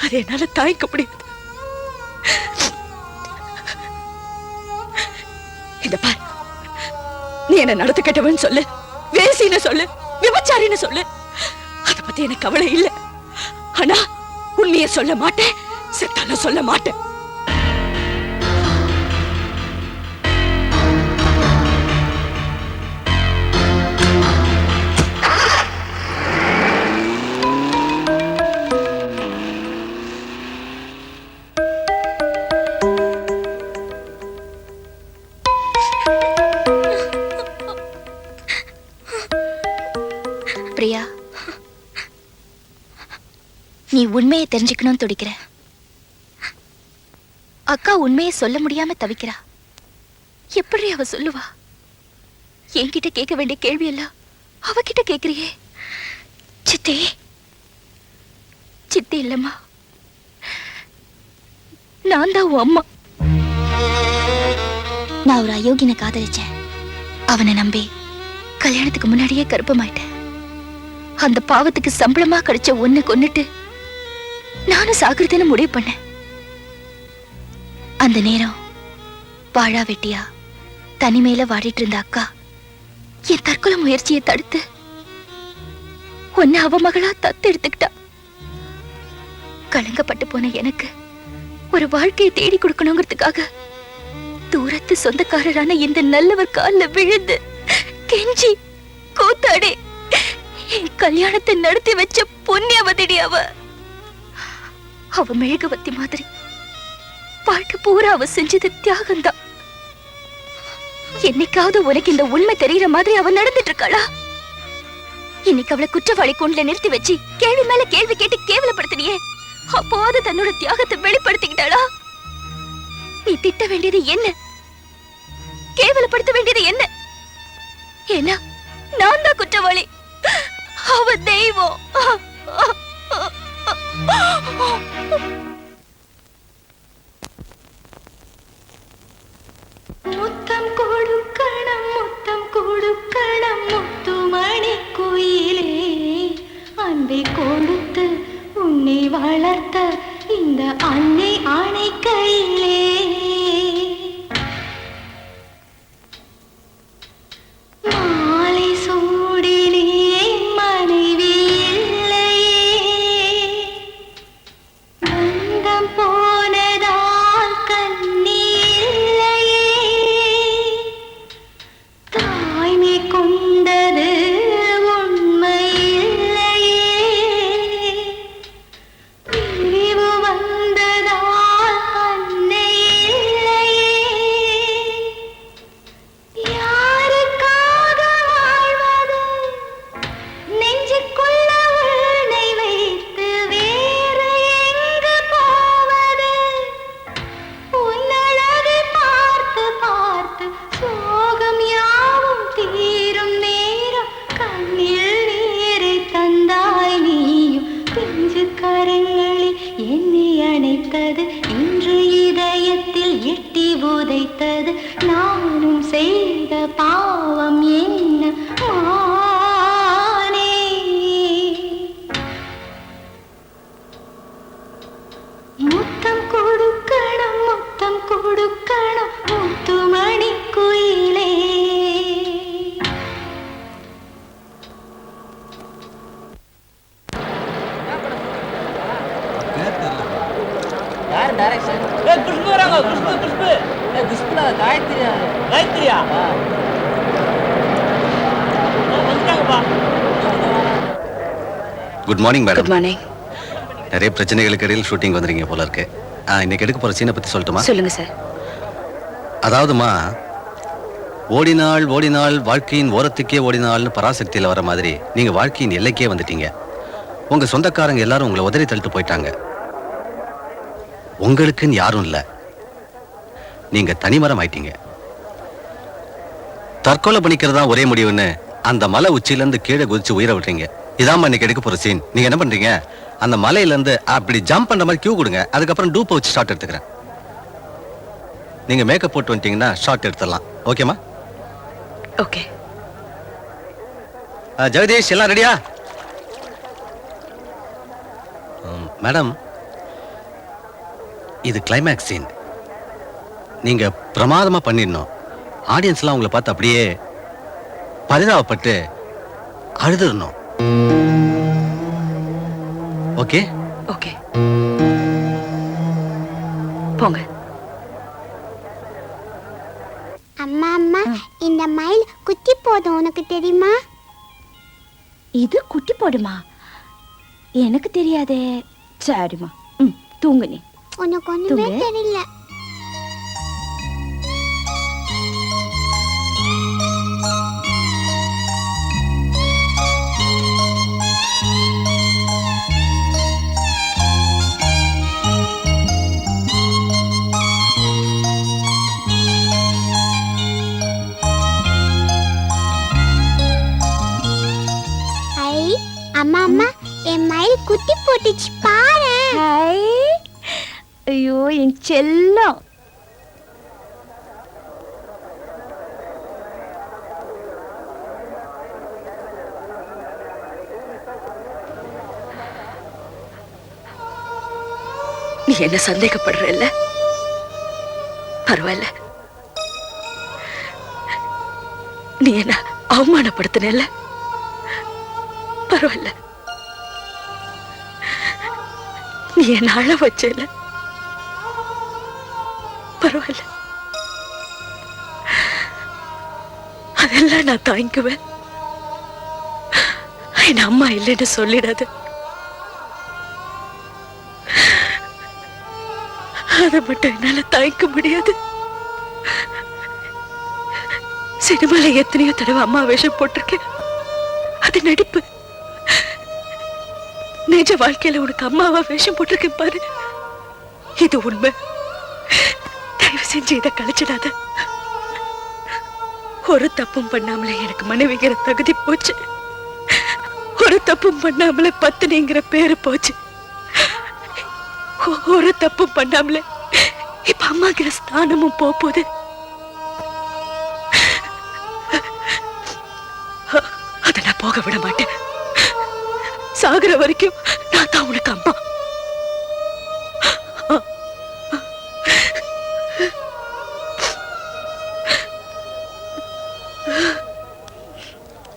அதை என்னால தாய்க்க முடியாது. இந்த பார், நீ என்ன நடத்த கெட்டவன்னு சொல்லு, வேசின்னு சொல்லு, விபச்சாரின்னு சொல்லு, அத பத்தி எனக்கு கவலை இல்ல. ஆனா உண்மையை சொல்ல மாட்டேன், செத்தாலும் சொல்ல மாட்டேன். பிரியா, நீ உண்மையை தெரிஞ்சுக்கணும்னு துடிக்கிற. அக்கா உண்மையை சொல்ல முடியாம தவிக்கிறா. எப்படி அவ சொல்லுவா? என்கிட்ட கேட்க வேண்டிய கேள்வி எல்லாம் அவகிட்ட கேக்குறியே. சித்தி, சித்தி இல்லம்மா, நான் தான் உன் அம்மா. நான் ஒரு அயோக்கியனை காதலிச்சேன். அவனை நம்பி கல்யாணத்துக்கு முன்னாடியே கர்ப்பமாயிட்டேன். அந்த பாவத்துக்கு சம்பளமா கிடைச்ச ஒண்ணு கொன்னுட்டு நானும் சாகுறதுன்னு முடிவு பண்ணேன். அந்த நேரம் வாழா வெட்டியா தனிமையில வாடிட்டு இருந்த அக்கா என் தற்கொலை முயற்சியை தடுத்து ஒன்னு அவ மகளா தத்து எடுத்துக்கிட்டா. கலங்கப்பட்டு போன எனக்கு ஒரு வாழ்க்கையை தேடி கொடுக்கணுங்கிறதுக்காக தூரத்து சொந்தக்காரரான இந்த நல்லவர் கால்ல விழுந்து கெஞ்சி கூத்தாடி என் கல்யாணத்தை நடத்தி வச்ச புண்ணியவதிடி அவ. அவ மெழுகுவத்தி மாதிரி வாழ்க்கை பூரா அவ செஞ்சது தியாகம்தான். என்னைக்காவது உனக்கு இந்த உண்மை தெரியற மாதிரி அவ நடந்துட்டு இருக்காளா? இன்னைக்கு அவளை குற்றவாளி கூண்டுல நிறுத்தி வச்சு கேள்வி மேல கேள்வி கேட்டு கேவலப்படுத்தினியே, அப்போது தன்னோட தியாகத்தை வெளிப்படுத்திக்கிட்டாளா? நீ திட்ட வேண்டியது என்ன, கேவலப்படுத்த வேண்டியது என்ன? ஏன்னா நான் தான் குற்றவாளி, அவ தெய்வம். முத்தம் கொடுக்கணும், முத்தம் கொடுக்கணும், முத்துமணி குயிலே, அன்பை கொடுத்து உன்னை வளர்த்த இந்த அன்னை ஆணை கையிலே. மாலை சூடினே மனைவி இல்லையே, பந்தம் போனதால் கண்ணி இல்லையே, தாய்மை கொண்டது உண்மை இல்லையே, நினைத்தது இன்று இதயத்தில் எட்டி உதைத்தது நானும் செய்த பாவம் என்ன மானே முத்தம் கொடுக்கணும் முத்துமணி குயிலே யார் டைரக்ஷன்? குஷ்பு வராங்க. குஷ்பு. குஷ்புல காயத்ரியா? வந்துட்டாங்கப்பா. Good morning madam. Good morning. நிறைய பிரச்சனைகளுக்கு இடையில் ஷூட்டிங் வந்துறீங்க போல இருக்கு. இன்னைக்கு எடுக்க போற சீனை பத்தி சொல்லட்டுமா? சொல்லுங்க சார். அதாவதுமா, ஓடினாள் ஓடினாள் வாழ்க்கையின் ஓரத்துக்கே ஓடினாள்னு பராசக்தியில் வர மாதிரி நீங்க வாழ்க்கையின் எல்லைக்கே வந்துட்டீங்க. உங்க சொந்தக்காரங்க எல்லாரும் உங்களை உதறி தள்ளிட்டு போயிட்டாங்க. உங்களுக்குன்னு யாரும் இல்ல. நீங்க தனிமரம் ஆயிட்டீங்க. தற்கொலை பண்ணிக்கிறதா ஒரே முடிவுன்னு அந்த மலை உச்சியில இருந்து கீழே குதிச்சு உயிரை விட்டுறீங்க. இதாம இன்னைக்கு எடுக்க போற சீன். நீங்க என்ன பண்றீங்க? அந்த மலையில இருந்து அப்படி ஜம்ப் பண்ற மாதிரி கியூ கொடுங்க. அதுக்கப்புறம் டூப்பை வச்சு ஷாட் எடுத்துக்கிறேன். நீங்க மேக்கப் போட்டு வந்துட்டீங்கன்னா ஷாட் எடுத்துடலாம். ஓகேமா? ஓகே. ஜெகதீஷ் எல்லாம் ரெடியா? மேடம், இது கிளைமேக்ஸ் சீன். நீங்க பிரமாதமா பண்ணிடணும். ஆடியன்ஸ்லாம் உங்களை பார்த்து அப்படியே பரிதாபப்பட்டு அழுதுறணும். ஓகே? ஓகே. போங்க. அம்மா அம்மா, இந்த மயில் குட்டி போதும், உனக்கு தெரியுமா? இது குட்டி போடுமா? எனக்கு தெரியாதே. சரிம்மா, தூங்கு நீ. உனக்கு ஒண்ணுமே தெரியல. அம்மா அம்மா, என் மயில் குட்டி போட்டுச்சு பாரு. ஐயோ என் செல்லம். நீ என்ன சந்தேகப்படுறல்ல? பரவாயில்ல. நீ என்ன அவமானப்படுத்தினல்ல? பரவாயில்ல. நீ என்ன அழ வச்சல? பரவாயில்ல. அதெல்லாம் நான் தாங்கிக்குவேன். என் அம்மா இல்லைன்னு சொல்லிடாது. அதை மட்டும் என்னால தாங்கிக்க முடியாது. சினிமால எத்தனையோ தடவை அம்மா வேஷம் போட்டிருக்கேன். அது நடிப்பு. நிஜ வாழ்க்கையில உனக்கு அம்மாவா வேஷம் போட்டிருக்கேன் பாரு. இது உண்மை. தயவு செஞ்சு இதை கழிச்சிடாத. ஒரு தப்பும் பண்ணாமலே எனக்கு மனைவிங்கிற தகுதி போச்சு. ஒரு தப்பும் பண்ணாமலே பத்தினிங்கிற பேரு போச்சு. ஒரு தப்பும் பண்ணாமலே இப்ப அம்மாங்கிற ஸ்தானமும் போகுது. அதை நான் போக விட மாட்டேன். சாகுற வரைக்கும் நான் தான் உனக்கு அம்மா.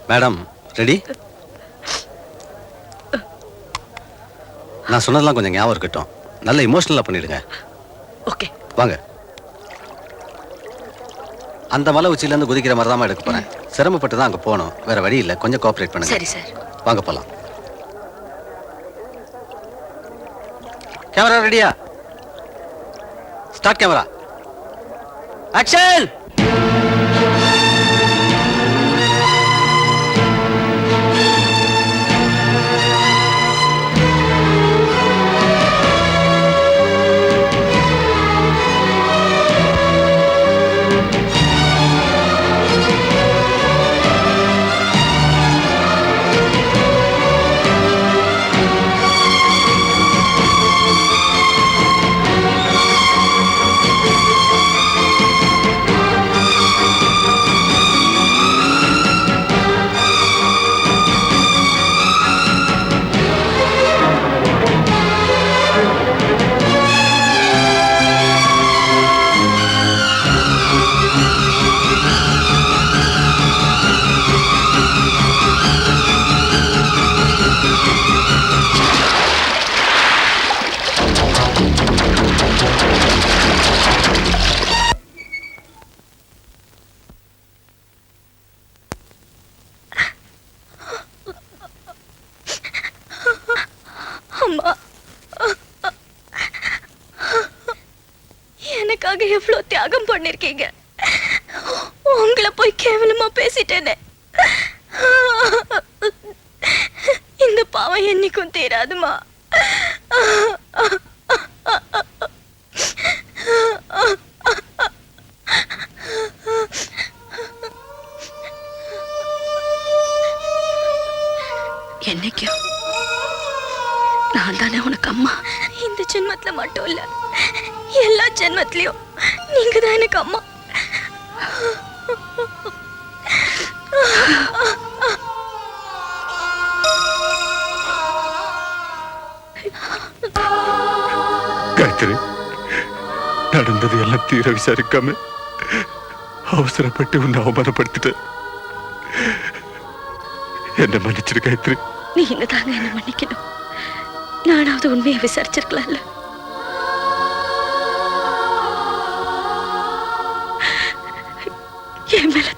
Madam, ready? நான் சொன்னதெல்லாம் கொஞ்சம் ஞாபகம் இருக்கட்டும். நல்ல இமோஷனலா பண்ணிடுங்க. ஓகே, வாங்க. அந்த மலை உச்சியில இருந்து குதிக்கிற மாதிரி தான் எடுக்க போறேன். சிரமப்பட்டு தான் அங்க போகணும். வேற வழி இல்லை. கொஞ்சம் கோஆபரேட் பண்ணுங்க. சரி சார். வாங்க போலாம். கேமரா ரெடியா? Start camera. ஆக்ஷன்! எனக்காக எவ்வளவு தியாகம் பண்ணிருக்கீங்க. உங்களை போய் கேவலமா பேசிட்டேனே. இந்த பாவம் என்னைக்கும் தீராதுமா. என்னைக்கும் நான் தானே உனக்கு அம்மா. இந்த ஜென்மத்துல மட்டும் இல்ல, எல்லா ஜென்மத்திலயும் நீங்க தான் எனக்கு அம்மா. காயத்ரி, நடந்தது எல்லாம் தீர விசாரிக்காம அவசரப்பட்டு உன்னை அவமானப்படுத்திட்டேன். என்ன மன்னிச்சிரு காயத்ரி. நீங்க தாங்க என்ன மன்னிக்கணும். நானாவது உண்மையை விசாரிச்சிருக்கலாம்ல. என் மேல